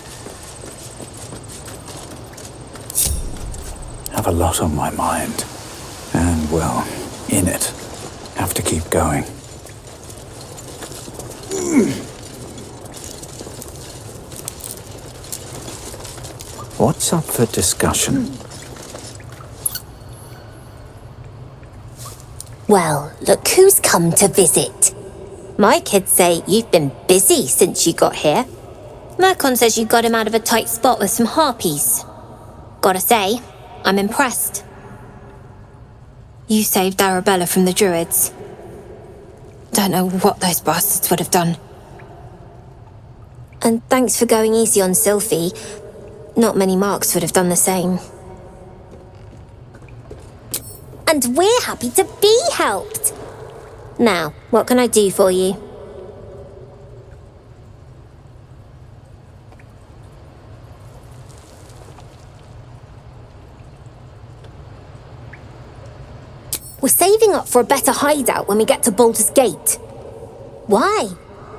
Have a lot on my mind. And, well, in it. Have to keep going. What's up for discussion? Well, look who's come to visit. My kids say you've been busy since you got here. Mercon says you got him out of a tight spot with some harpies. Gotta say, I'm impressed. You saved Arabella from the druids. Don't know what those bastards would have done. And thanks for going easy on Sylphie. Not many marks would have done the same. And we're happy to be helped. Now, what can I do for you? We're saving up for a better hideout when we get to Baldur's Gate. Why?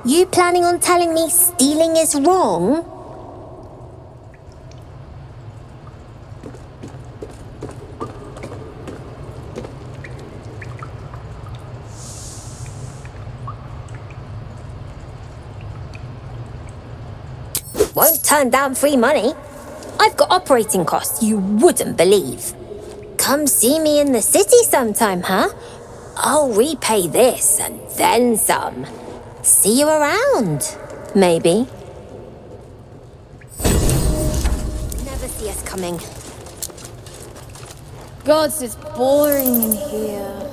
You planning on telling me stealing is wrong? Won't turn down free money. I've got operating costs you wouldn't believe. Come see me in the city sometime, huh? I'll repay this and then some. See you around, maybe. Never see us coming. Gods, it's boring in here.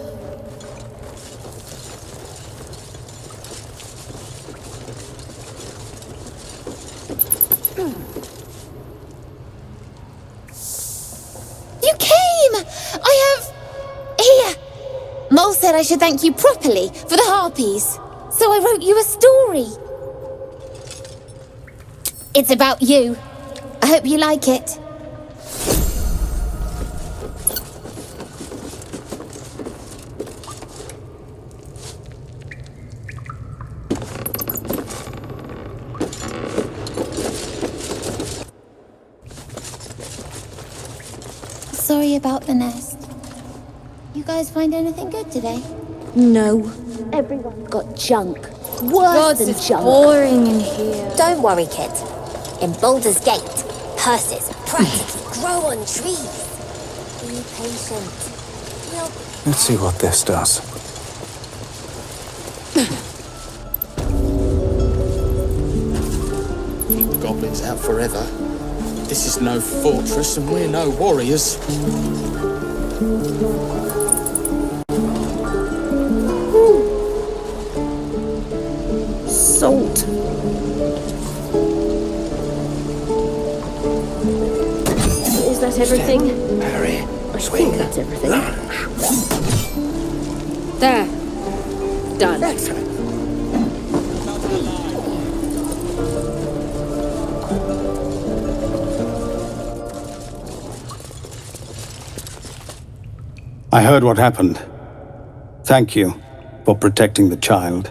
You came! I have... Here! Mole said I should thank you properly for the harpies. So I wrote you a story. It's about you. I hope you like it. Sorry about the nest. You guys find anything good today? No. Everyone's got junk. Worse Gods, than it's junk. boring in here. Don't worry, kid. In Baldur's Gate, purses practically grow on trees. Be patient. Let's see what this does. Goblins out forever. This is no fortress and we're no warriors. Salt. Is that everything? Harry, I think that's everything. There. Done. Excellent. I heard what happened. Thank you for protecting the child.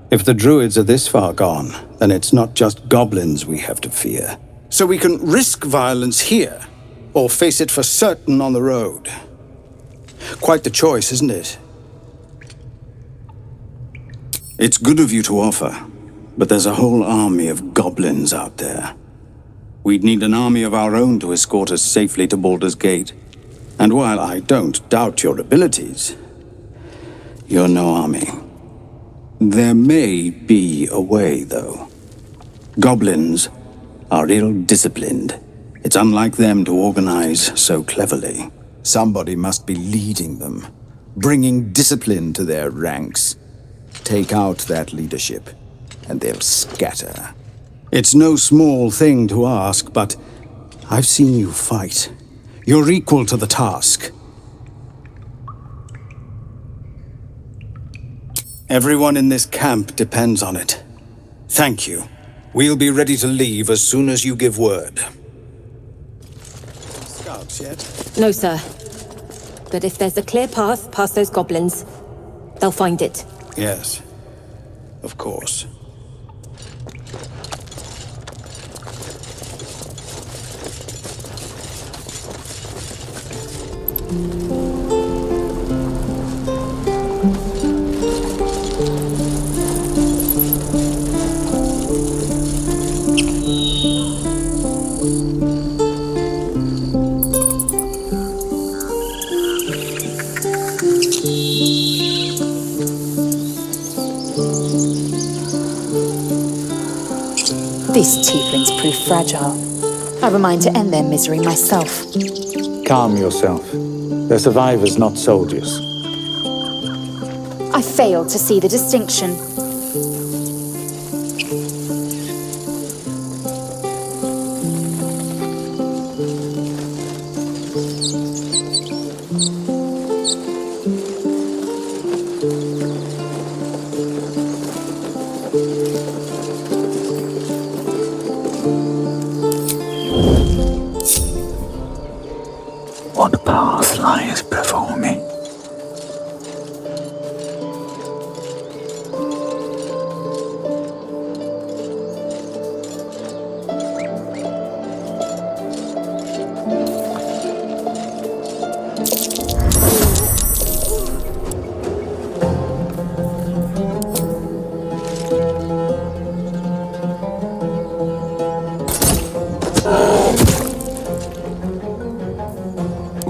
If the druids are this far gone, then it's not just goblins we have to fear. So we can risk violence here, or face it for certain on the road. Quite the choice, isn't it? It's good of you to offer, but there's a whole army of goblins out there. We'd need an army of our own to escort us safely to Baldur's Gate. And while I don't doubt your abilities, you're no army. There may be a way, though. Goblins are ill-disciplined. It's unlike them to organize so cleverly. Somebody must be leading them, bringing discipline to their ranks. Take out that leadership, and they'll scatter. It's no small thing to ask, but I've seen you fight. You're equal to the task. Everyone in this camp depends on it. Thank you. We'll be ready to leave as soon as you give word. Scouts yet? No, sir. But if there's a clear path past those goblins, they'll find it. Yes, of course. These tieflings prove fragile. I have a mind to end their misery myself. Calm yourself. They're survivors, not soldiers. I fail to see the distinction. What path lies before me?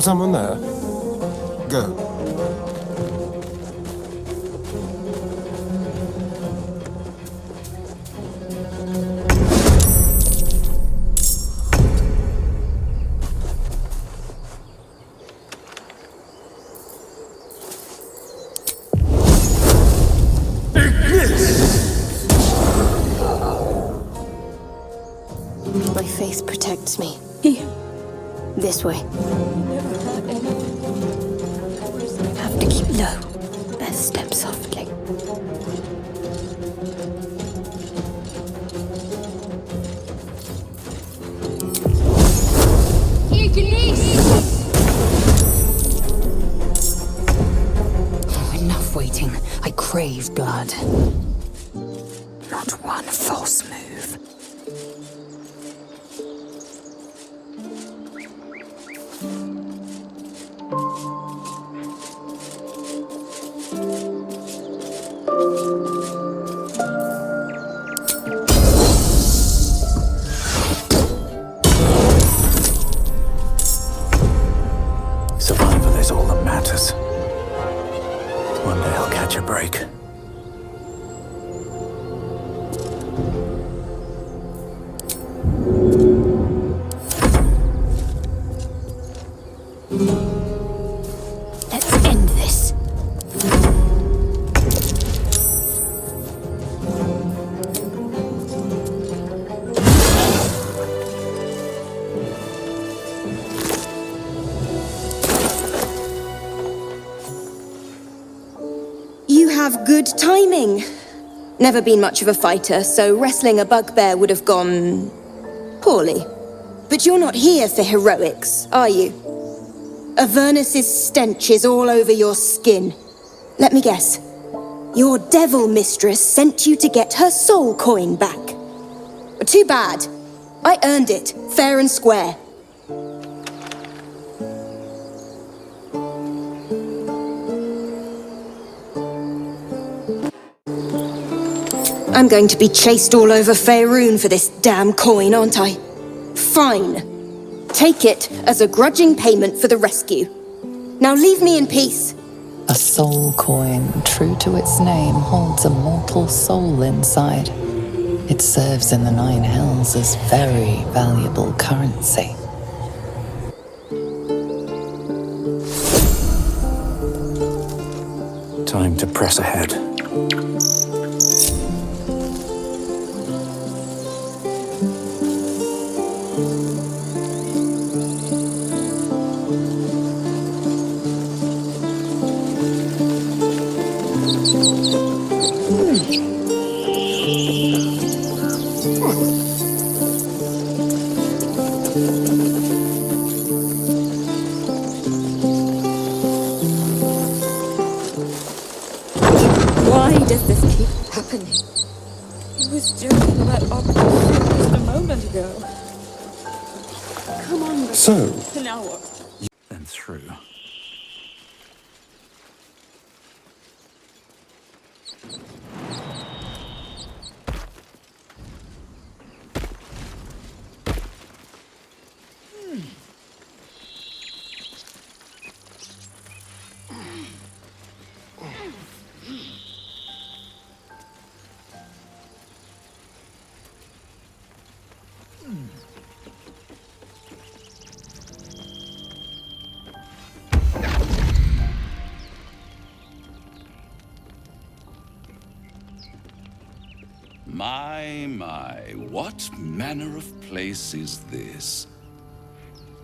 Someone there? Go. My faith protects me. Here. This way. Have to keep low. Best step softly. Enough waiting. I crave blood. Not one false move. Survival is all that matters. One day I'll catch a break. Let's end this. You have good timing. Never been much of a fighter, so wrestling a bugbear would have gone poorly. But you're not here for heroics, are you? Avernus's stench is all over your skin. Let me guess. Your devil mistress sent you to get her soul coin back. Too bad. I earned it, fair and square. I'm going to be chased all over Faerun for this damn coin, aren't I? Fine. Take it as a grudging payment for the rescue. Now leave me in peace. A soul coin, true to its name, holds a mortal soul inside. It serves in the Nine Hells as very valuable currency. Time to press ahead. Why does this keep happening? He was joking about opposition just a moment ago. Come on, So, an hour. then through. My, what manner of place is this?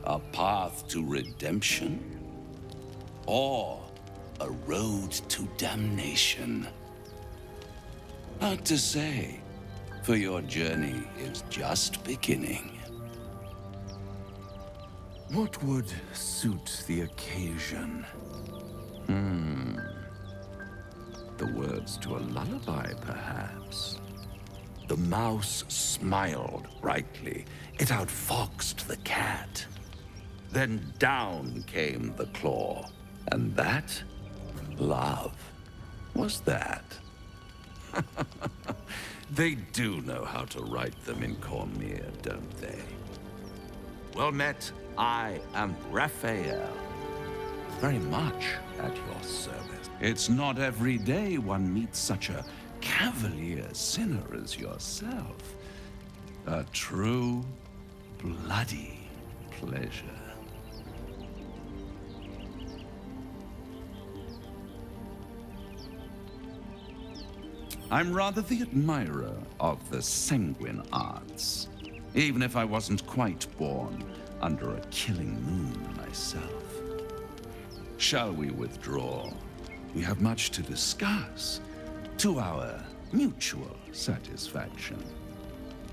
A path to redemption? Or a road to damnation? Hard to say, for your journey is just beginning. What would suit the occasion? The words to a lullaby, perhaps? The mouse smiled brightly. It outfoxed the cat. Then down came the claw. And that? Love. Was that? They do know how to write them in Cormier, don't they? Well met. I am Raphael. Very much at your service. It's not every day one meets such a cavalier sinner as yourself. A true, bloody pleasure. I'm rather the admirer of the sanguine arts, even if I wasn't quite born under a killing moon myself. Shall we withdraw? We have much to discuss, to our mutual satisfaction.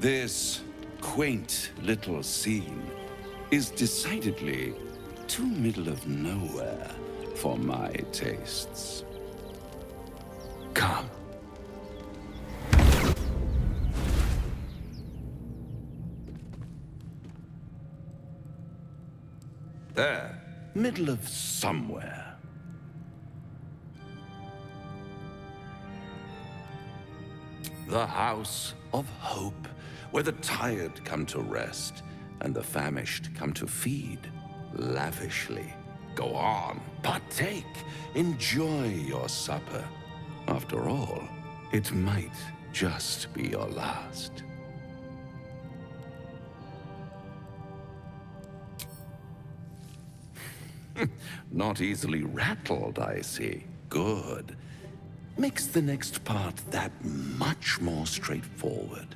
This quaint little scene is decidedly too middle of nowhere for my tastes. Come. There, middle of somewhere. The House of Hope, where the tired come to rest and the famished come to feed lavishly. Go on, partake, enjoy your supper. After all, it might just be your last. Not easily rattled, I see. Good. Makes the next part that much more straightforward.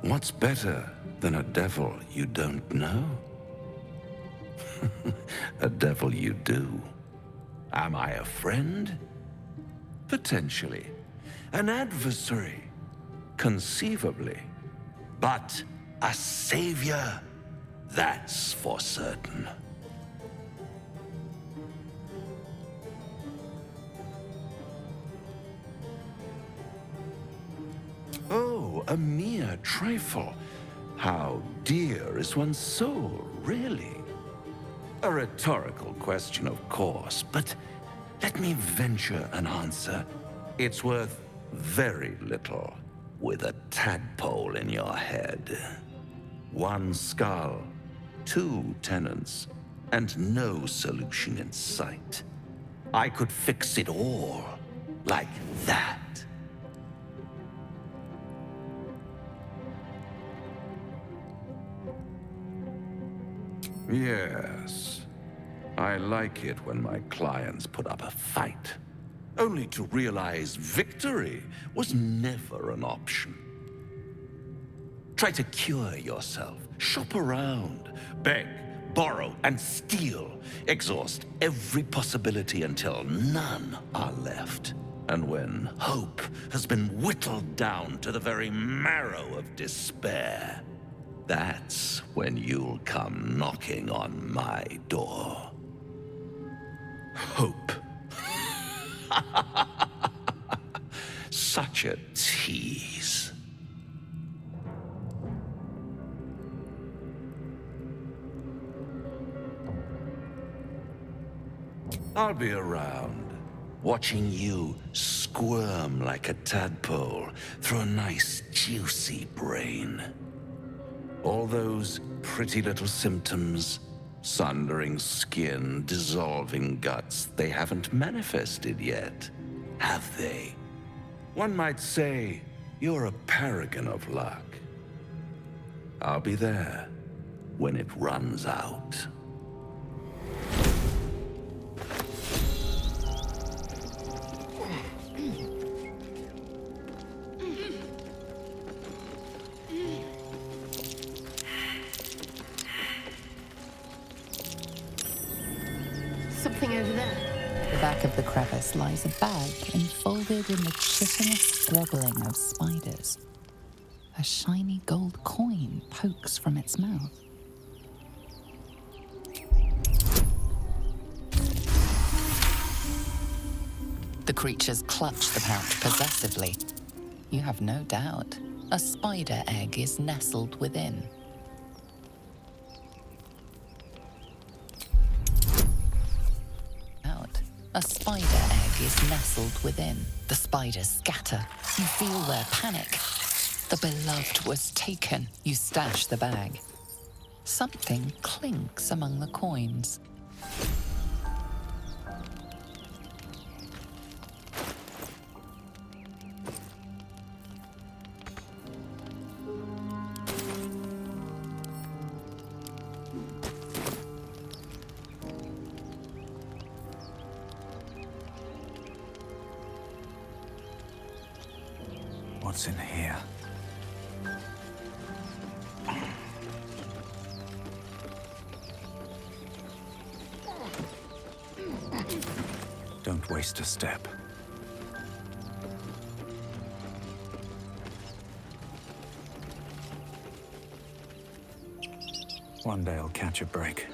What's better than a devil you don't know? A devil you do. Am I a friend? Potentially. An adversary? Conceivably. But a savior? That's for certain. Oh, a mere trifle. How dear is one's soul, really? A rhetorical question, of course, but let me venture an answer. It's worth very little with a tadpole in your head. One skull, 2 tenants, and no solution in sight. I could fix it all like that. Yes, I like it when my clients put up a fight, only to realize victory was never an option. Try to cure yourself, shop around, beg, borrow, and steal. Exhaust every possibility until none are left. And when hope has been whittled down to the very marrow of despair, that's when you'll come knocking on my door. Hope. Such a tease. I'll be around, watching you squirm like a tadpole through a nice, juicy brain. All those pretty little symptoms, sundering skin, dissolving guts, they haven't manifested yet, have they? One might say you're a paragon of luck. I'll be there when it runs out. Something over there. The back of the crevice lies a bag enfolded in the chitinous squabbling of spiders. A shiny gold coin pokes from its mouth. The creatures clutch the pouch possessively. You have no doubt a spider egg is nestled within. A spider egg is nestled within. The spiders scatter. You feel their panic. The beloved was taken. You stash the bag. Something clinks among the coins. What's in here? Don't waste a step. One day I'll catch a break.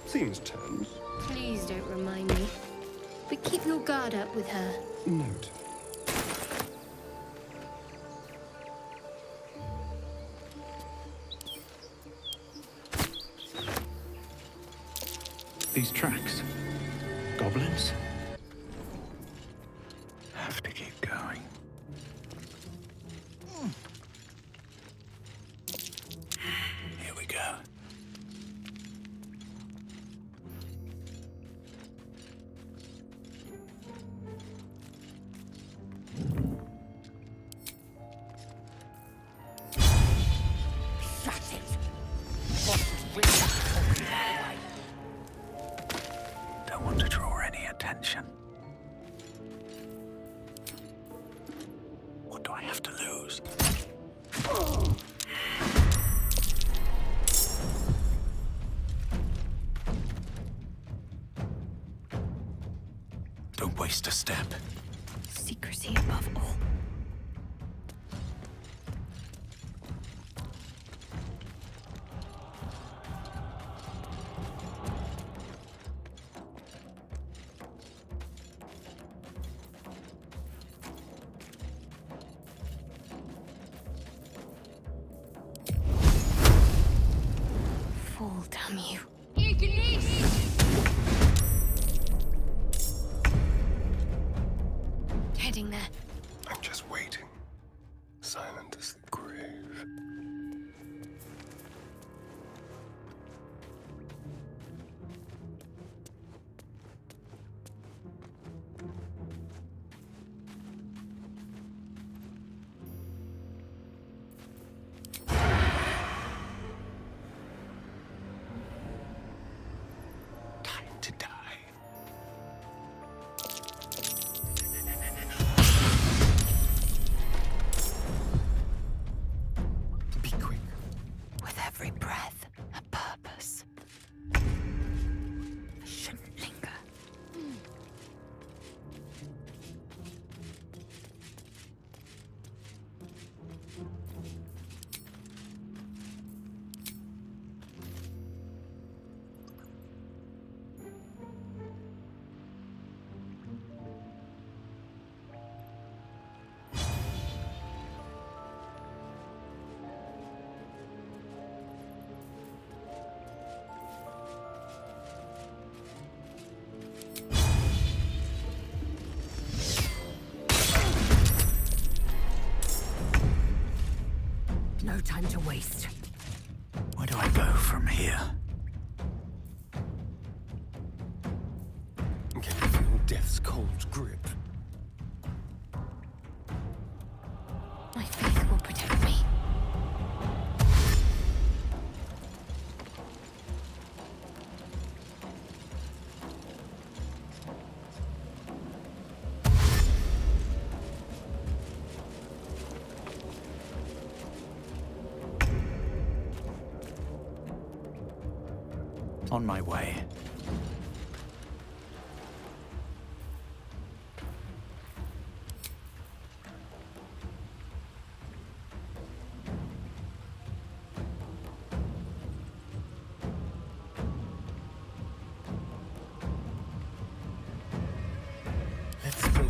Seems tense. Please don't remind me. But keep your guard up with her. Note. These tracks. Goblins? Have to keep going. Here we go. Don't want to draw any attention. What do I have to lose? Don't waste a step. Secrecy above all. Fall, damn you. Heading there. I'm just waiting. Silent as the grave. Time to die. Be quick. With every breath, a purpose. I shouldn't linger. No time to waste. Where do I go from here? Can you feel death's cold grip? My faith will protect me. On my way.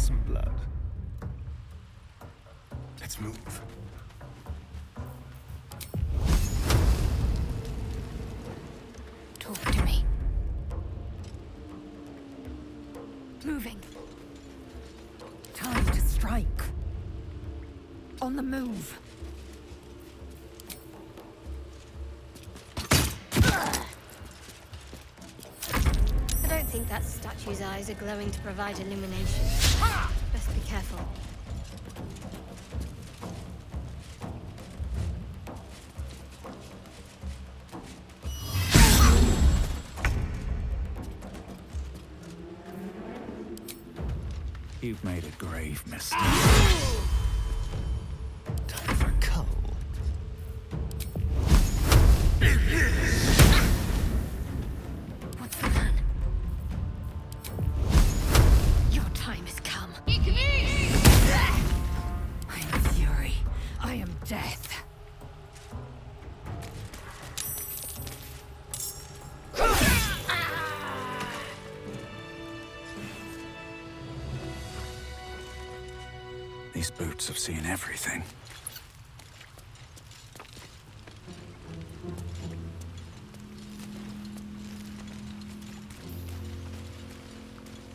some blood. Let's move. Talk to me. Moving. Time to strike. On the move. I don't think that statue's eyes are glowing to provide illumination. Best be careful. You've made a grave mistake. Time for cull. What's the plan? Your time has come. I am fury. I am death. These boots have seen everything.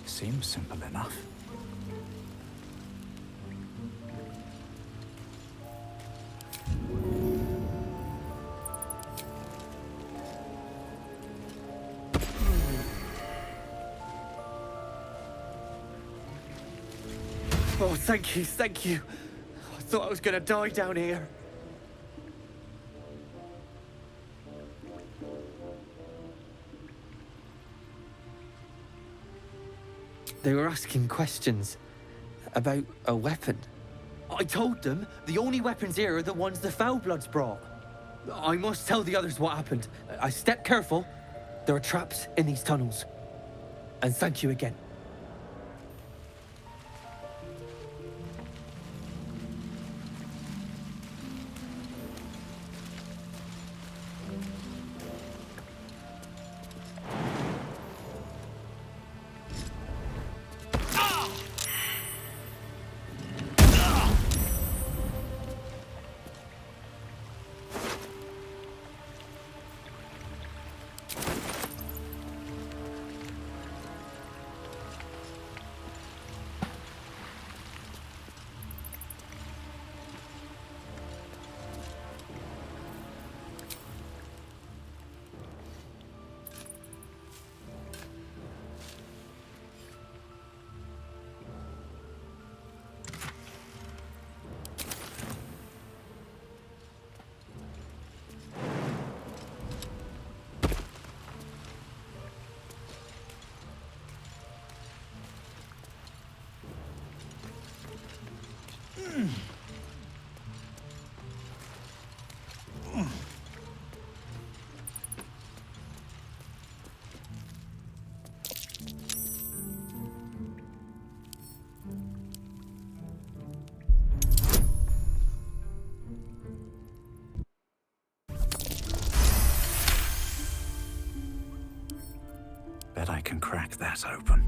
Seems simple enough. Oh, thank you, thank you. I thought I was gonna die down here. They were asking questions about a weapon. I told them the only weapons here are the ones the Foulbloods brought. I must tell the others what happened. I step careful. There are traps in these tunnels. And thank you again. Bet I can crack that open.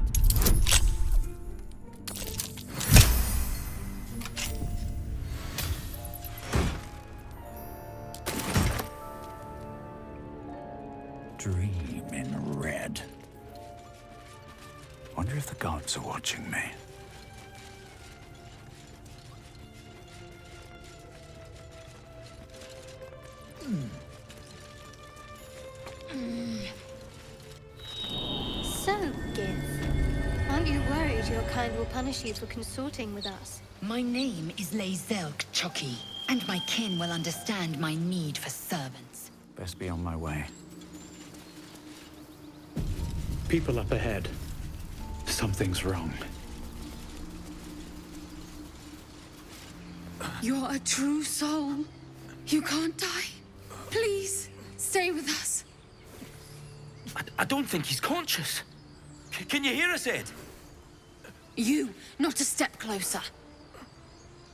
Dream in red. Wonder if the gods are watching me. So, Gith, aren't you worried your kind will punish you for consorting with us? My name is Lae'zelk Chucky, and my kin will understand my need for servants. Best be on my way. People up ahead. Something's wrong. You're a true soul. You can't die. Please, stay with us. I don't think he's conscious. Can you hear us, Ed? You, not a step closer.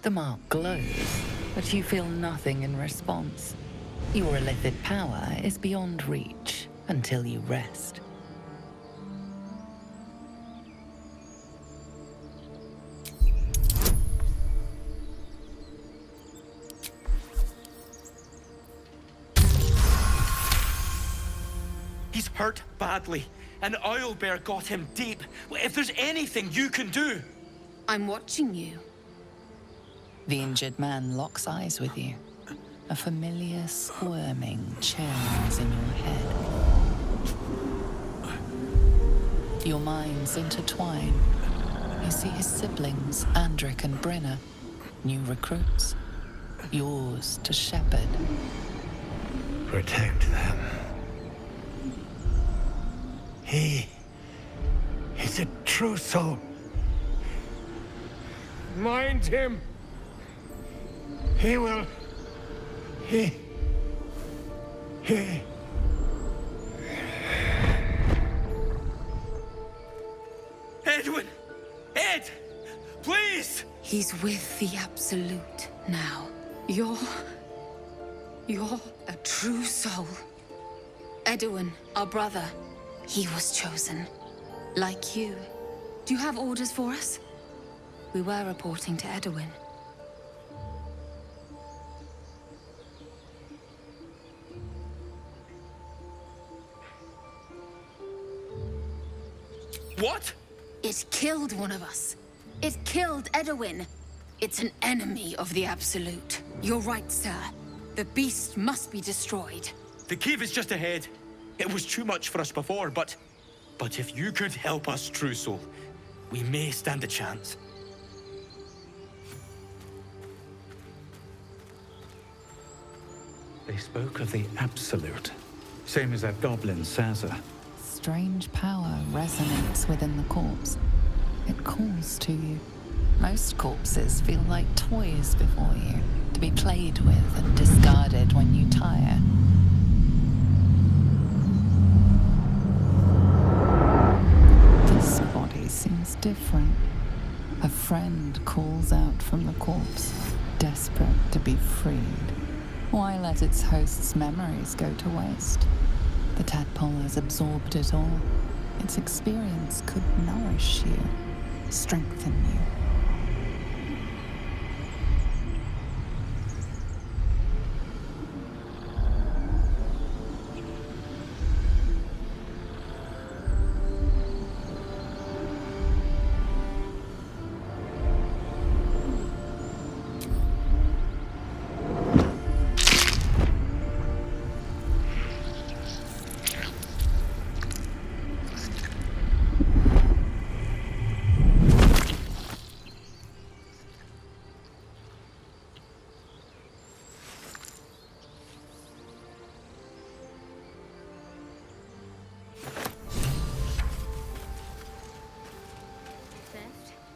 The mark glows, but you feel nothing in response. Your illithid power is beyond reach until you rest. hurt badly, and Owlbear got him deep. If there's anything you can do... I'm watching you. The injured man locks eyes with you. A familiar squirming churns in your head. Your minds intertwine. You see his siblings, Andric and Brenna, new recruits, yours to shepherd. Protect them. He is a true soul. Mind him. He will. He. Edwin! Ed! Please! He's with the Absolute now. You're a true soul. Edwin, our brother, he was chosen. Like you. Do you have orders for us? We were reporting to Edwin. What? It killed one of us. It killed Edwin. It's an enemy of the Absolute. You're right, sir. The beast must be destroyed. The cave is just ahead. It was too much for us before, but if you could help us, True Soul, we may stand a chance. They spoke of the Absolute. Same as that goblin, Sazza. Strange power resonates within the corpse. It calls to you. Most corpses feel like toys before you, to be played with and discarded when you tire. This body seems different. A friend calls out from the corpse, desperate to be freed. Why let its host's memories go to waste? The tadpole has absorbed it all. Its experience could nourish you, strengthen you.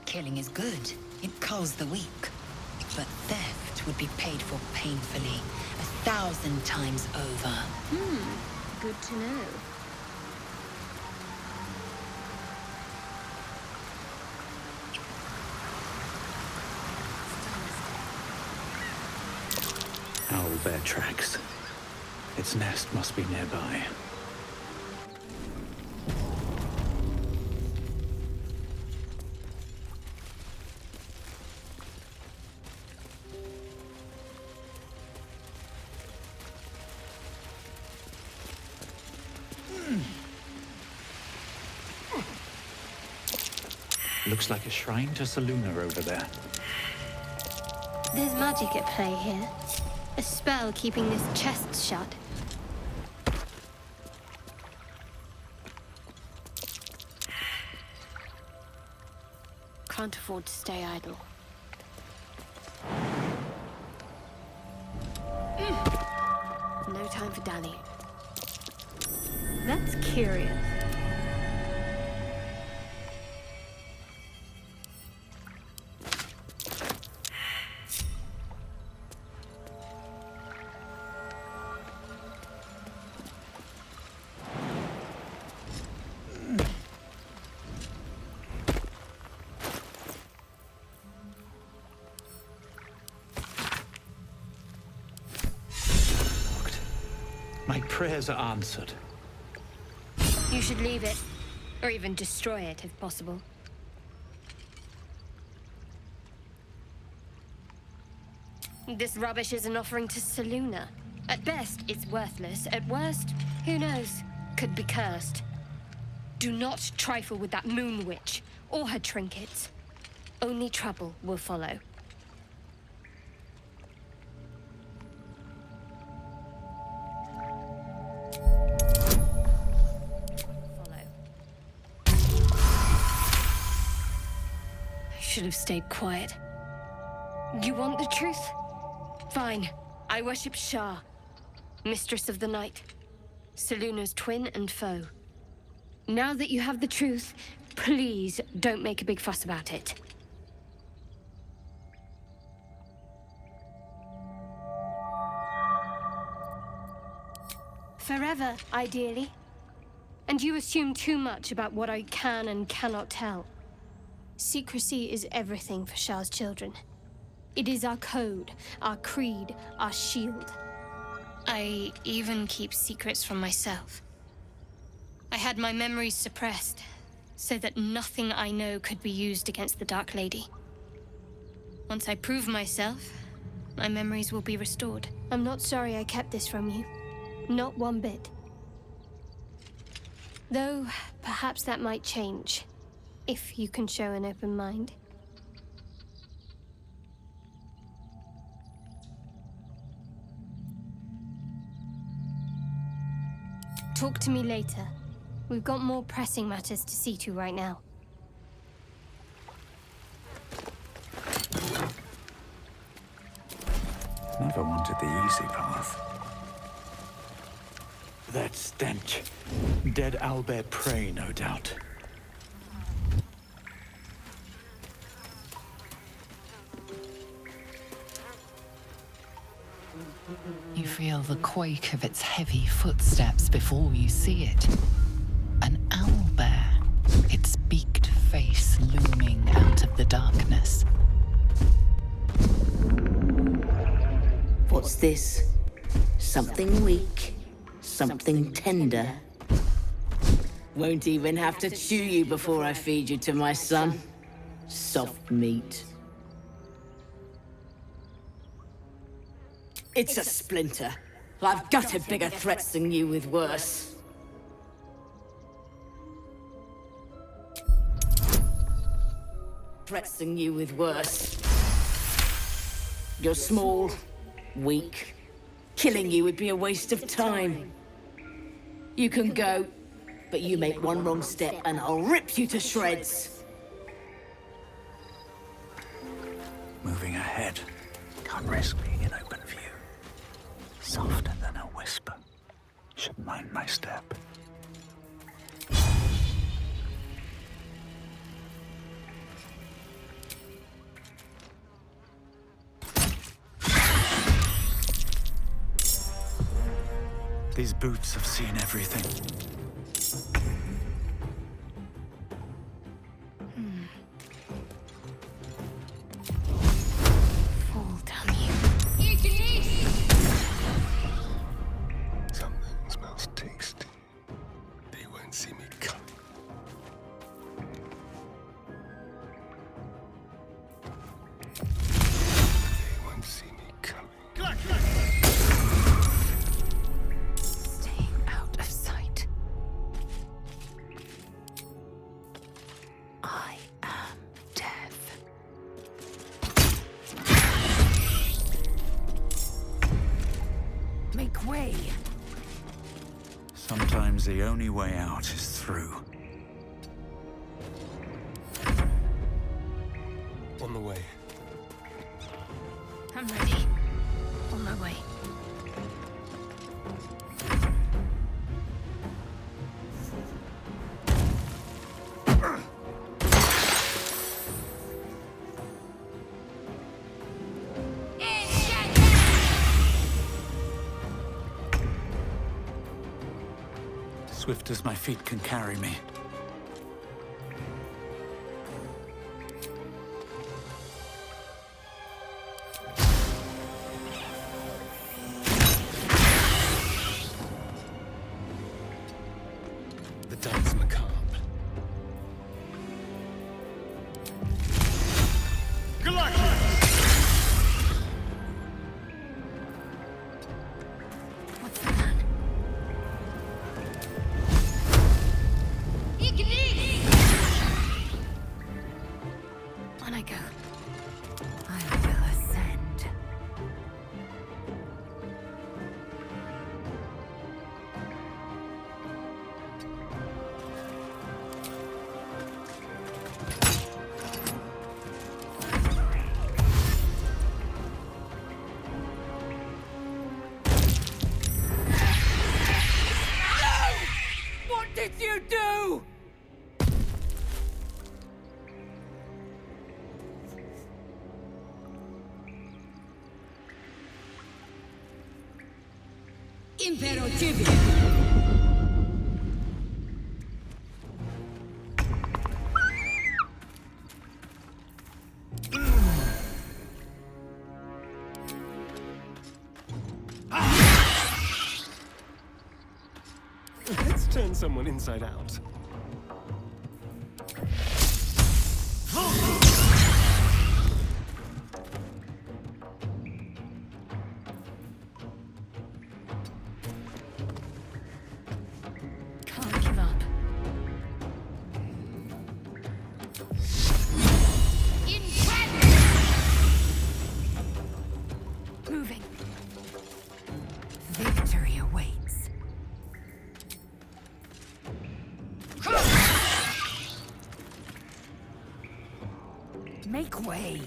Killing is good. It culls the weak. But theft would be paid for painfully, 1,000 times over. Good to know. Owlbear tracks. Its nest must be nearby. Looks like a shrine to Selûne over there. There's magic at play here. A spell keeping this chest shut. Can't afford to stay idle. No time for dallying. That's curious. My prayers are answered. You should leave it, or even destroy it if possible. This rubbish is an offering to Selûne. At best, it's worthless. At worst, who knows? could be cursed. Do not trifle with that moon witch or her trinkets. Only trouble will follow. I should have stayed quiet. You want the truth? Fine. I worship Shah, Mistress of the Night, Seluna's twin and foe. Now that you have the truth, please don't make a big fuss about it. Forever, ideally. And you assume too much about what I can and cannot tell. Secrecy is everything for Shah's children. It is our code, our creed, our shield. I even keep secrets from myself. I had my memories suppressed, so that nothing I know could be used against the Dark Lady. Once I prove myself, my memories will be restored. I'm not sorry I kept this from you. Not one bit. Though, perhaps that might change, if you can show an open mind. Talk to me later. We've got more pressing matters to see to right now. Never wanted the easy path. That stench. Dead owlbear prey, no doubt. You feel the quake of its heavy footsteps before you see it. An owlbear, its beaked face looming out of the darkness. What's this? Something weak, something tender. Won't even have to chew you before I feed you to my son. Soft meat. It's a splinter. I've gutted bigger threats than you with worse. Threats than you with worse. You're small, weak. Killing you would be a waste of time. You can go, but you make one wrong step and I'll rip you to shreds. Moving ahead. Can't risk being in open view. Softer than a whisper. Should mind my step. These boots have seen everything. Fall, damn you. Something smells tasty. They won't see me coming. They won't see me coming. Staying out of sight. I am death. Make way. Sometimes the only way out is through. On the way. I'm ready. On my way. Swift as my feet can carry me. The dance macabre. What's the plan? Let's turn someone inside out. Can't give up. Moving. Victory awaits. Make way.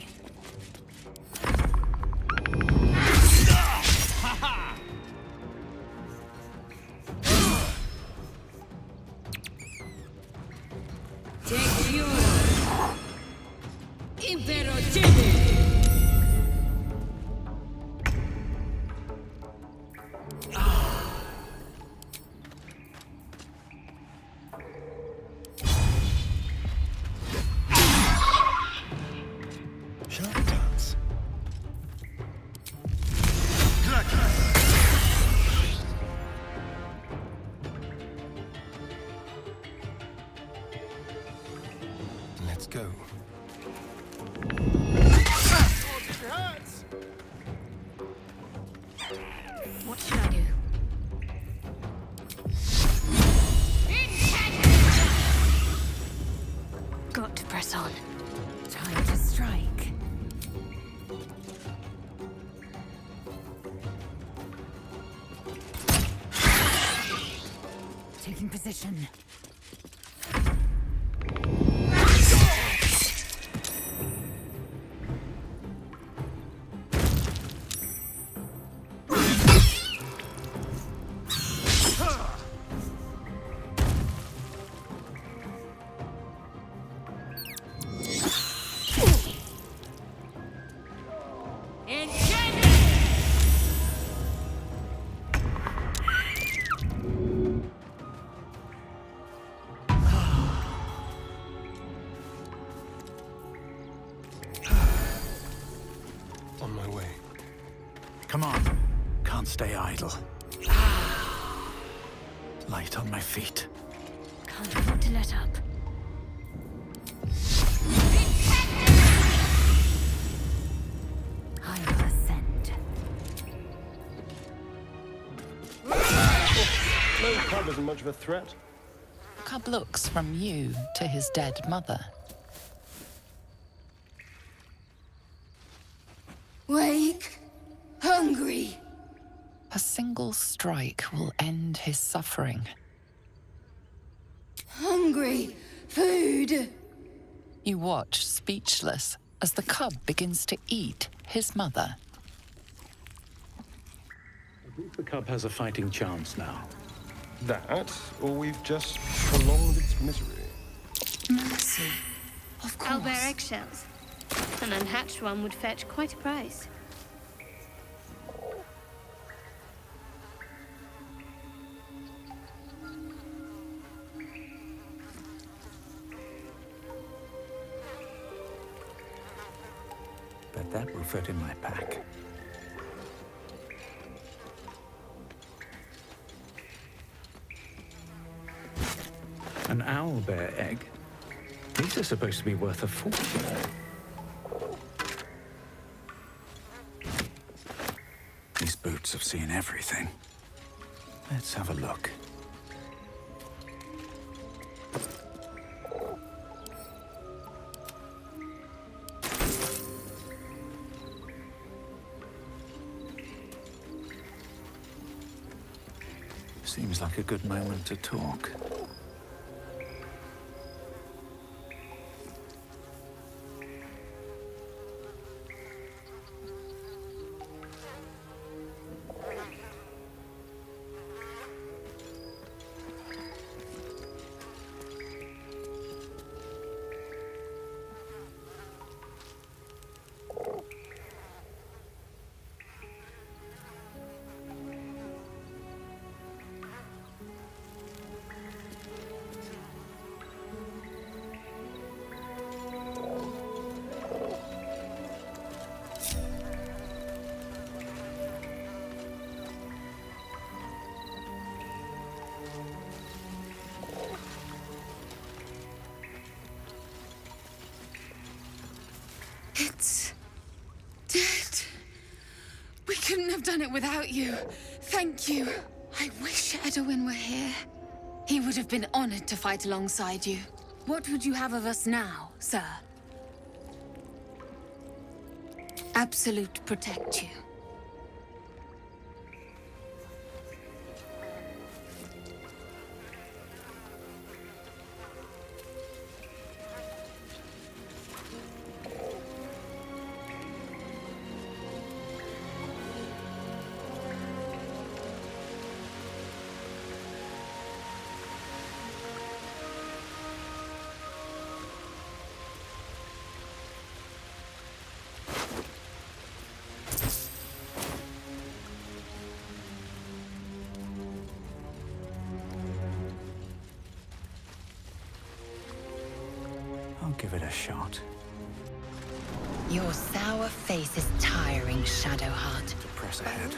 Let's go. What should I do? Got to press on. Time to strike. Taking position. On my way. Come on. Can't stay idle. Light on my feet. Can't afford to let up. I will ascend. No cub isn't much of a threat. Cub looks from you to his dead mother. Wake. Hungry. A single strike will end his suffering. Hungry. Food. You watch, speechless, as the cub begins to eat his mother. I think the cub has a fighting chance now. That, or we've just prolonged its misery. Mercy. Of course. I'll bear eggshells. An unhatched one would fetch quite a price. But that will fit in my pack. An owlbear egg? These are supposed to be worth a fortune. These boots have seen everything. Let's have a look. Seems like a good moment to talk. couldn't have done it without you. Thank you. I wish Edwin were here. He would have been honored to fight alongside you. What would you have of us now, sir? Absolute protect you. I'll give it a shot. Your sour face is tiring, Shadowheart. To press ahead.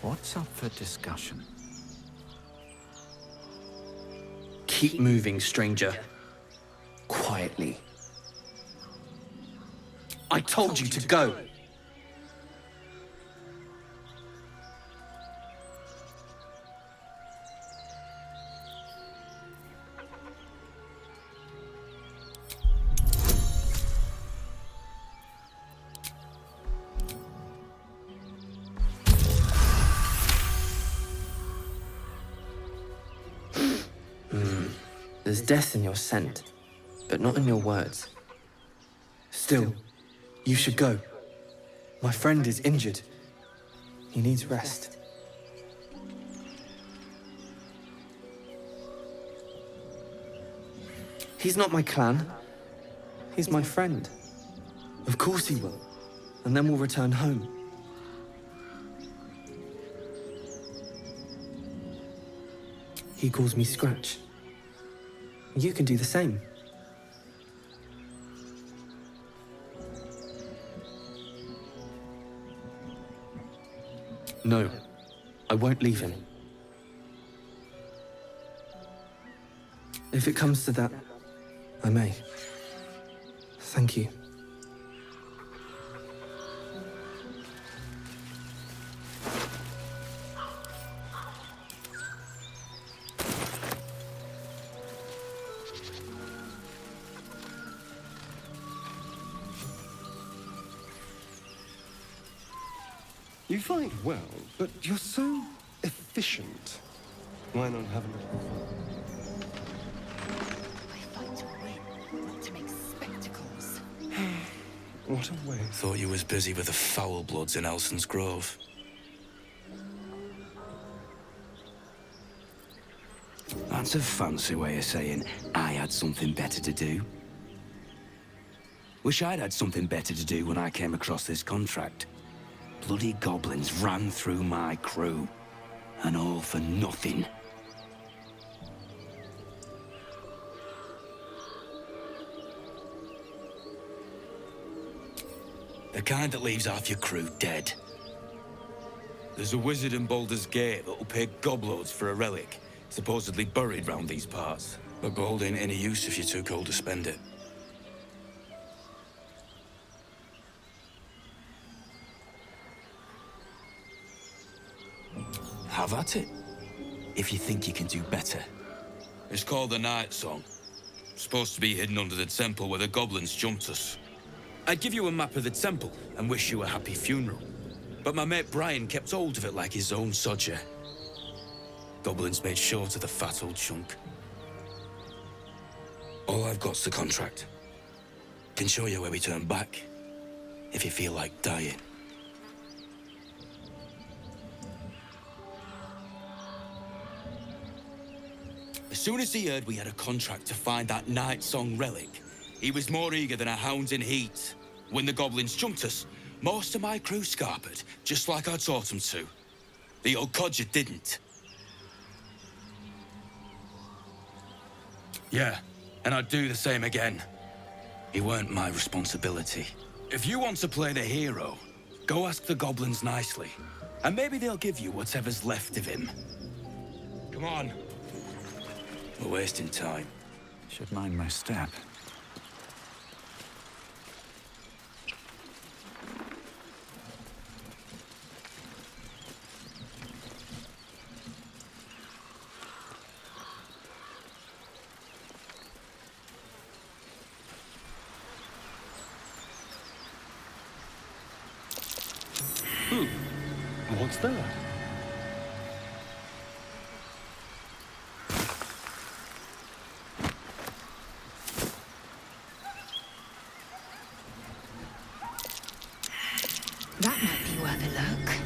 What's up for discussion? Keep moving, stranger. Quietly. I told you to go! There's death in your scent, but not in your words. Still, you should go. My friend is injured. He needs rest. He's not my clan. He's my friend. Of course he will. And then we'll return home. He calls me Scratch. You can do the same. No, I won't leave him. If it comes to that, I may. Thank you. You fight well, but you're so efficient. Why not have a little fun? I fight to win, not to make spectacles. What a way. Thought you was busy with the foul bloods in Elson's Grove. That's a fancy way of saying I had something better to do. Wish I'd had something better to do when I came across this contract. Bloody goblins ran through my crew. And all for nothing. The kind that leaves half your crew dead. There's a wizard in Baldur's Gate that'll pay gobloads for a relic, supposedly buried round these parts. But gold ain't any use if you're too cold to spend it. Have at it, if you think you can do better. It's called the Night Song. Supposed to be hidden under the temple where the goblins jumped us. I'd give you a map of the temple and wish you a happy funeral. But my mate Brian kept hold of it like his own sodger. Goblins made short of the fat old chunk. All I've got's the contract. Can show you where we turn back, if you feel like dying. As soon as he heard we had a contract to find that Night Song relic, he was more eager than a hound in heat. When the goblins jumped us, Most of my crew scarpered, just like I taught them to. The old codger didn't. Yeah, and I'd do the same again. He weren't my responsibility. If you want to play the hero, go ask the goblins nicely. And maybe they'll give you whatever's left of him. Come on. We're wasting time. Should mind my step. What's that? That might be worth a look.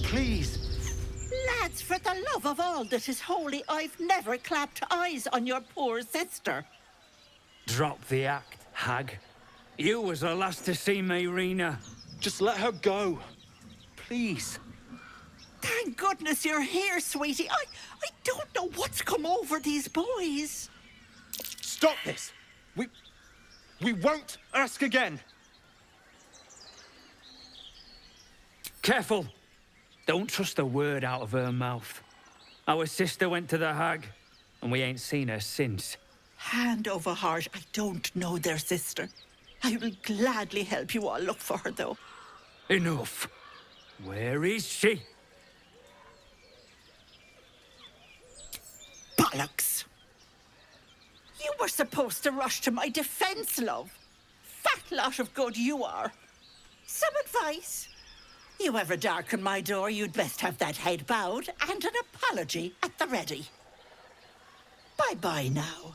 Please. Lads, for the love of all that is holy, I've never clapped eyes on your poor sister. Drop the act, hag. You was the last to see Mayrina. Just let her go. Please. Thank goodness you're here, sweetie. I don't know what's come over these boys. Stop this! We won't ask again! Careful! Don't trust a word out of her mouth. Our sister went to the hag, and we ain't seen her since. Hand over heart, I don't know their sister. I will gladly help you all look for her, though. Enough! Where is she? Bollocks! You were supposed to rush to my defense, love. Fat lot of good you are. Some advice? You ever darken my door, you'd best have that head bowed and an apology at the ready. Bye-bye now.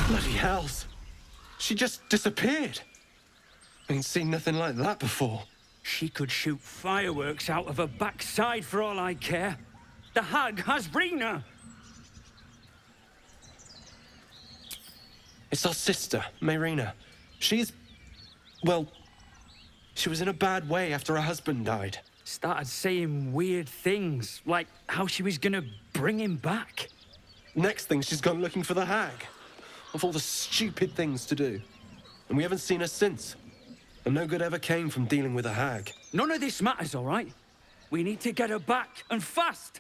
Bloody hells. She just disappeared. Ain't seen nothing like that before. She could shoot fireworks out of her backside for all I care. The hag has Rena. It's our sister, Mayrina. She's... well... she was in a bad way after her husband died. Started saying weird things, like how she was gonna bring him back. Next thing, she's gone looking for the hag. Of all the stupid things to do. And we haven't seen her since. And no good ever came from dealing with a hag. None of this matters, all right? We need to get her back, and fast!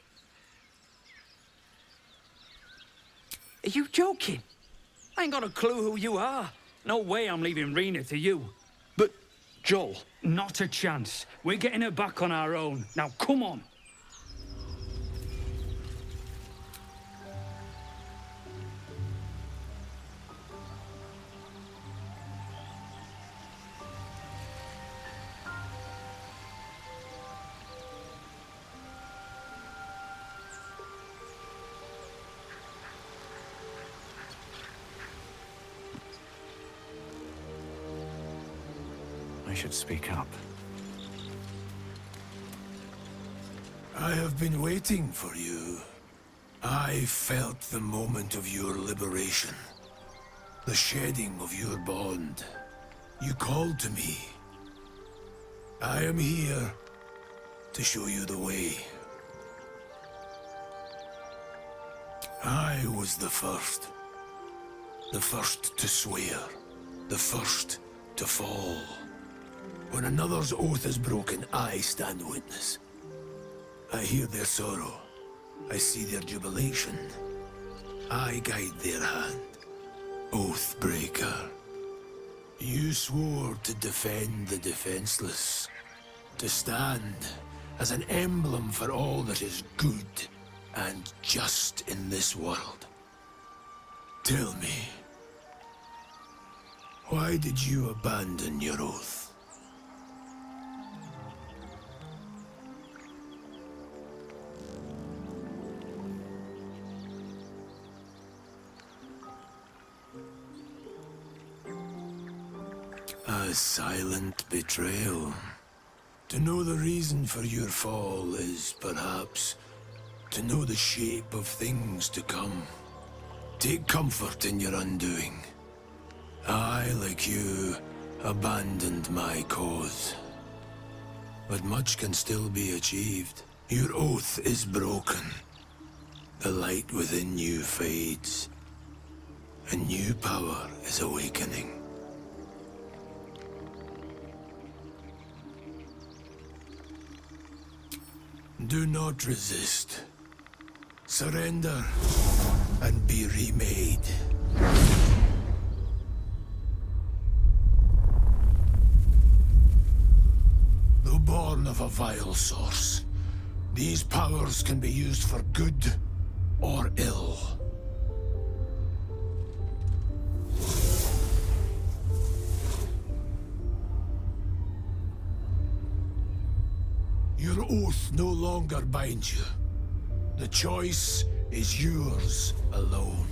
Are you joking? I ain't got a clue who you are. No way I'm leaving Rena to you. But, Joel... Not a chance. We're getting her back on our own. Now, come on. I should speak up. I have been waiting for you. I felt the moment of your liberation. The shedding of your bond. You called to me. I am here to show you the way. I was the first. The first to swear. The first to fall. When another's oath is broken, I stand witness. I hear their sorrow. I see their jubilation. I guide their hand. Oathbreaker. You swore to defend the defenseless. To stand as an emblem for all that is good and just in this world. Tell me, why did you abandon your oath? A silent betrayal. To know the reason for your fall is, perhaps, to know the shape of things to come. Take comfort in your undoing. I, like you, abandoned my cause. But much can still be achieved. Your oath is broken. The light within you fades. A new power is awakening. Do not resist. Surrender and be remade. Though born of a vile source, these powers can be used for good or ill. Your oath no longer binds you. The choice is yours alone.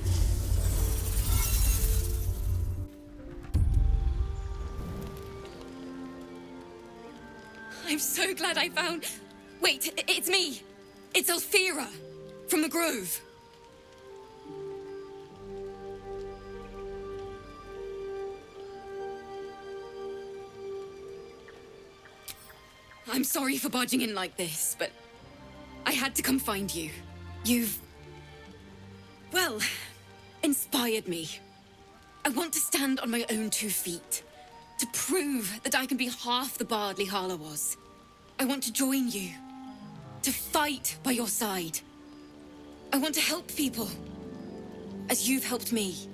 I'm so glad I found... Wait, it's me! It's Elfira, from the Grove. I'm sorry for barging in like this, but I had to come find you. You've... well, inspired me. I want to stand on my own 2 feet, to prove that I can be half the bard Lihala was. I want to join you, to fight by your side. I want to help people, as you've helped me.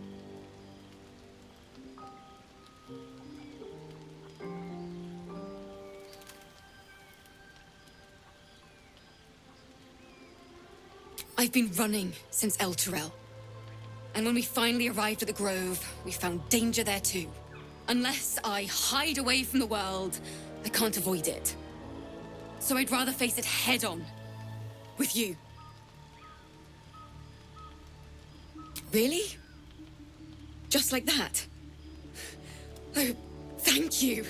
I've been running since El Turel. And when we finally arrived at the Grove, we found danger there too. Unless I hide away from the world, I can't avoid it. So I'd rather face it head on. With you. Really? Just like that? Oh, thank you.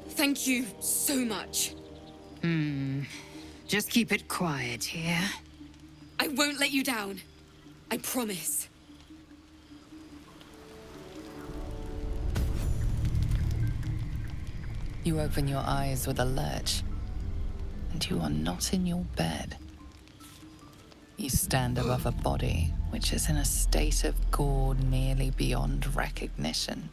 Thank you so much. Just keep it quiet, yeah? I won't let you down. I promise. You open your eyes with a lurch, and you are not in your bed. You stand above a body which is in a state of gore nearly beyond recognition.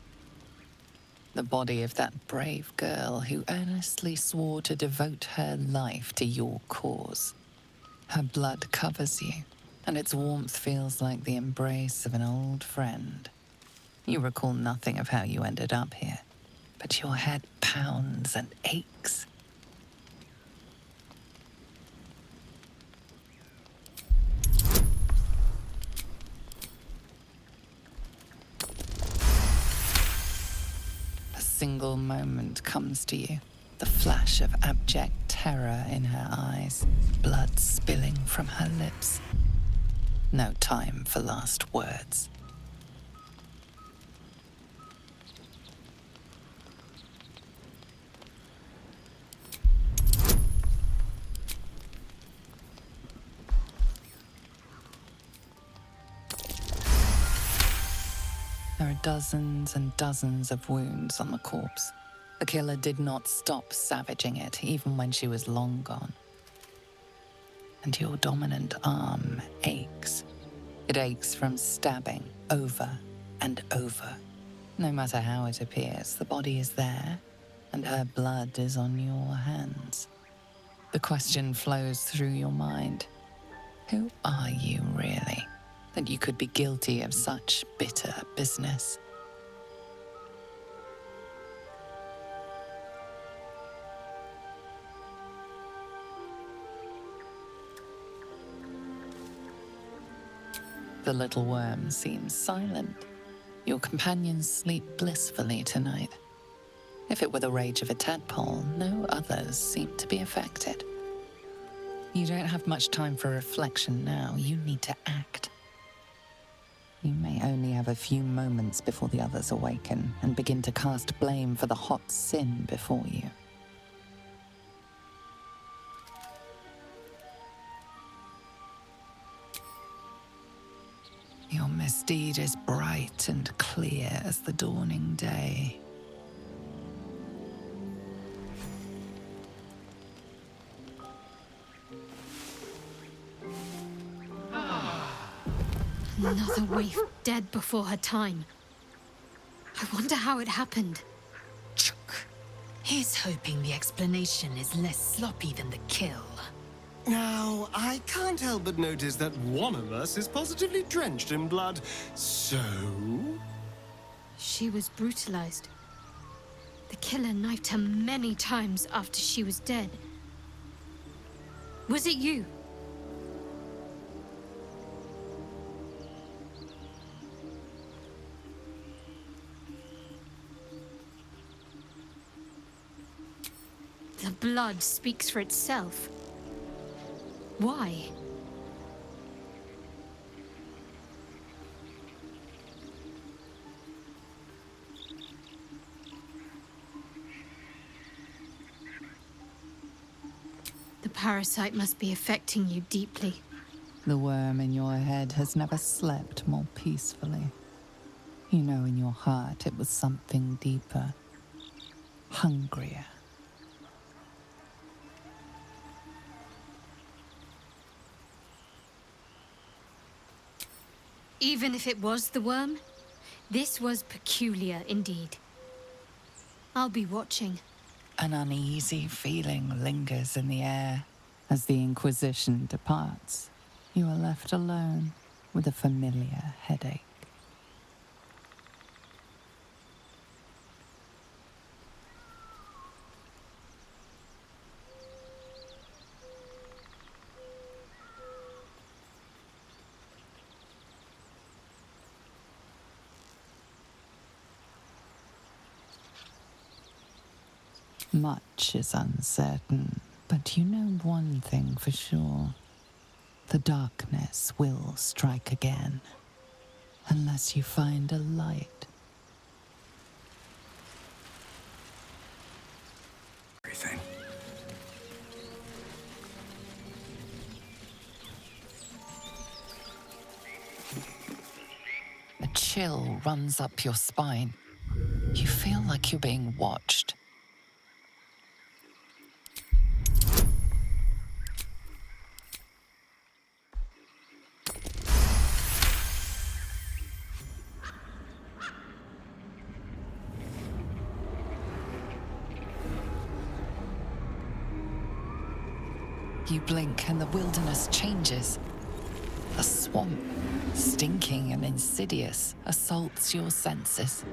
The body of that brave girl who earnestly swore to devote her life to your cause. Her blood covers you, and its warmth feels like the embrace of an old friend. You recall nothing of how you ended up here, but your head pounds and aches. A single moment comes to you, the flash of abject terror in her eyes, blood spilling from her lips. No time for last words. There are dozens and dozens of wounds on the corpse. The killer did not stop savaging it, even when she was long gone. And your dominant arm aches. It aches from stabbing over and over. No matter how it appears, the body is there, and her blood is on your hands. The question flows through your mind. Who are you really, that you could be guilty of such bitter business? The little worm seems silent. Your companions sleep blissfully tonight. If it were the rage of a tadpole, no others seem to be affected. You don't have much time for reflection now. You need to act. You may only have a few moments before the others awaken and begin to cast blame for the hot sin before you. Your misdeed is bright and clear as the dawning day. Another waif dead before her time. I wonder how it happened. He's hoping the explanation is less sloppy than the kill. Now, I can't help but notice that one of us is positively drenched in blood. So? She was brutalized. The killer knifed her many times after she was dead. Was it you? The blood speaks for itself. Why? The parasite must be affecting you deeply. The worm in your head has never slept more peacefully. You know in your heart it was something deeper, hungrier. Even if it was the worm, this was peculiar indeed. I'll be watching. An uneasy feeling lingers in the air. As the Inquisition departs, you are left alone with a familiar headache. Much is uncertain, but you know one thing for sure. The darkness will strike again, unless you find a light. Everything. A chill runs up your spine. You feel like you're being watched. You blink and the wilderness changes. A swamp, stinking and insidious, assaults your senses.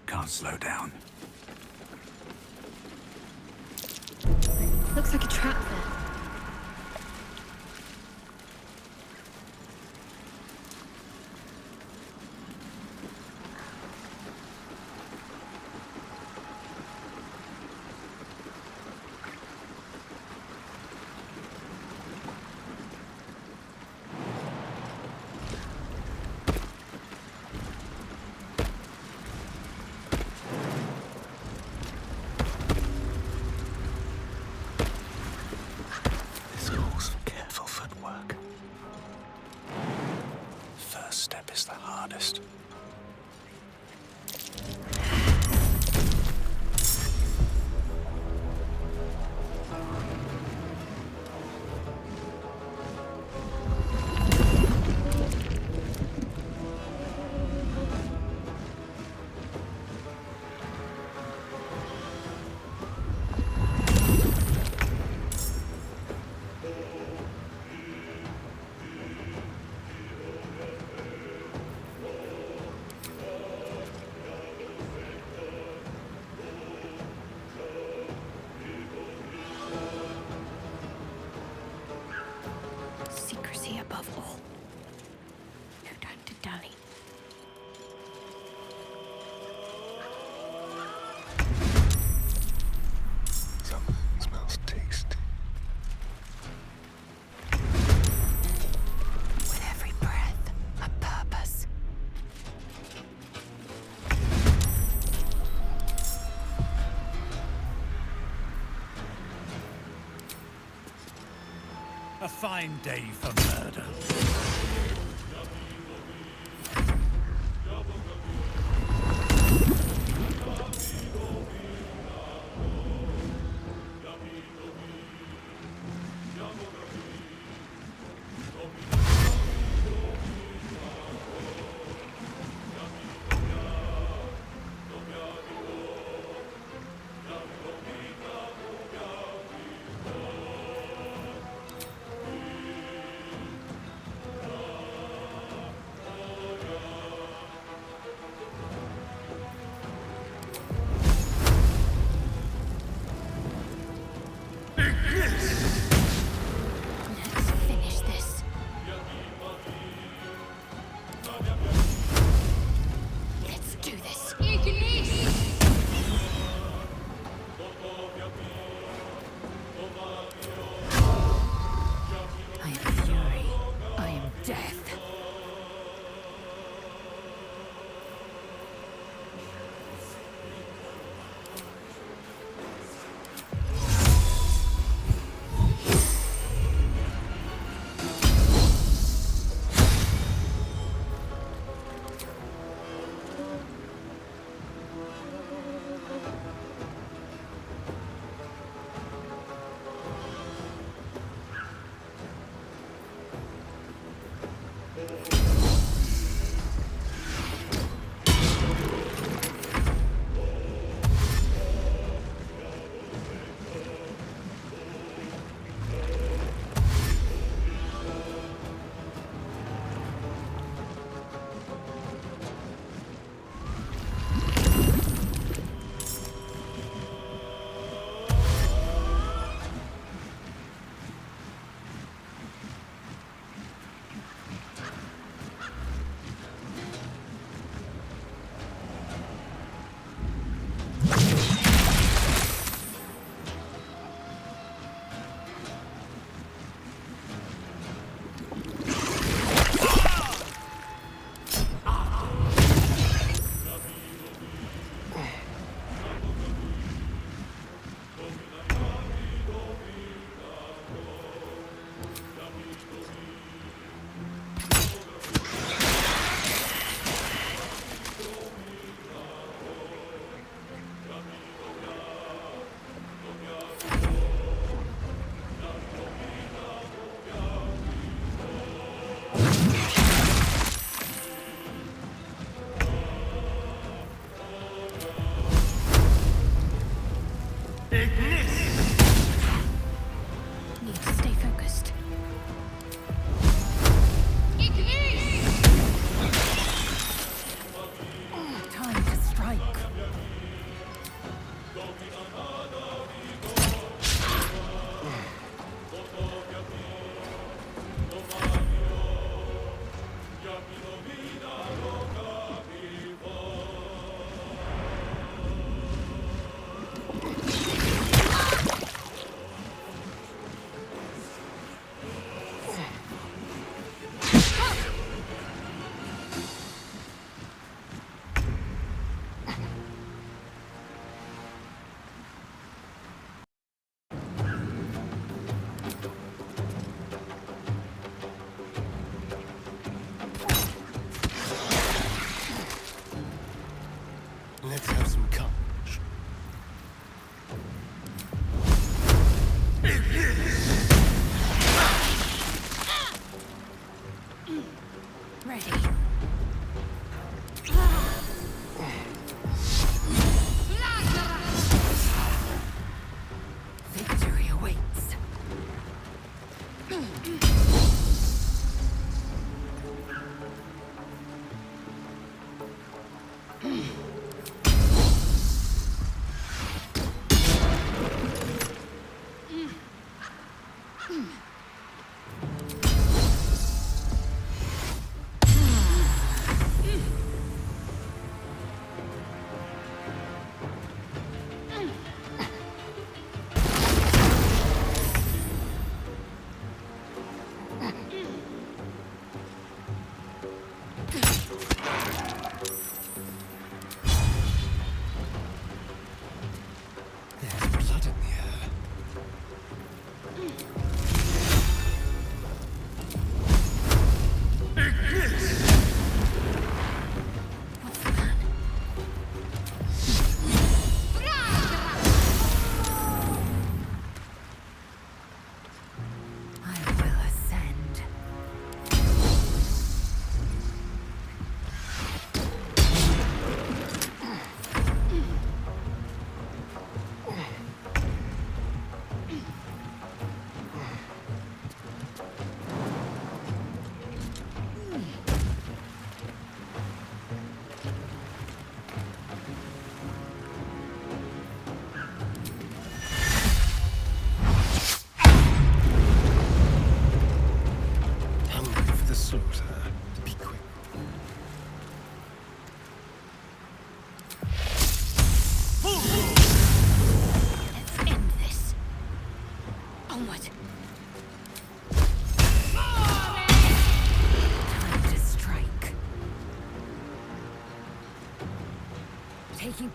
Can't slow down. Looks like a trap there. A fine day for murder.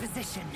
position.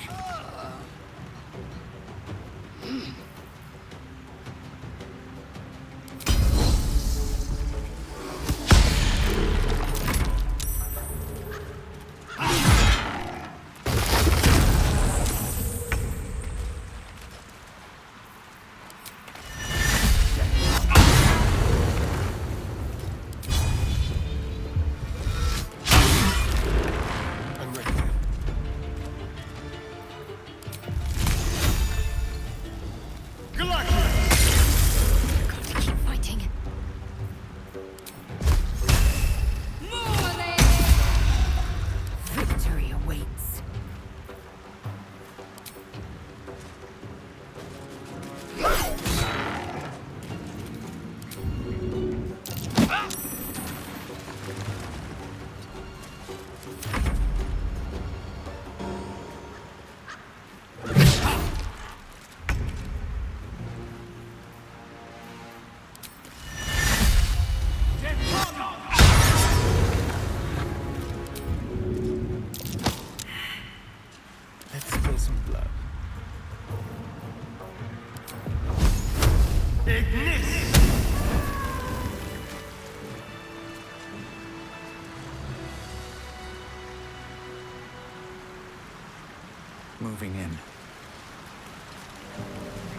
Moving in.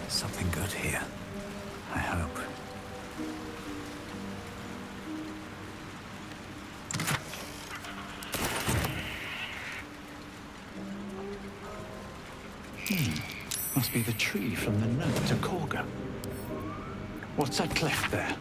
Something good here. I hope. Must be the tree from the note to Korga. What's that cleft there?